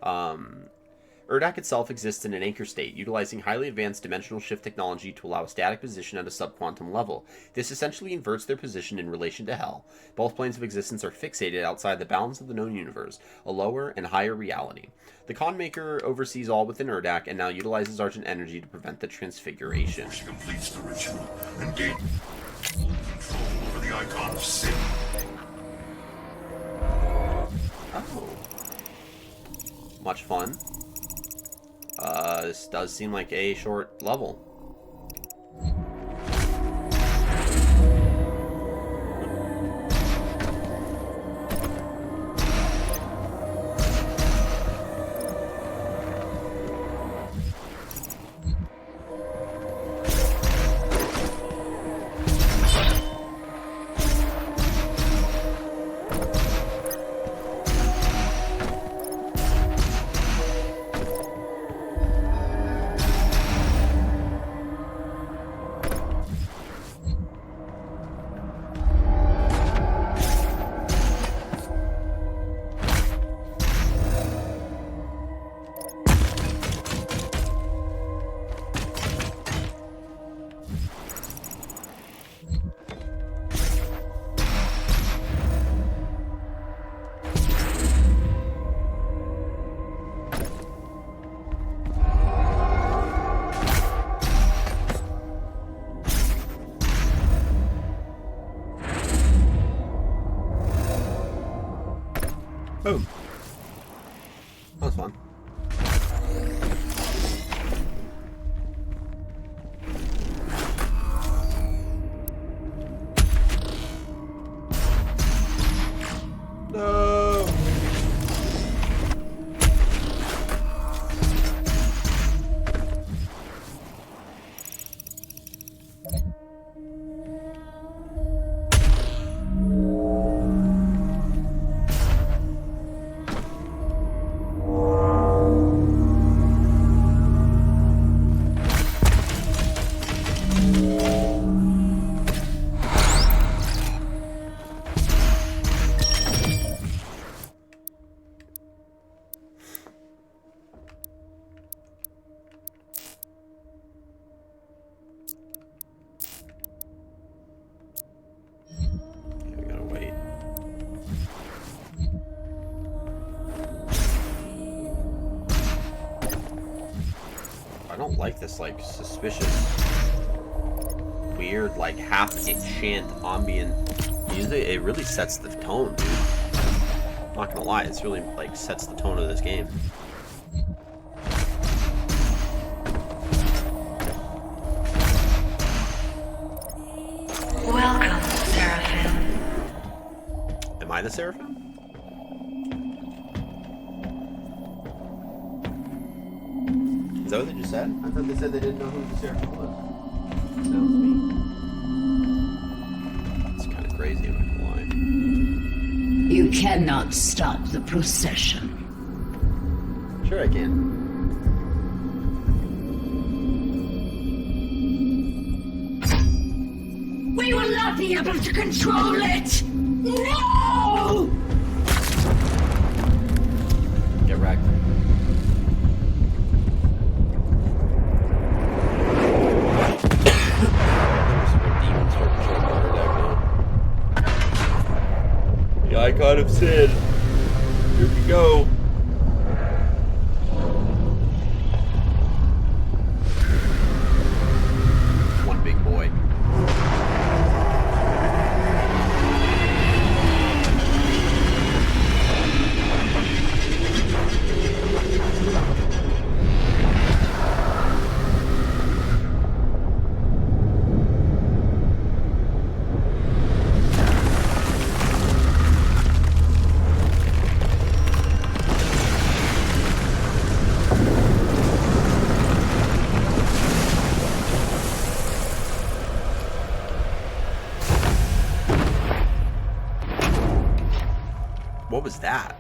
Urdak itself exists in an anchor state, utilizing highly advanced dimensional shift technology to allow a static position at a subquantum level. This essentially inverts their position in relation to Hell. Both planes of existence are fixated outside the bounds of the known universe, a lower and higher reality. The Khan Maker oversees all within Urdak and now utilizes Argent energy to prevent the Transfiguration. She completes the ritual and gains full control over the Icon of Sin. Oh. Much fun. This does seem like a short level. Boom. That was fun. No. We gotta wait. I don't like this, like, suspicious, weird, like, half-chant ambient music. It really sets the tone, dude. I'm not gonna lie, it's really, like, sets the tone of this game. Welcome, Seraphim. Am I the Seraphim? Is that what they just said? I thought they said they didn't know who the Seraphim was. That was me. It's kind of crazy, I'm not gonna lie. You cannot stop the procession. Sure I can. We will not be able to control it! No! Get wrecked. The icon of sin. Here we go. One big boy. What was that?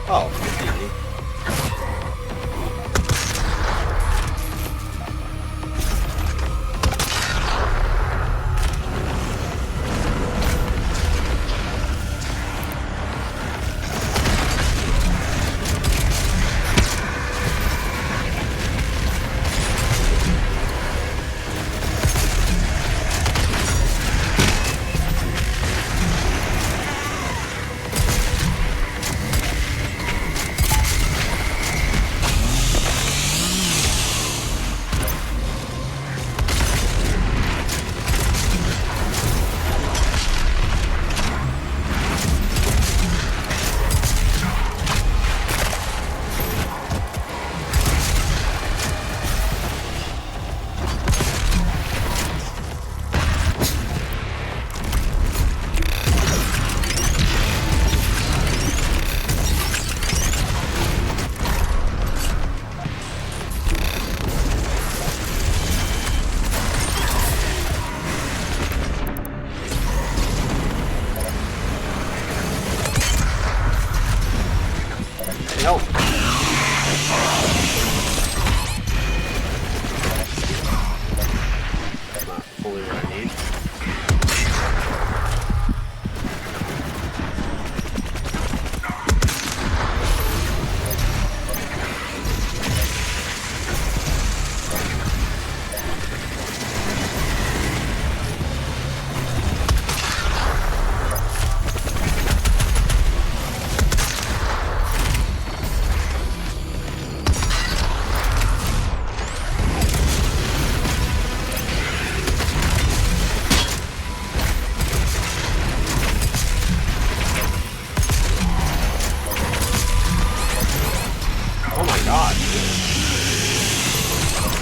Oh, that's easy.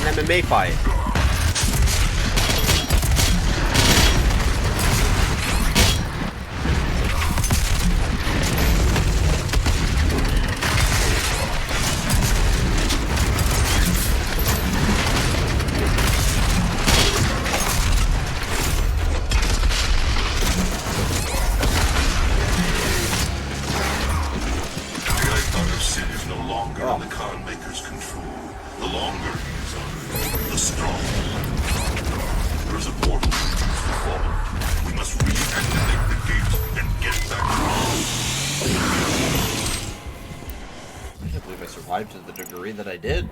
An MMA fight. To the degree that I did.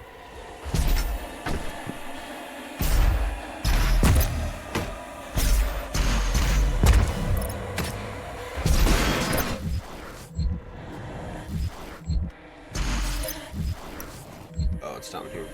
Oh, it's down here.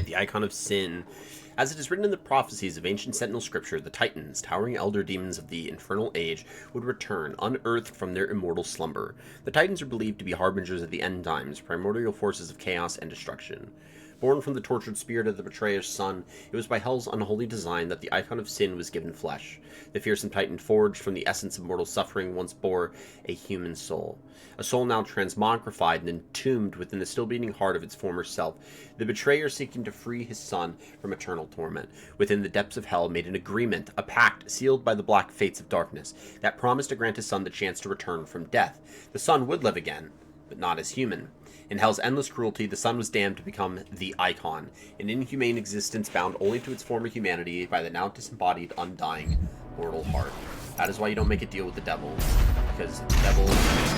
The icon of sin. As it is written in the prophecies of ancient Sentinel scripture, the Titans, towering elder demons of the infernal age, would return, unearthed from their immortal slumber. The Titans are believed to be harbingers of the end times, primordial forces of chaos and destruction. Born from the tortured spirit of the betrayer's son, it was by Hell's unholy design that the icon of sin was given flesh. The fearsome Titan forged from the essence of mortal suffering once bore a human soul. A soul now transmogrified and entombed within the still beating heart of its former self. The betrayer, seeking to free his son from eternal torment, within the depths of Hell made an agreement, a pact sealed by the black fates of darkness, that promised to grant his son the chance to return from death. The son would live again, but not as human. In Hell's endless cruelty, the son was damned to become the Icon, an inhumane existence bound only to its former humanity by the now disembodied, undying, mortal heart. That is why you don't make a deal with the devil, because the devil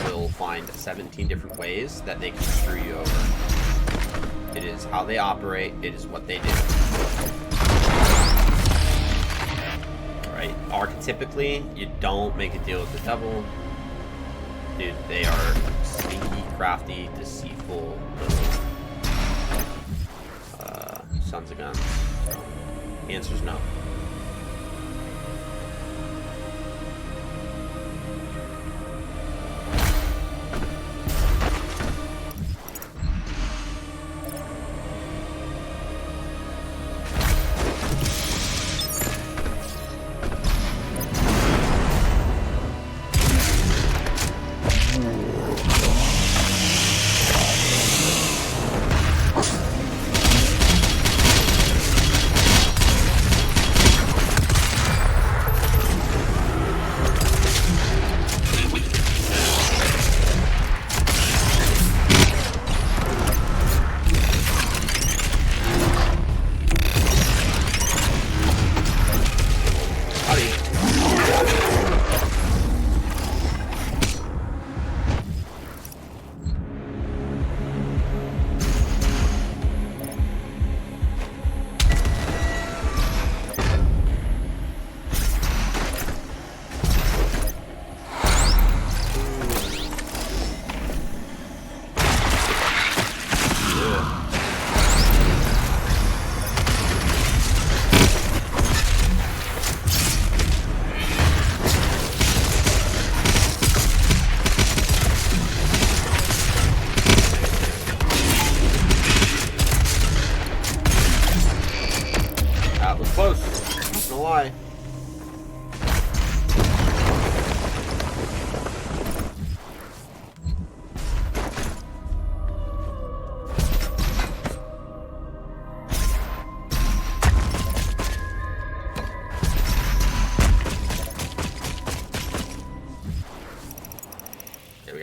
will find 17 different ways that they can screw you over. It is how they operate, it is what they do. Right? Archetypically, you don't make a deal with the devil. Dude, they are sneaky, crafty, deceitful little sons of guns. So, the answer is no.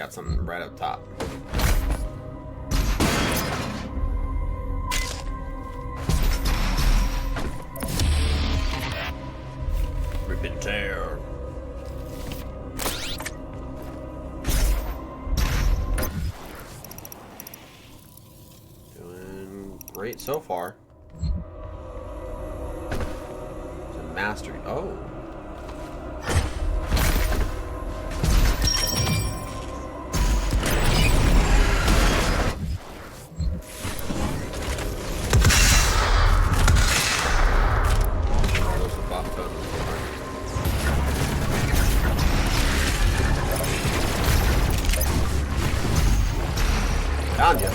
Something right up top. great so far. It's a mastery. Oh. Found you.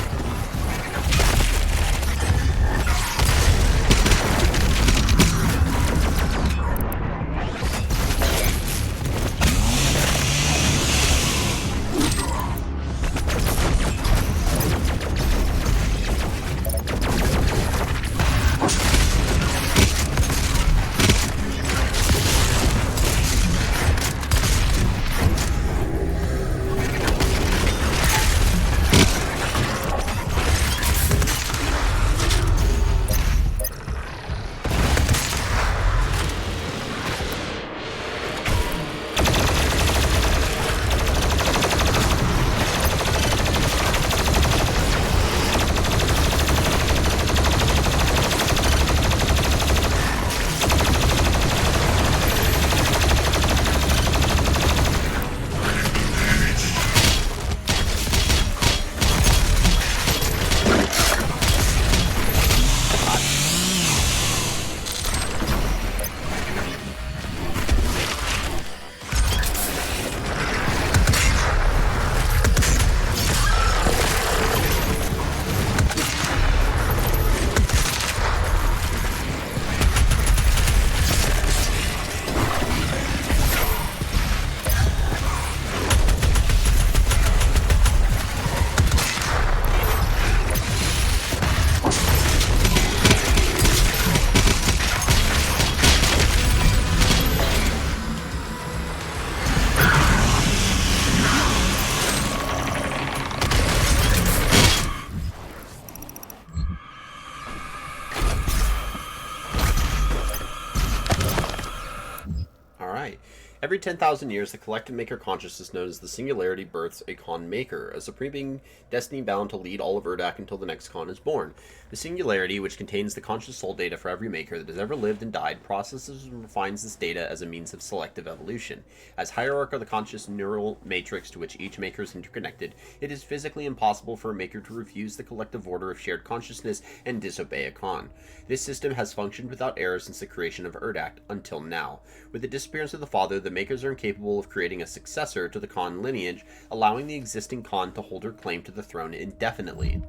Every 10,000 years, the collective maker consciousness known as the Singularity births a Khan Maker, a supreme being destiny bound to lead all of Urdak until the next Khan is born. The Singularity, which contains the conscious soul data for every maker that has ever lived and died, processes and refines this data as a means of selective evolution. As hierarch of the conscious neural matrix to which each maker is interconnected, it is physically impossible for a maker to refuse the collective order of shared consciousness and disobey a Khan. This system has functioned without error since the creation of Urdak, until now. With the disappearance of the father, the makers are incapable of creating a successor to the Khan lineage, allowing the existing Khan to hold her claim to the throne indefinitely.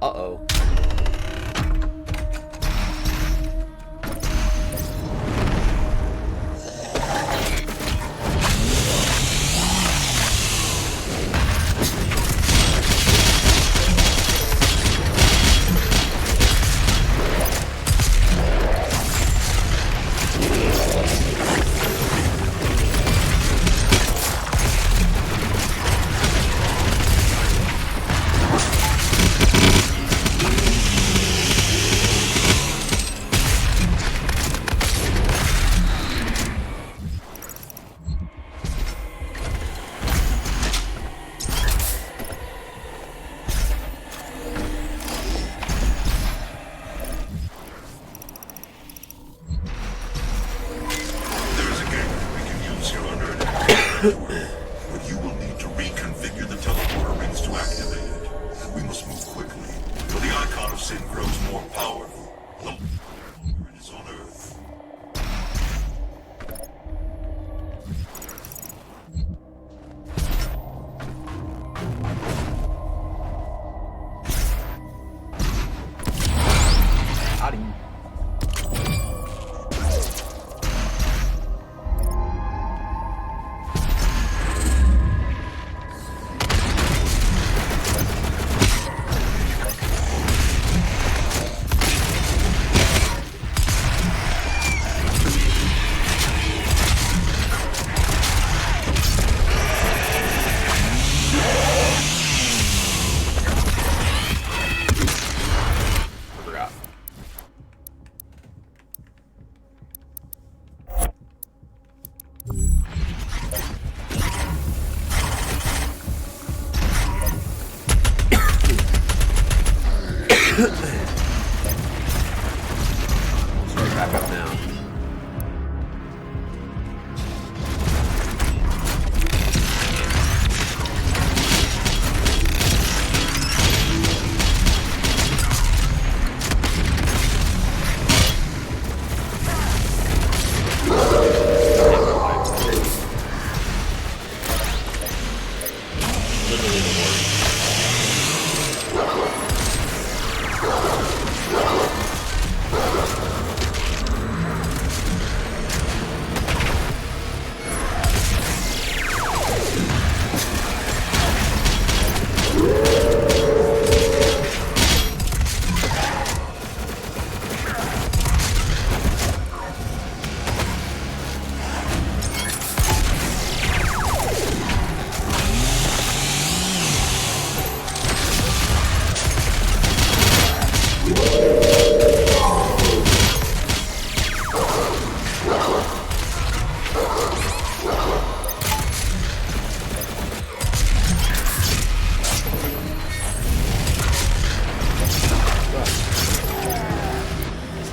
Uh-oh. But you will need to reconfigure the teleporter rings to activate it. We must move quickly, for the icon of Sin grows more powerful. The longer it is on Earth. Howdy.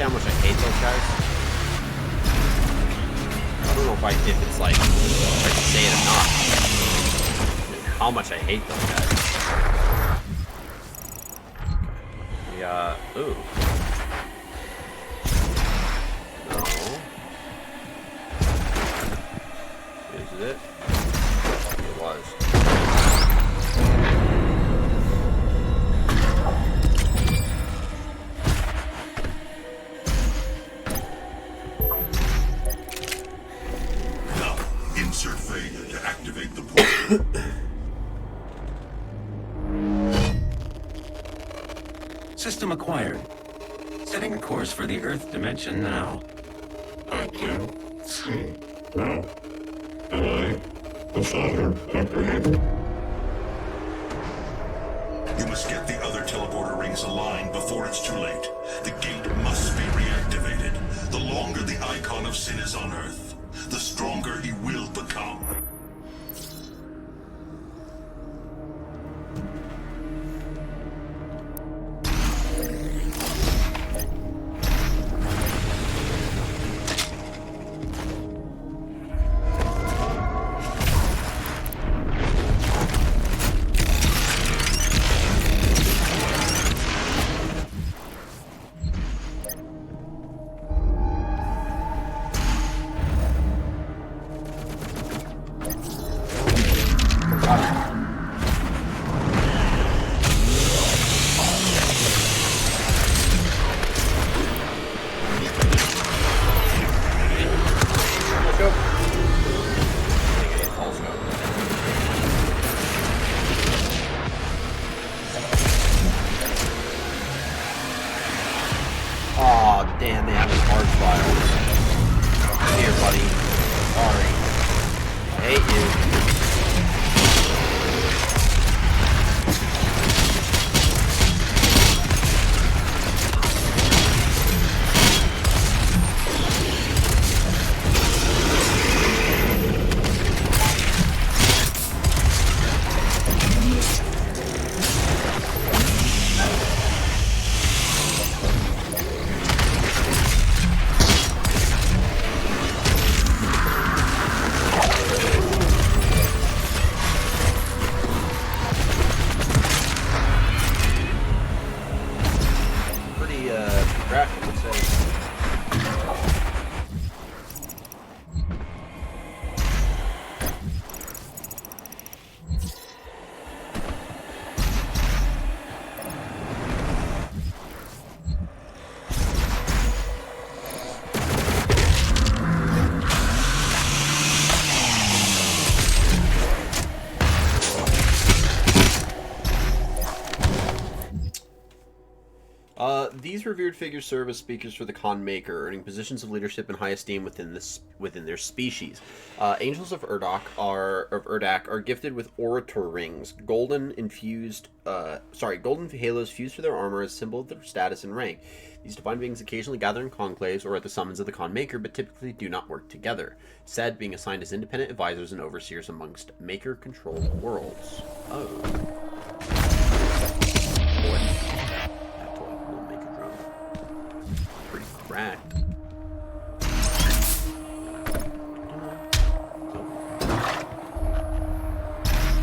say how much I hate those guys? I don't know if it's like, if I can say it enough. How much I hate those guys. Ooh. No. Is it? It was. Now, insert failure to activate the portal. System acquired. Setting a course for the Earth dimension now. I can see now. Am I the father upgrade? You must get the other teleporter rings aligned before it's too late. The gate must be reactivated. The longer the icon of sin is on Earth, the stronger he will become. Aw, damn, they have a hard file. Here, buddy. Sorry. I hate you. Graphic would say. These revered figures serve as speakers for the Khan Maker, earning positions of leadership and high esteem within their species. Angels of Urdak are gifted with orator rings, golden halos fused to their armor as a symbol of their status and rank. These divine beings occasionally gather in conclaves or at the summons of the Khan Maker, but typically do not work together, said being assigned as independent advisors and overseers amongst Maker-controlled worlds. Oh. Boy. Cracked.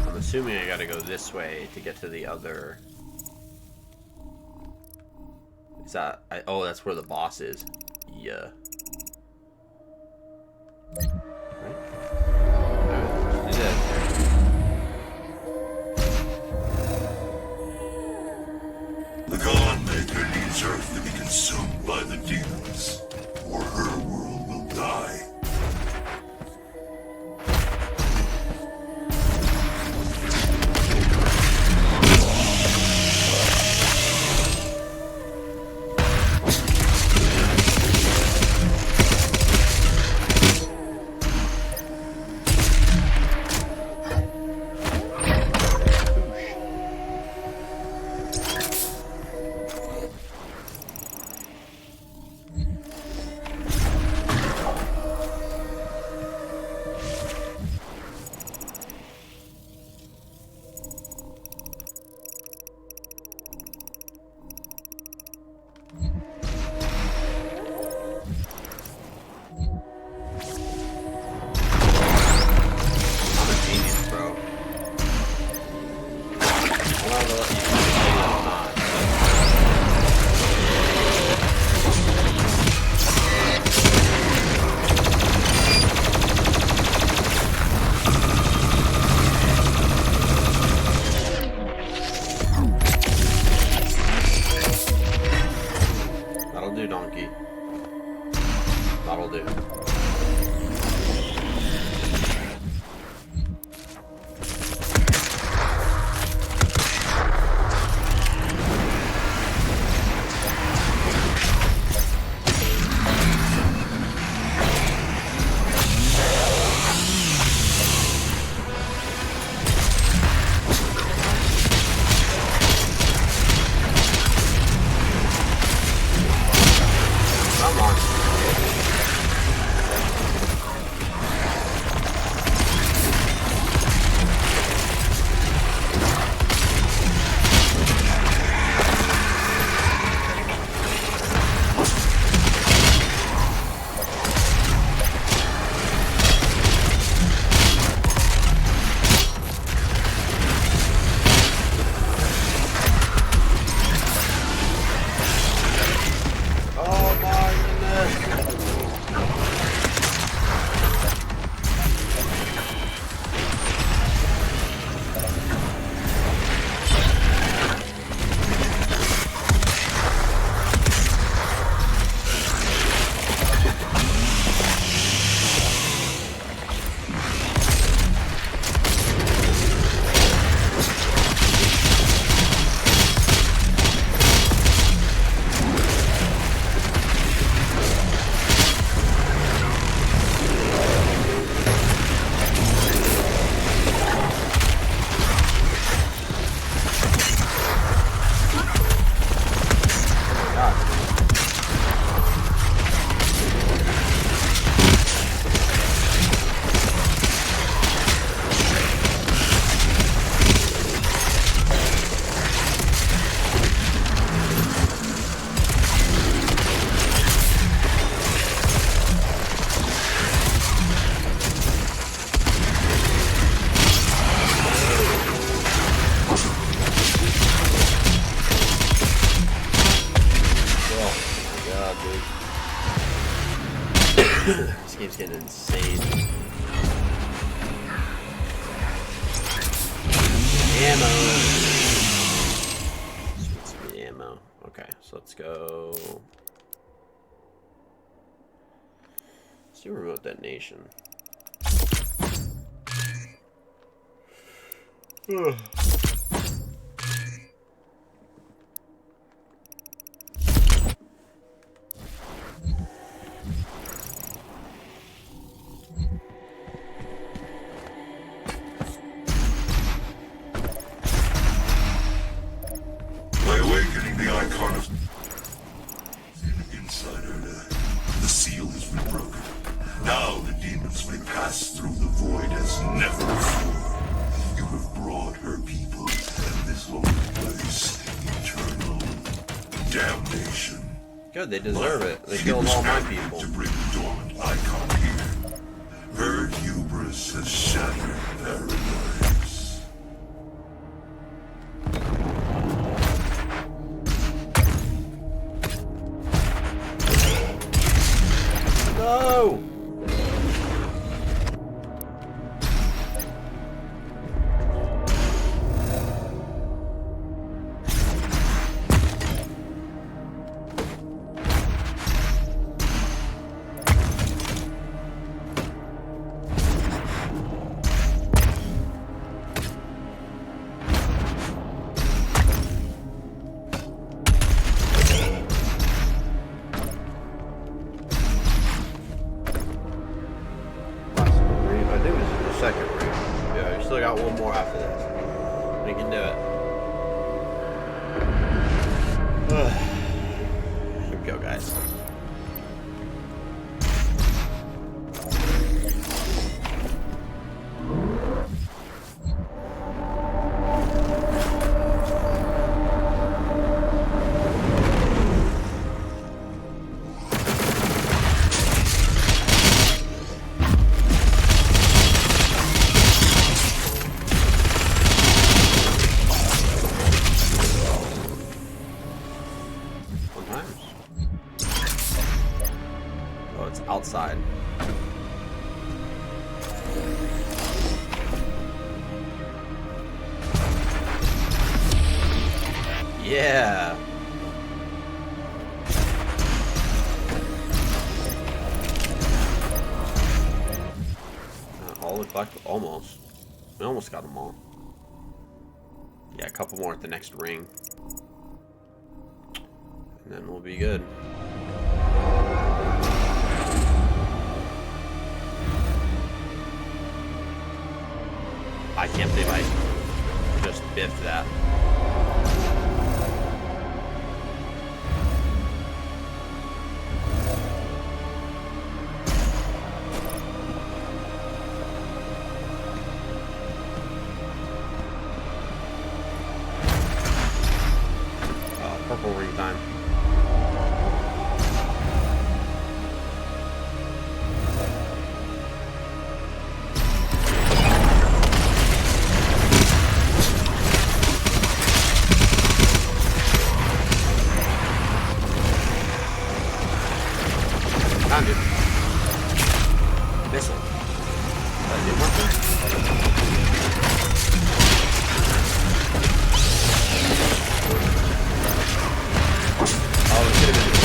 I'm assuming I gotta go this way to get to the other. Is that? Oh, that's where the boss is. Yeah. Right? Alright, do that. The Khan Maker needs Earth to be consumed by the demons, or her world will die. monkey. That'll do. Come on. Oh my goodness. This game's getting insane. Ammo. Sweet ammo. Okay, so let's go. Let's do remote detonation. By awakening the icon of Insider, the seal has been broken. Now the demons may pass through the void as never before. You have brought her people and this lonely place eternal damnation. Good, they deserve it. They killed all my people. To bring the dormant icon here. Her hubris has shattered paradise. No! I think this is the second room. Yeah, we still got one more after this. We can do it. Here we go, guys. Oh, it's outside. Yeah. collect almost. We almost got them all. Yeah, a couple more at the next ring. And then we'll be good. I can't believe I just biffed that. Purple ring time. Found it. Missile. That did work. Oh, it should have been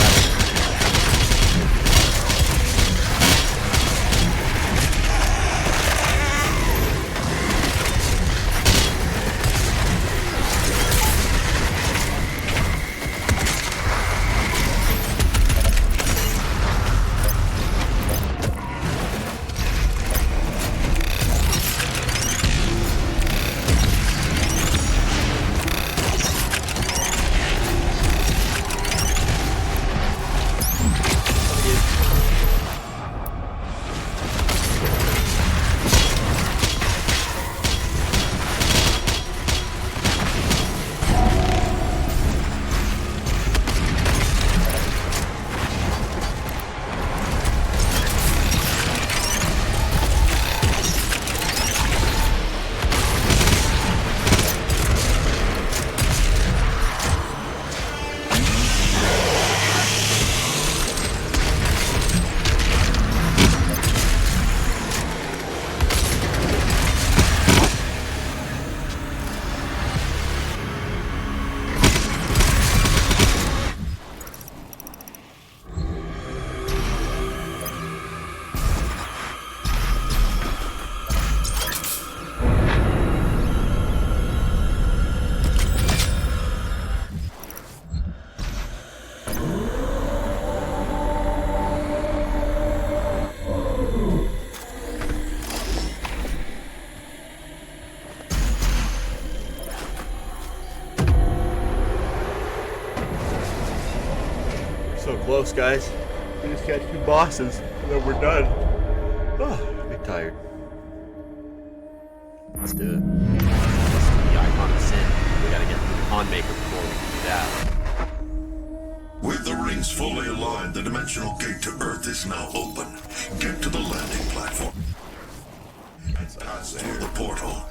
so close, guys. We just got 2 bosses, and then we're done. Oh, I'm tired. Let's do it. The Icon of Sin. We gotta get to the Con Maker before we can do that. With the rings fully aligned, the dimensional gate to Earth is now open. Get to the landing platform and pass through the portal.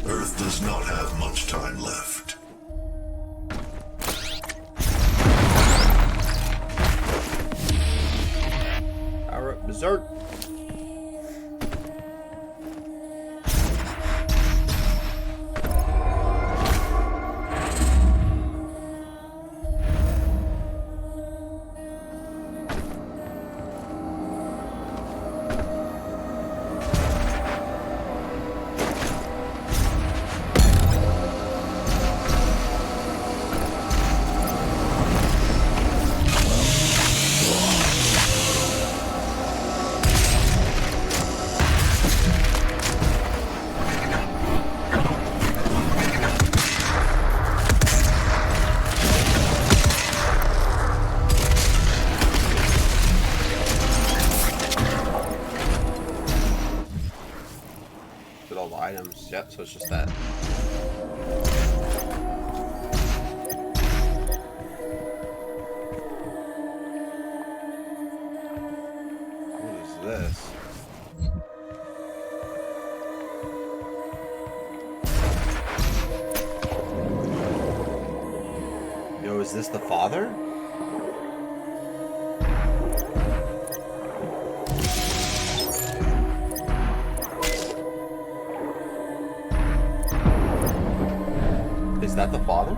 Earth does not have much time left. Power up Berserk. All the items. Yep, so it's just that. What is this? Yo, is this the father? Is that the father?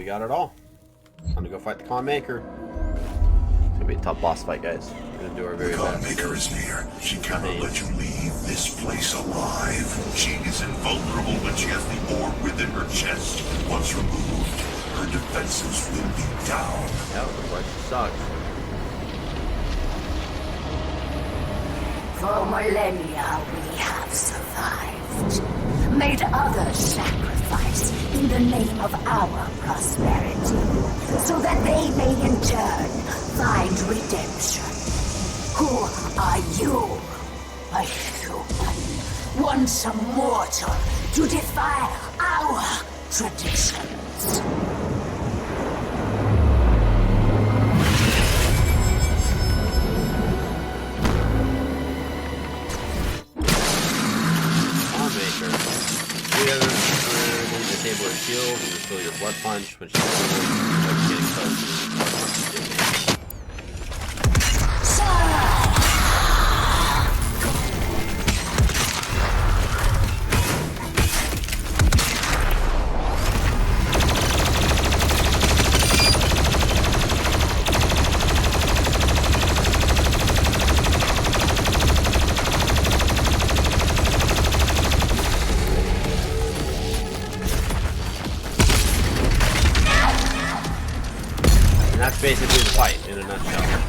got it all. Time to go fight the Khan Maker. It's gonna be a tough boss fight, guys. We're gonna do our very The Khan best. Maker is near. She cannot let you leave this place alive. She is invulnerable, but she has the orb within her chest. Once removed, her defenses will be down. Yeah, looks like she sucks. For millennia we have survived. Made others sacrifice in the name of our prosperity. So that they may in turn find redemption. Who are you? A human. Once a mortal to defy our traditions. Disable her shield and restore your blood punch when she's getting close to the blood punch is doing. That's basically the fight in a nutshell.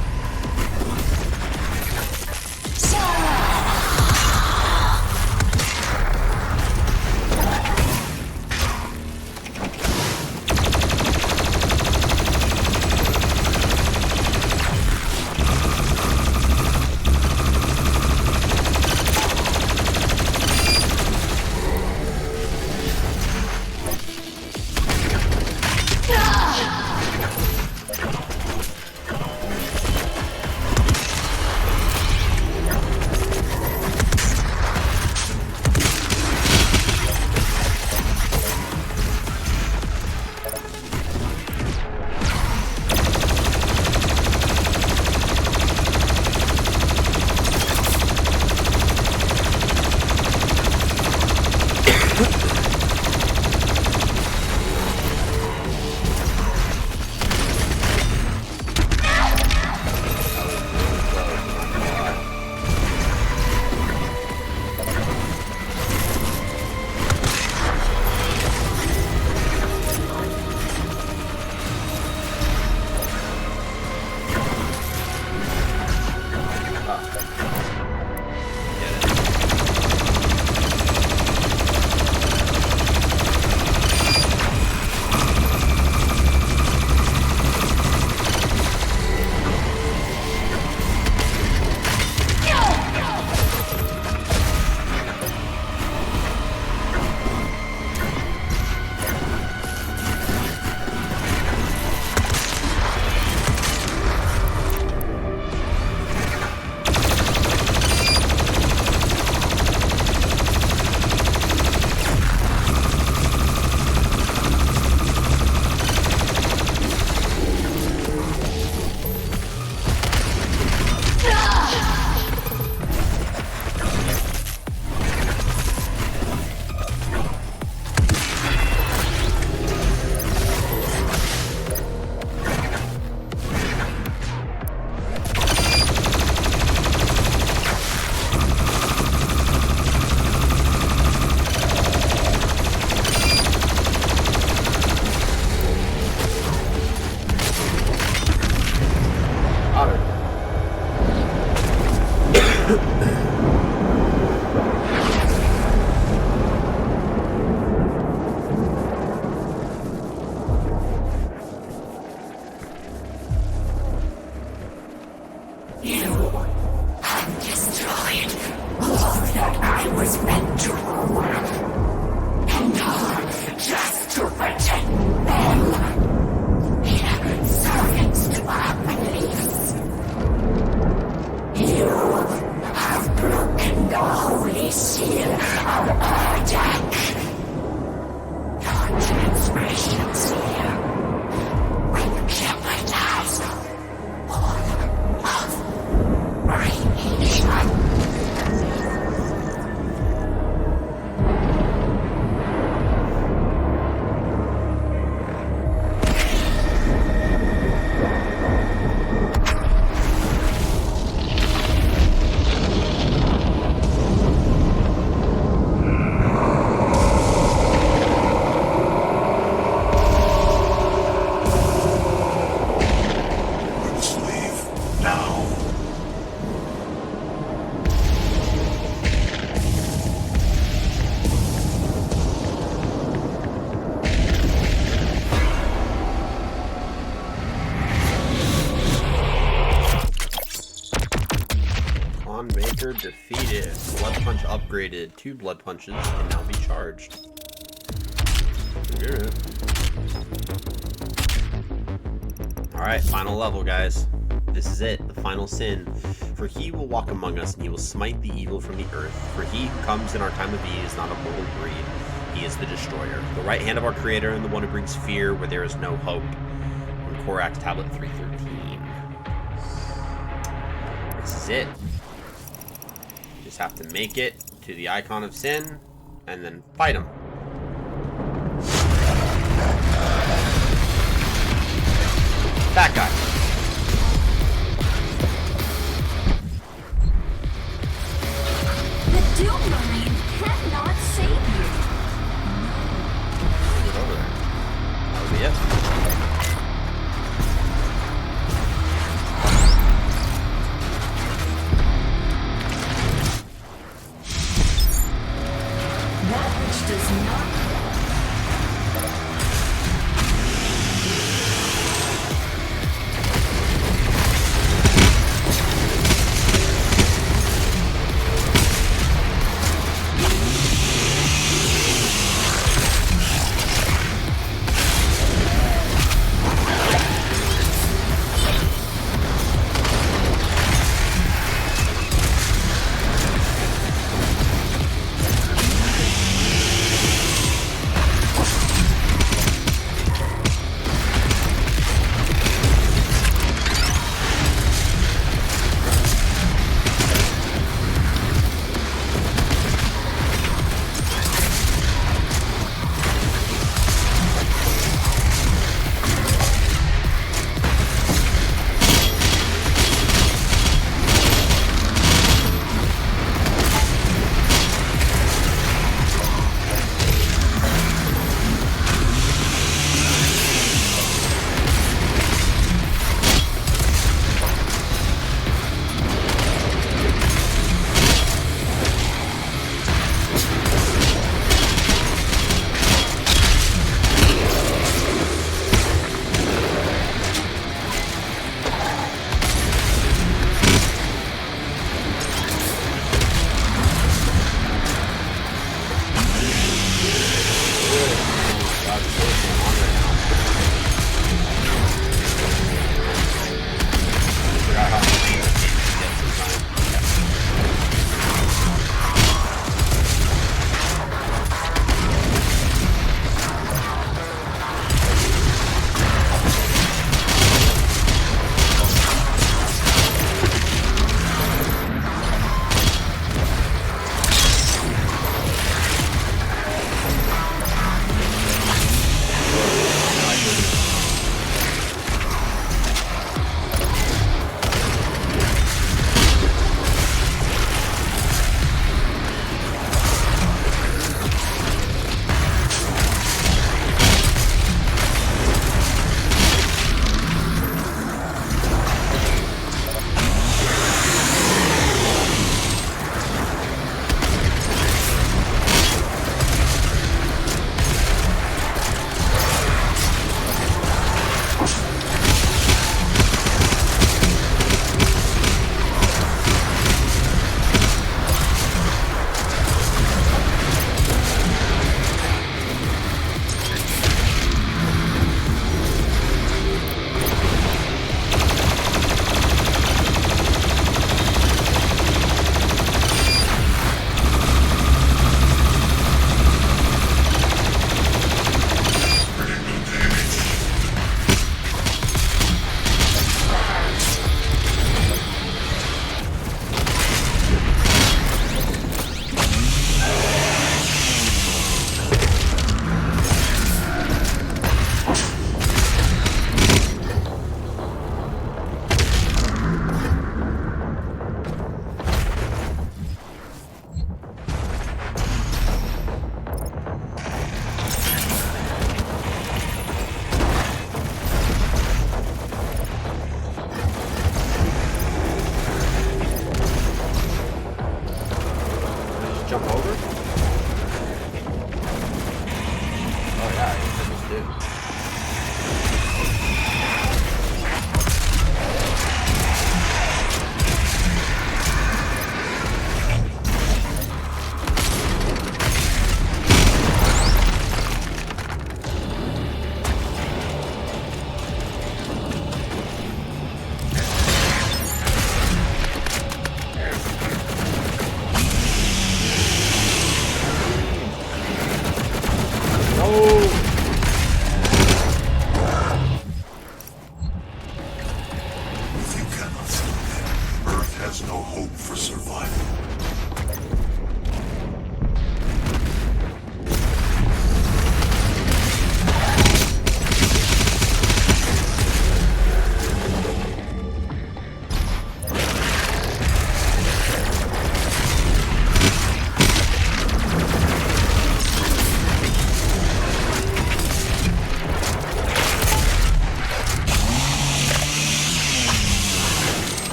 upgraded 2 blood punches can now be charged. Alright, final level, guys. This is it, the final sin. For he will walk among us, and he will smite the evil from the earth. For he who comes in our time of need is not a mortal breed. He is the destroyer, the right hand of our creator, and the one who brings fear where there is no hope. From Korax Tablet 313. This is it. Just have to make it to the icon of sin, and then fight him. That guy. The Doom Marine cannot save you. Get over there. That'll be it. That which does not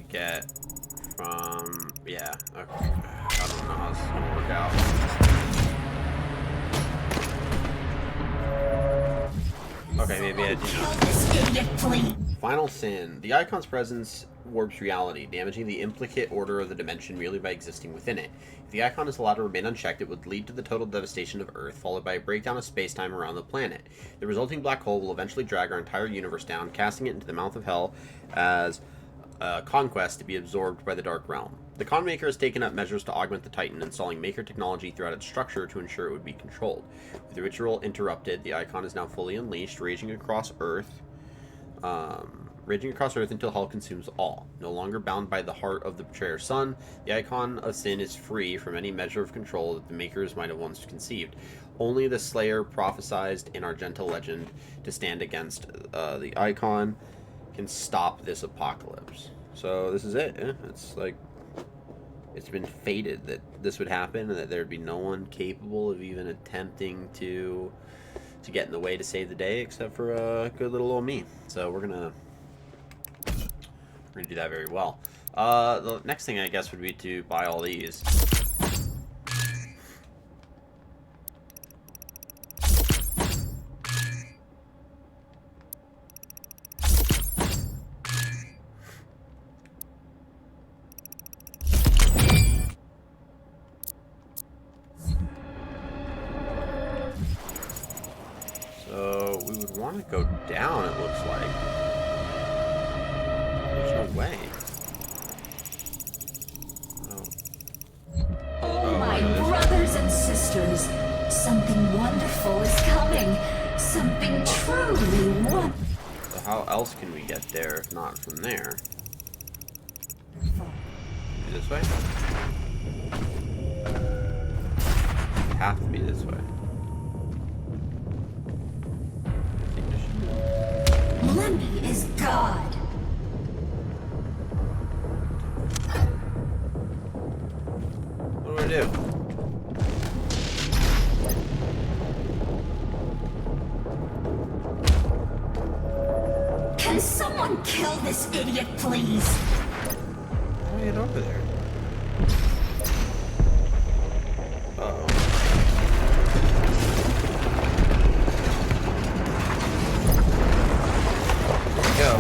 to get from... Yeah, okay. I don't know how this is going to work out. Okay, maybe I do. Kill this idiot, please. Final sin. The Icon's presence warps reality, damaging the implicate order of the dimension merely by existing within it. If the Icon is allowed to remain unchecked, it would lead to the total devastation of Earth, followed by a breakdown of space-time around the planet. The resulting black hole will eventually drag our entire universe down, casting it into the mouth of hell as a conquest to be absorbed by the Dark Realm. The Con Maker has taken up measures to augment the Titan, installing Maker technology throughout its structure to ensure it would be controlled. With the ritual interrupted, the Icon is now fully unleashed, raging across Earth until hell consumes all. No longer bound by the heart of the betrayer's son, the Icon of Sin is free from any measure of control that the Makers might have once conceived. Only the Slayer prophesied in Argenta legend to stand against the Icon can stop this apocalypse. So this is it. It's like, it's been fated that this would happen and that there'd be no one capable of even attempting to get in the way to save the day except for good little old me. So we're gonna do that very well. The next thing I guess would be to buy all these. So we would want to go down, it looks like. There's no way. Oh, my brothers and sisters, something wonderful is coming. Something truly wonderful. So how else can we get there if not from there? This way? Have to be this way. Lemmy is God. What do I do? Can someone kill this idiot, please? How do I get over there? Uh-oh. There we go.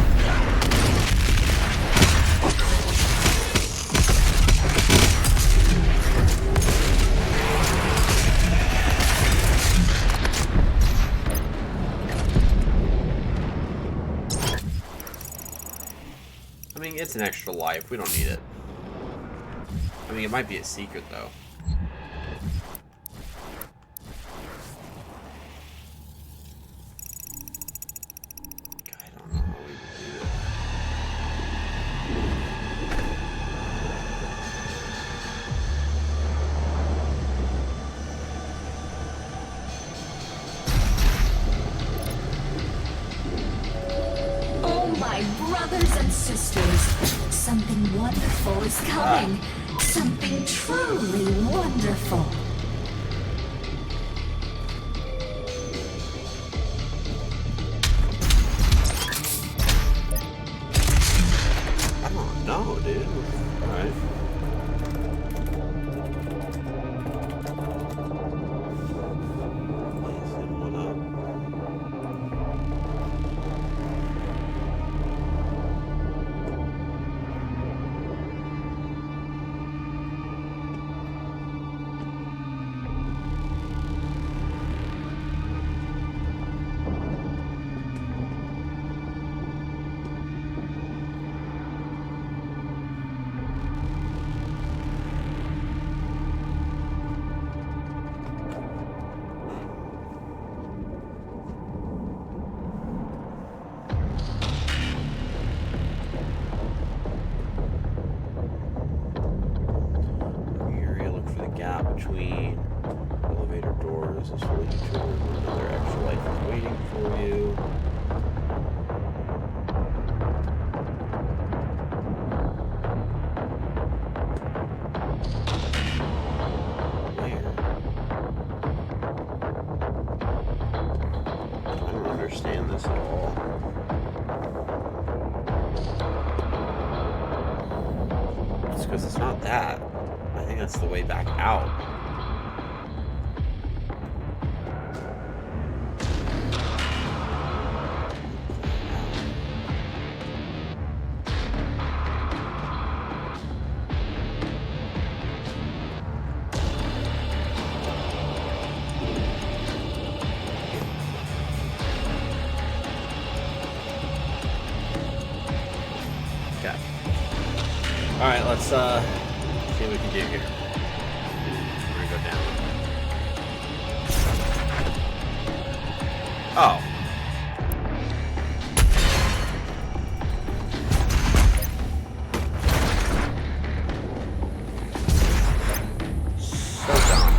I mean, it's an extra life. We don't need it. I mean, it might be a secret, though. I don't know how we would do this. Oh, my brothers and sisters, something wonderful is coming. Something truly wonderful. I don't know, dude. Alright. Send one up. Area, look for the gap between elevator doors. This will determine another extra life is waiting for you. Where? I don't understand this at all. because it's not that. I think that's the way back out. Alright, let's see what we can do here. We're gonna go down. Oh. So dumb.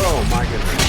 Oh my goodness.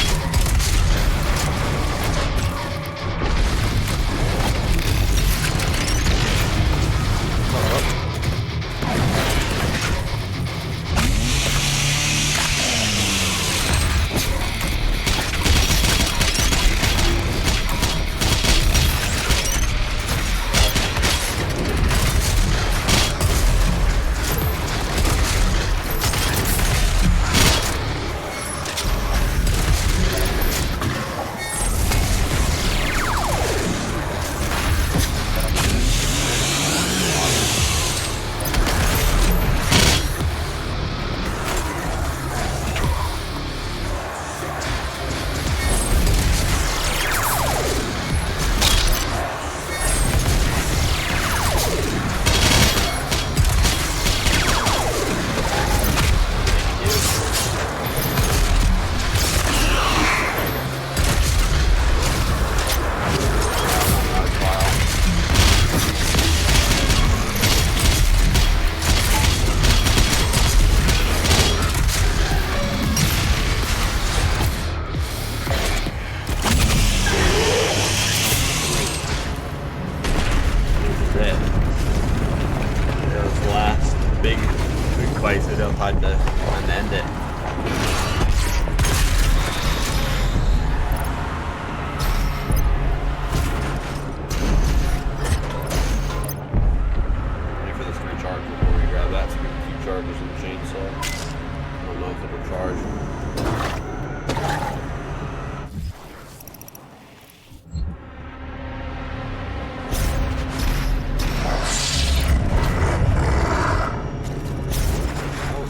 Time to end it. Wait for this to recharge before we grab that, so we can keep charges in the chainsaw. I don't know if it'll charge.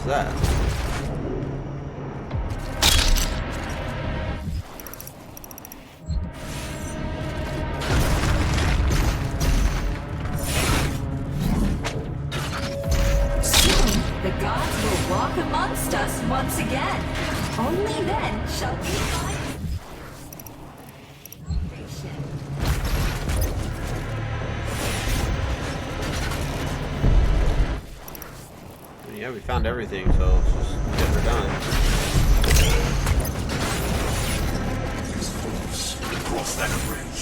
That? Soon, the gods will walk amongst us once again. Only then shall we find salvation. Yeah, we found everything, so let's just get her done. Cross that bridge.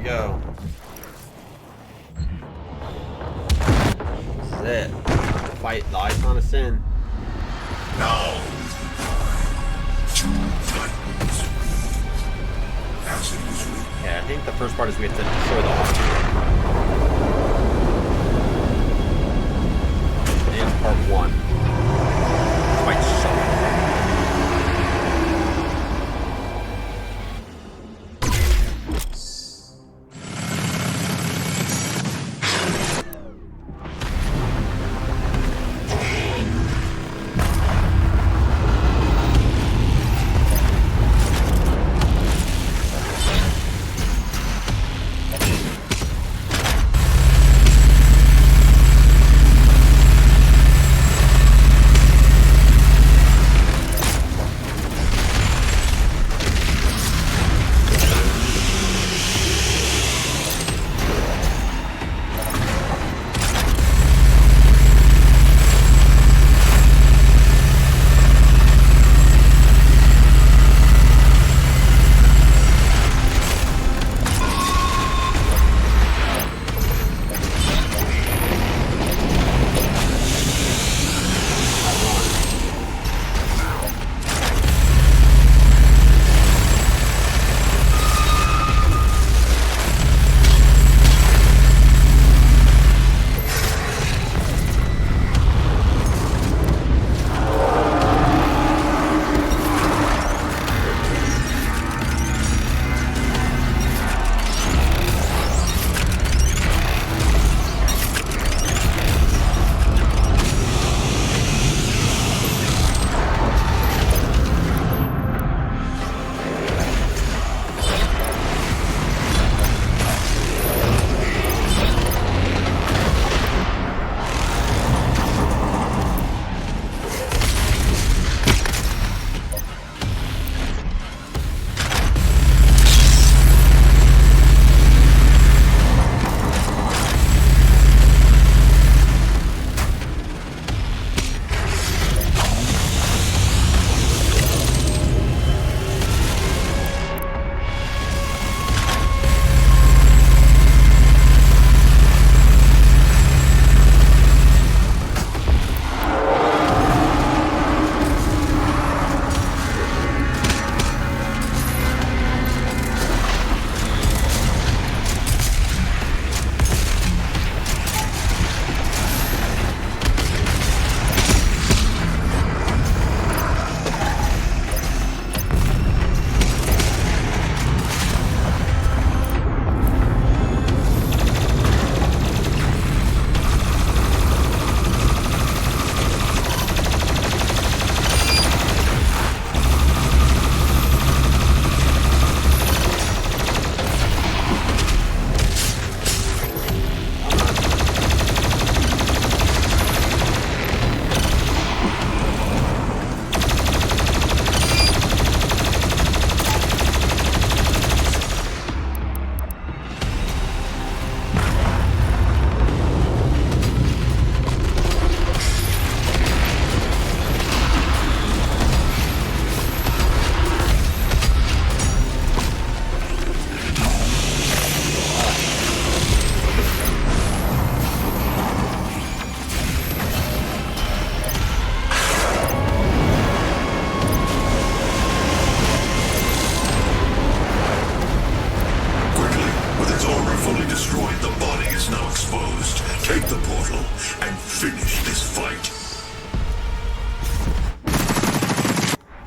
go. This is it. Fight the Icon of Sin. Now, two titans. As it was written. Yeah, I think the first part is we have to destroy the army. And part one. Fight so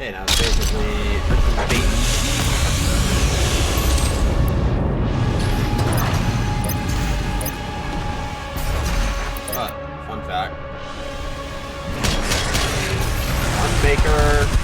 Okay, now it's basically freaking bait. Fun fact. Unmaker.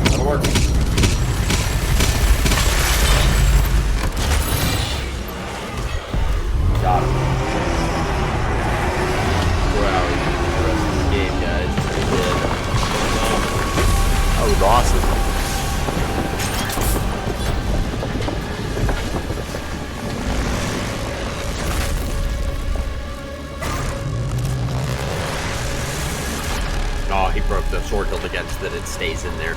That'll work. Got him. 4 hours for the rest of the game, guys. Pretty good. That was awesome. Oh, he broke the sword hilt against it. It stays in there.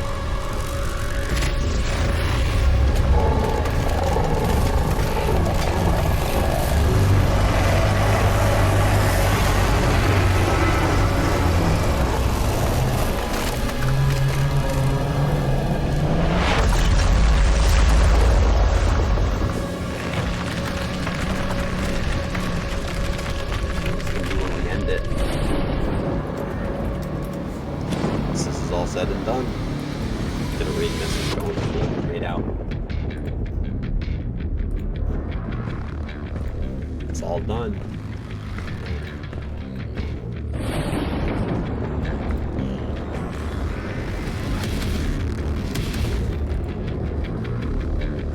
Said and done. Gonna read message going right out. It's all done.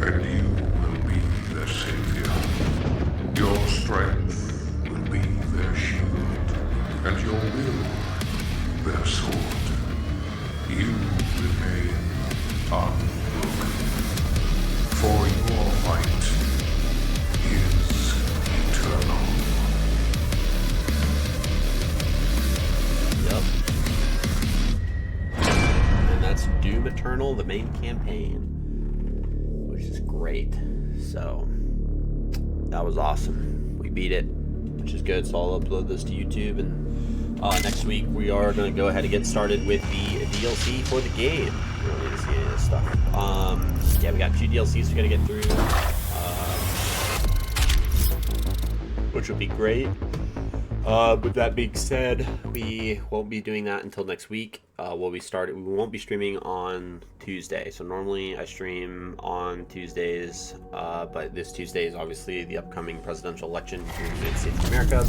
And you will be their savior. Your strength will be their shield, and your will their sword. You remain unbroken, for your fight is eternal. Yep. And that's Doom Eternal, the main campaign, which is great. So, that was awesome. We beat it, which is good. So I'll upload this to YouTube, and next week we are going to go ahead and get started with the DLC for the game. We don't need to see any of this stuff. Yeah, we got 2 DLCs we got to get through, which will be great. With that being said, we won't be doing that until next week. We won't be streaming on Tuesday. So normally I stream on Tuesdays, but this Tuesday is obviously the upcoming presidential election in the United States of America.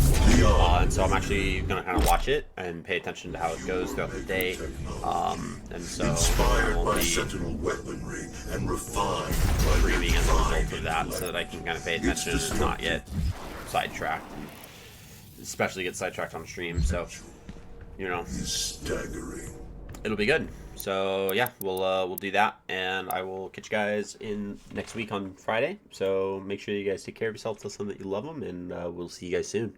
And so I'm actually going to kind of watch it and pay attention to how it goes throughout the day. And so Inspired we'll by be Sentinel weaponry and refined streaming as a result of that, so that I can kind of pay attention and not get sidetracked. Especially get sidetracked on stream, so you know, staggering. It'll be good. So yeah, we'll do that, and I will catch you guys in next week on Friday. So make sure you guys take care of yourselves, tell someone that you love them, and we'll see you guys soon.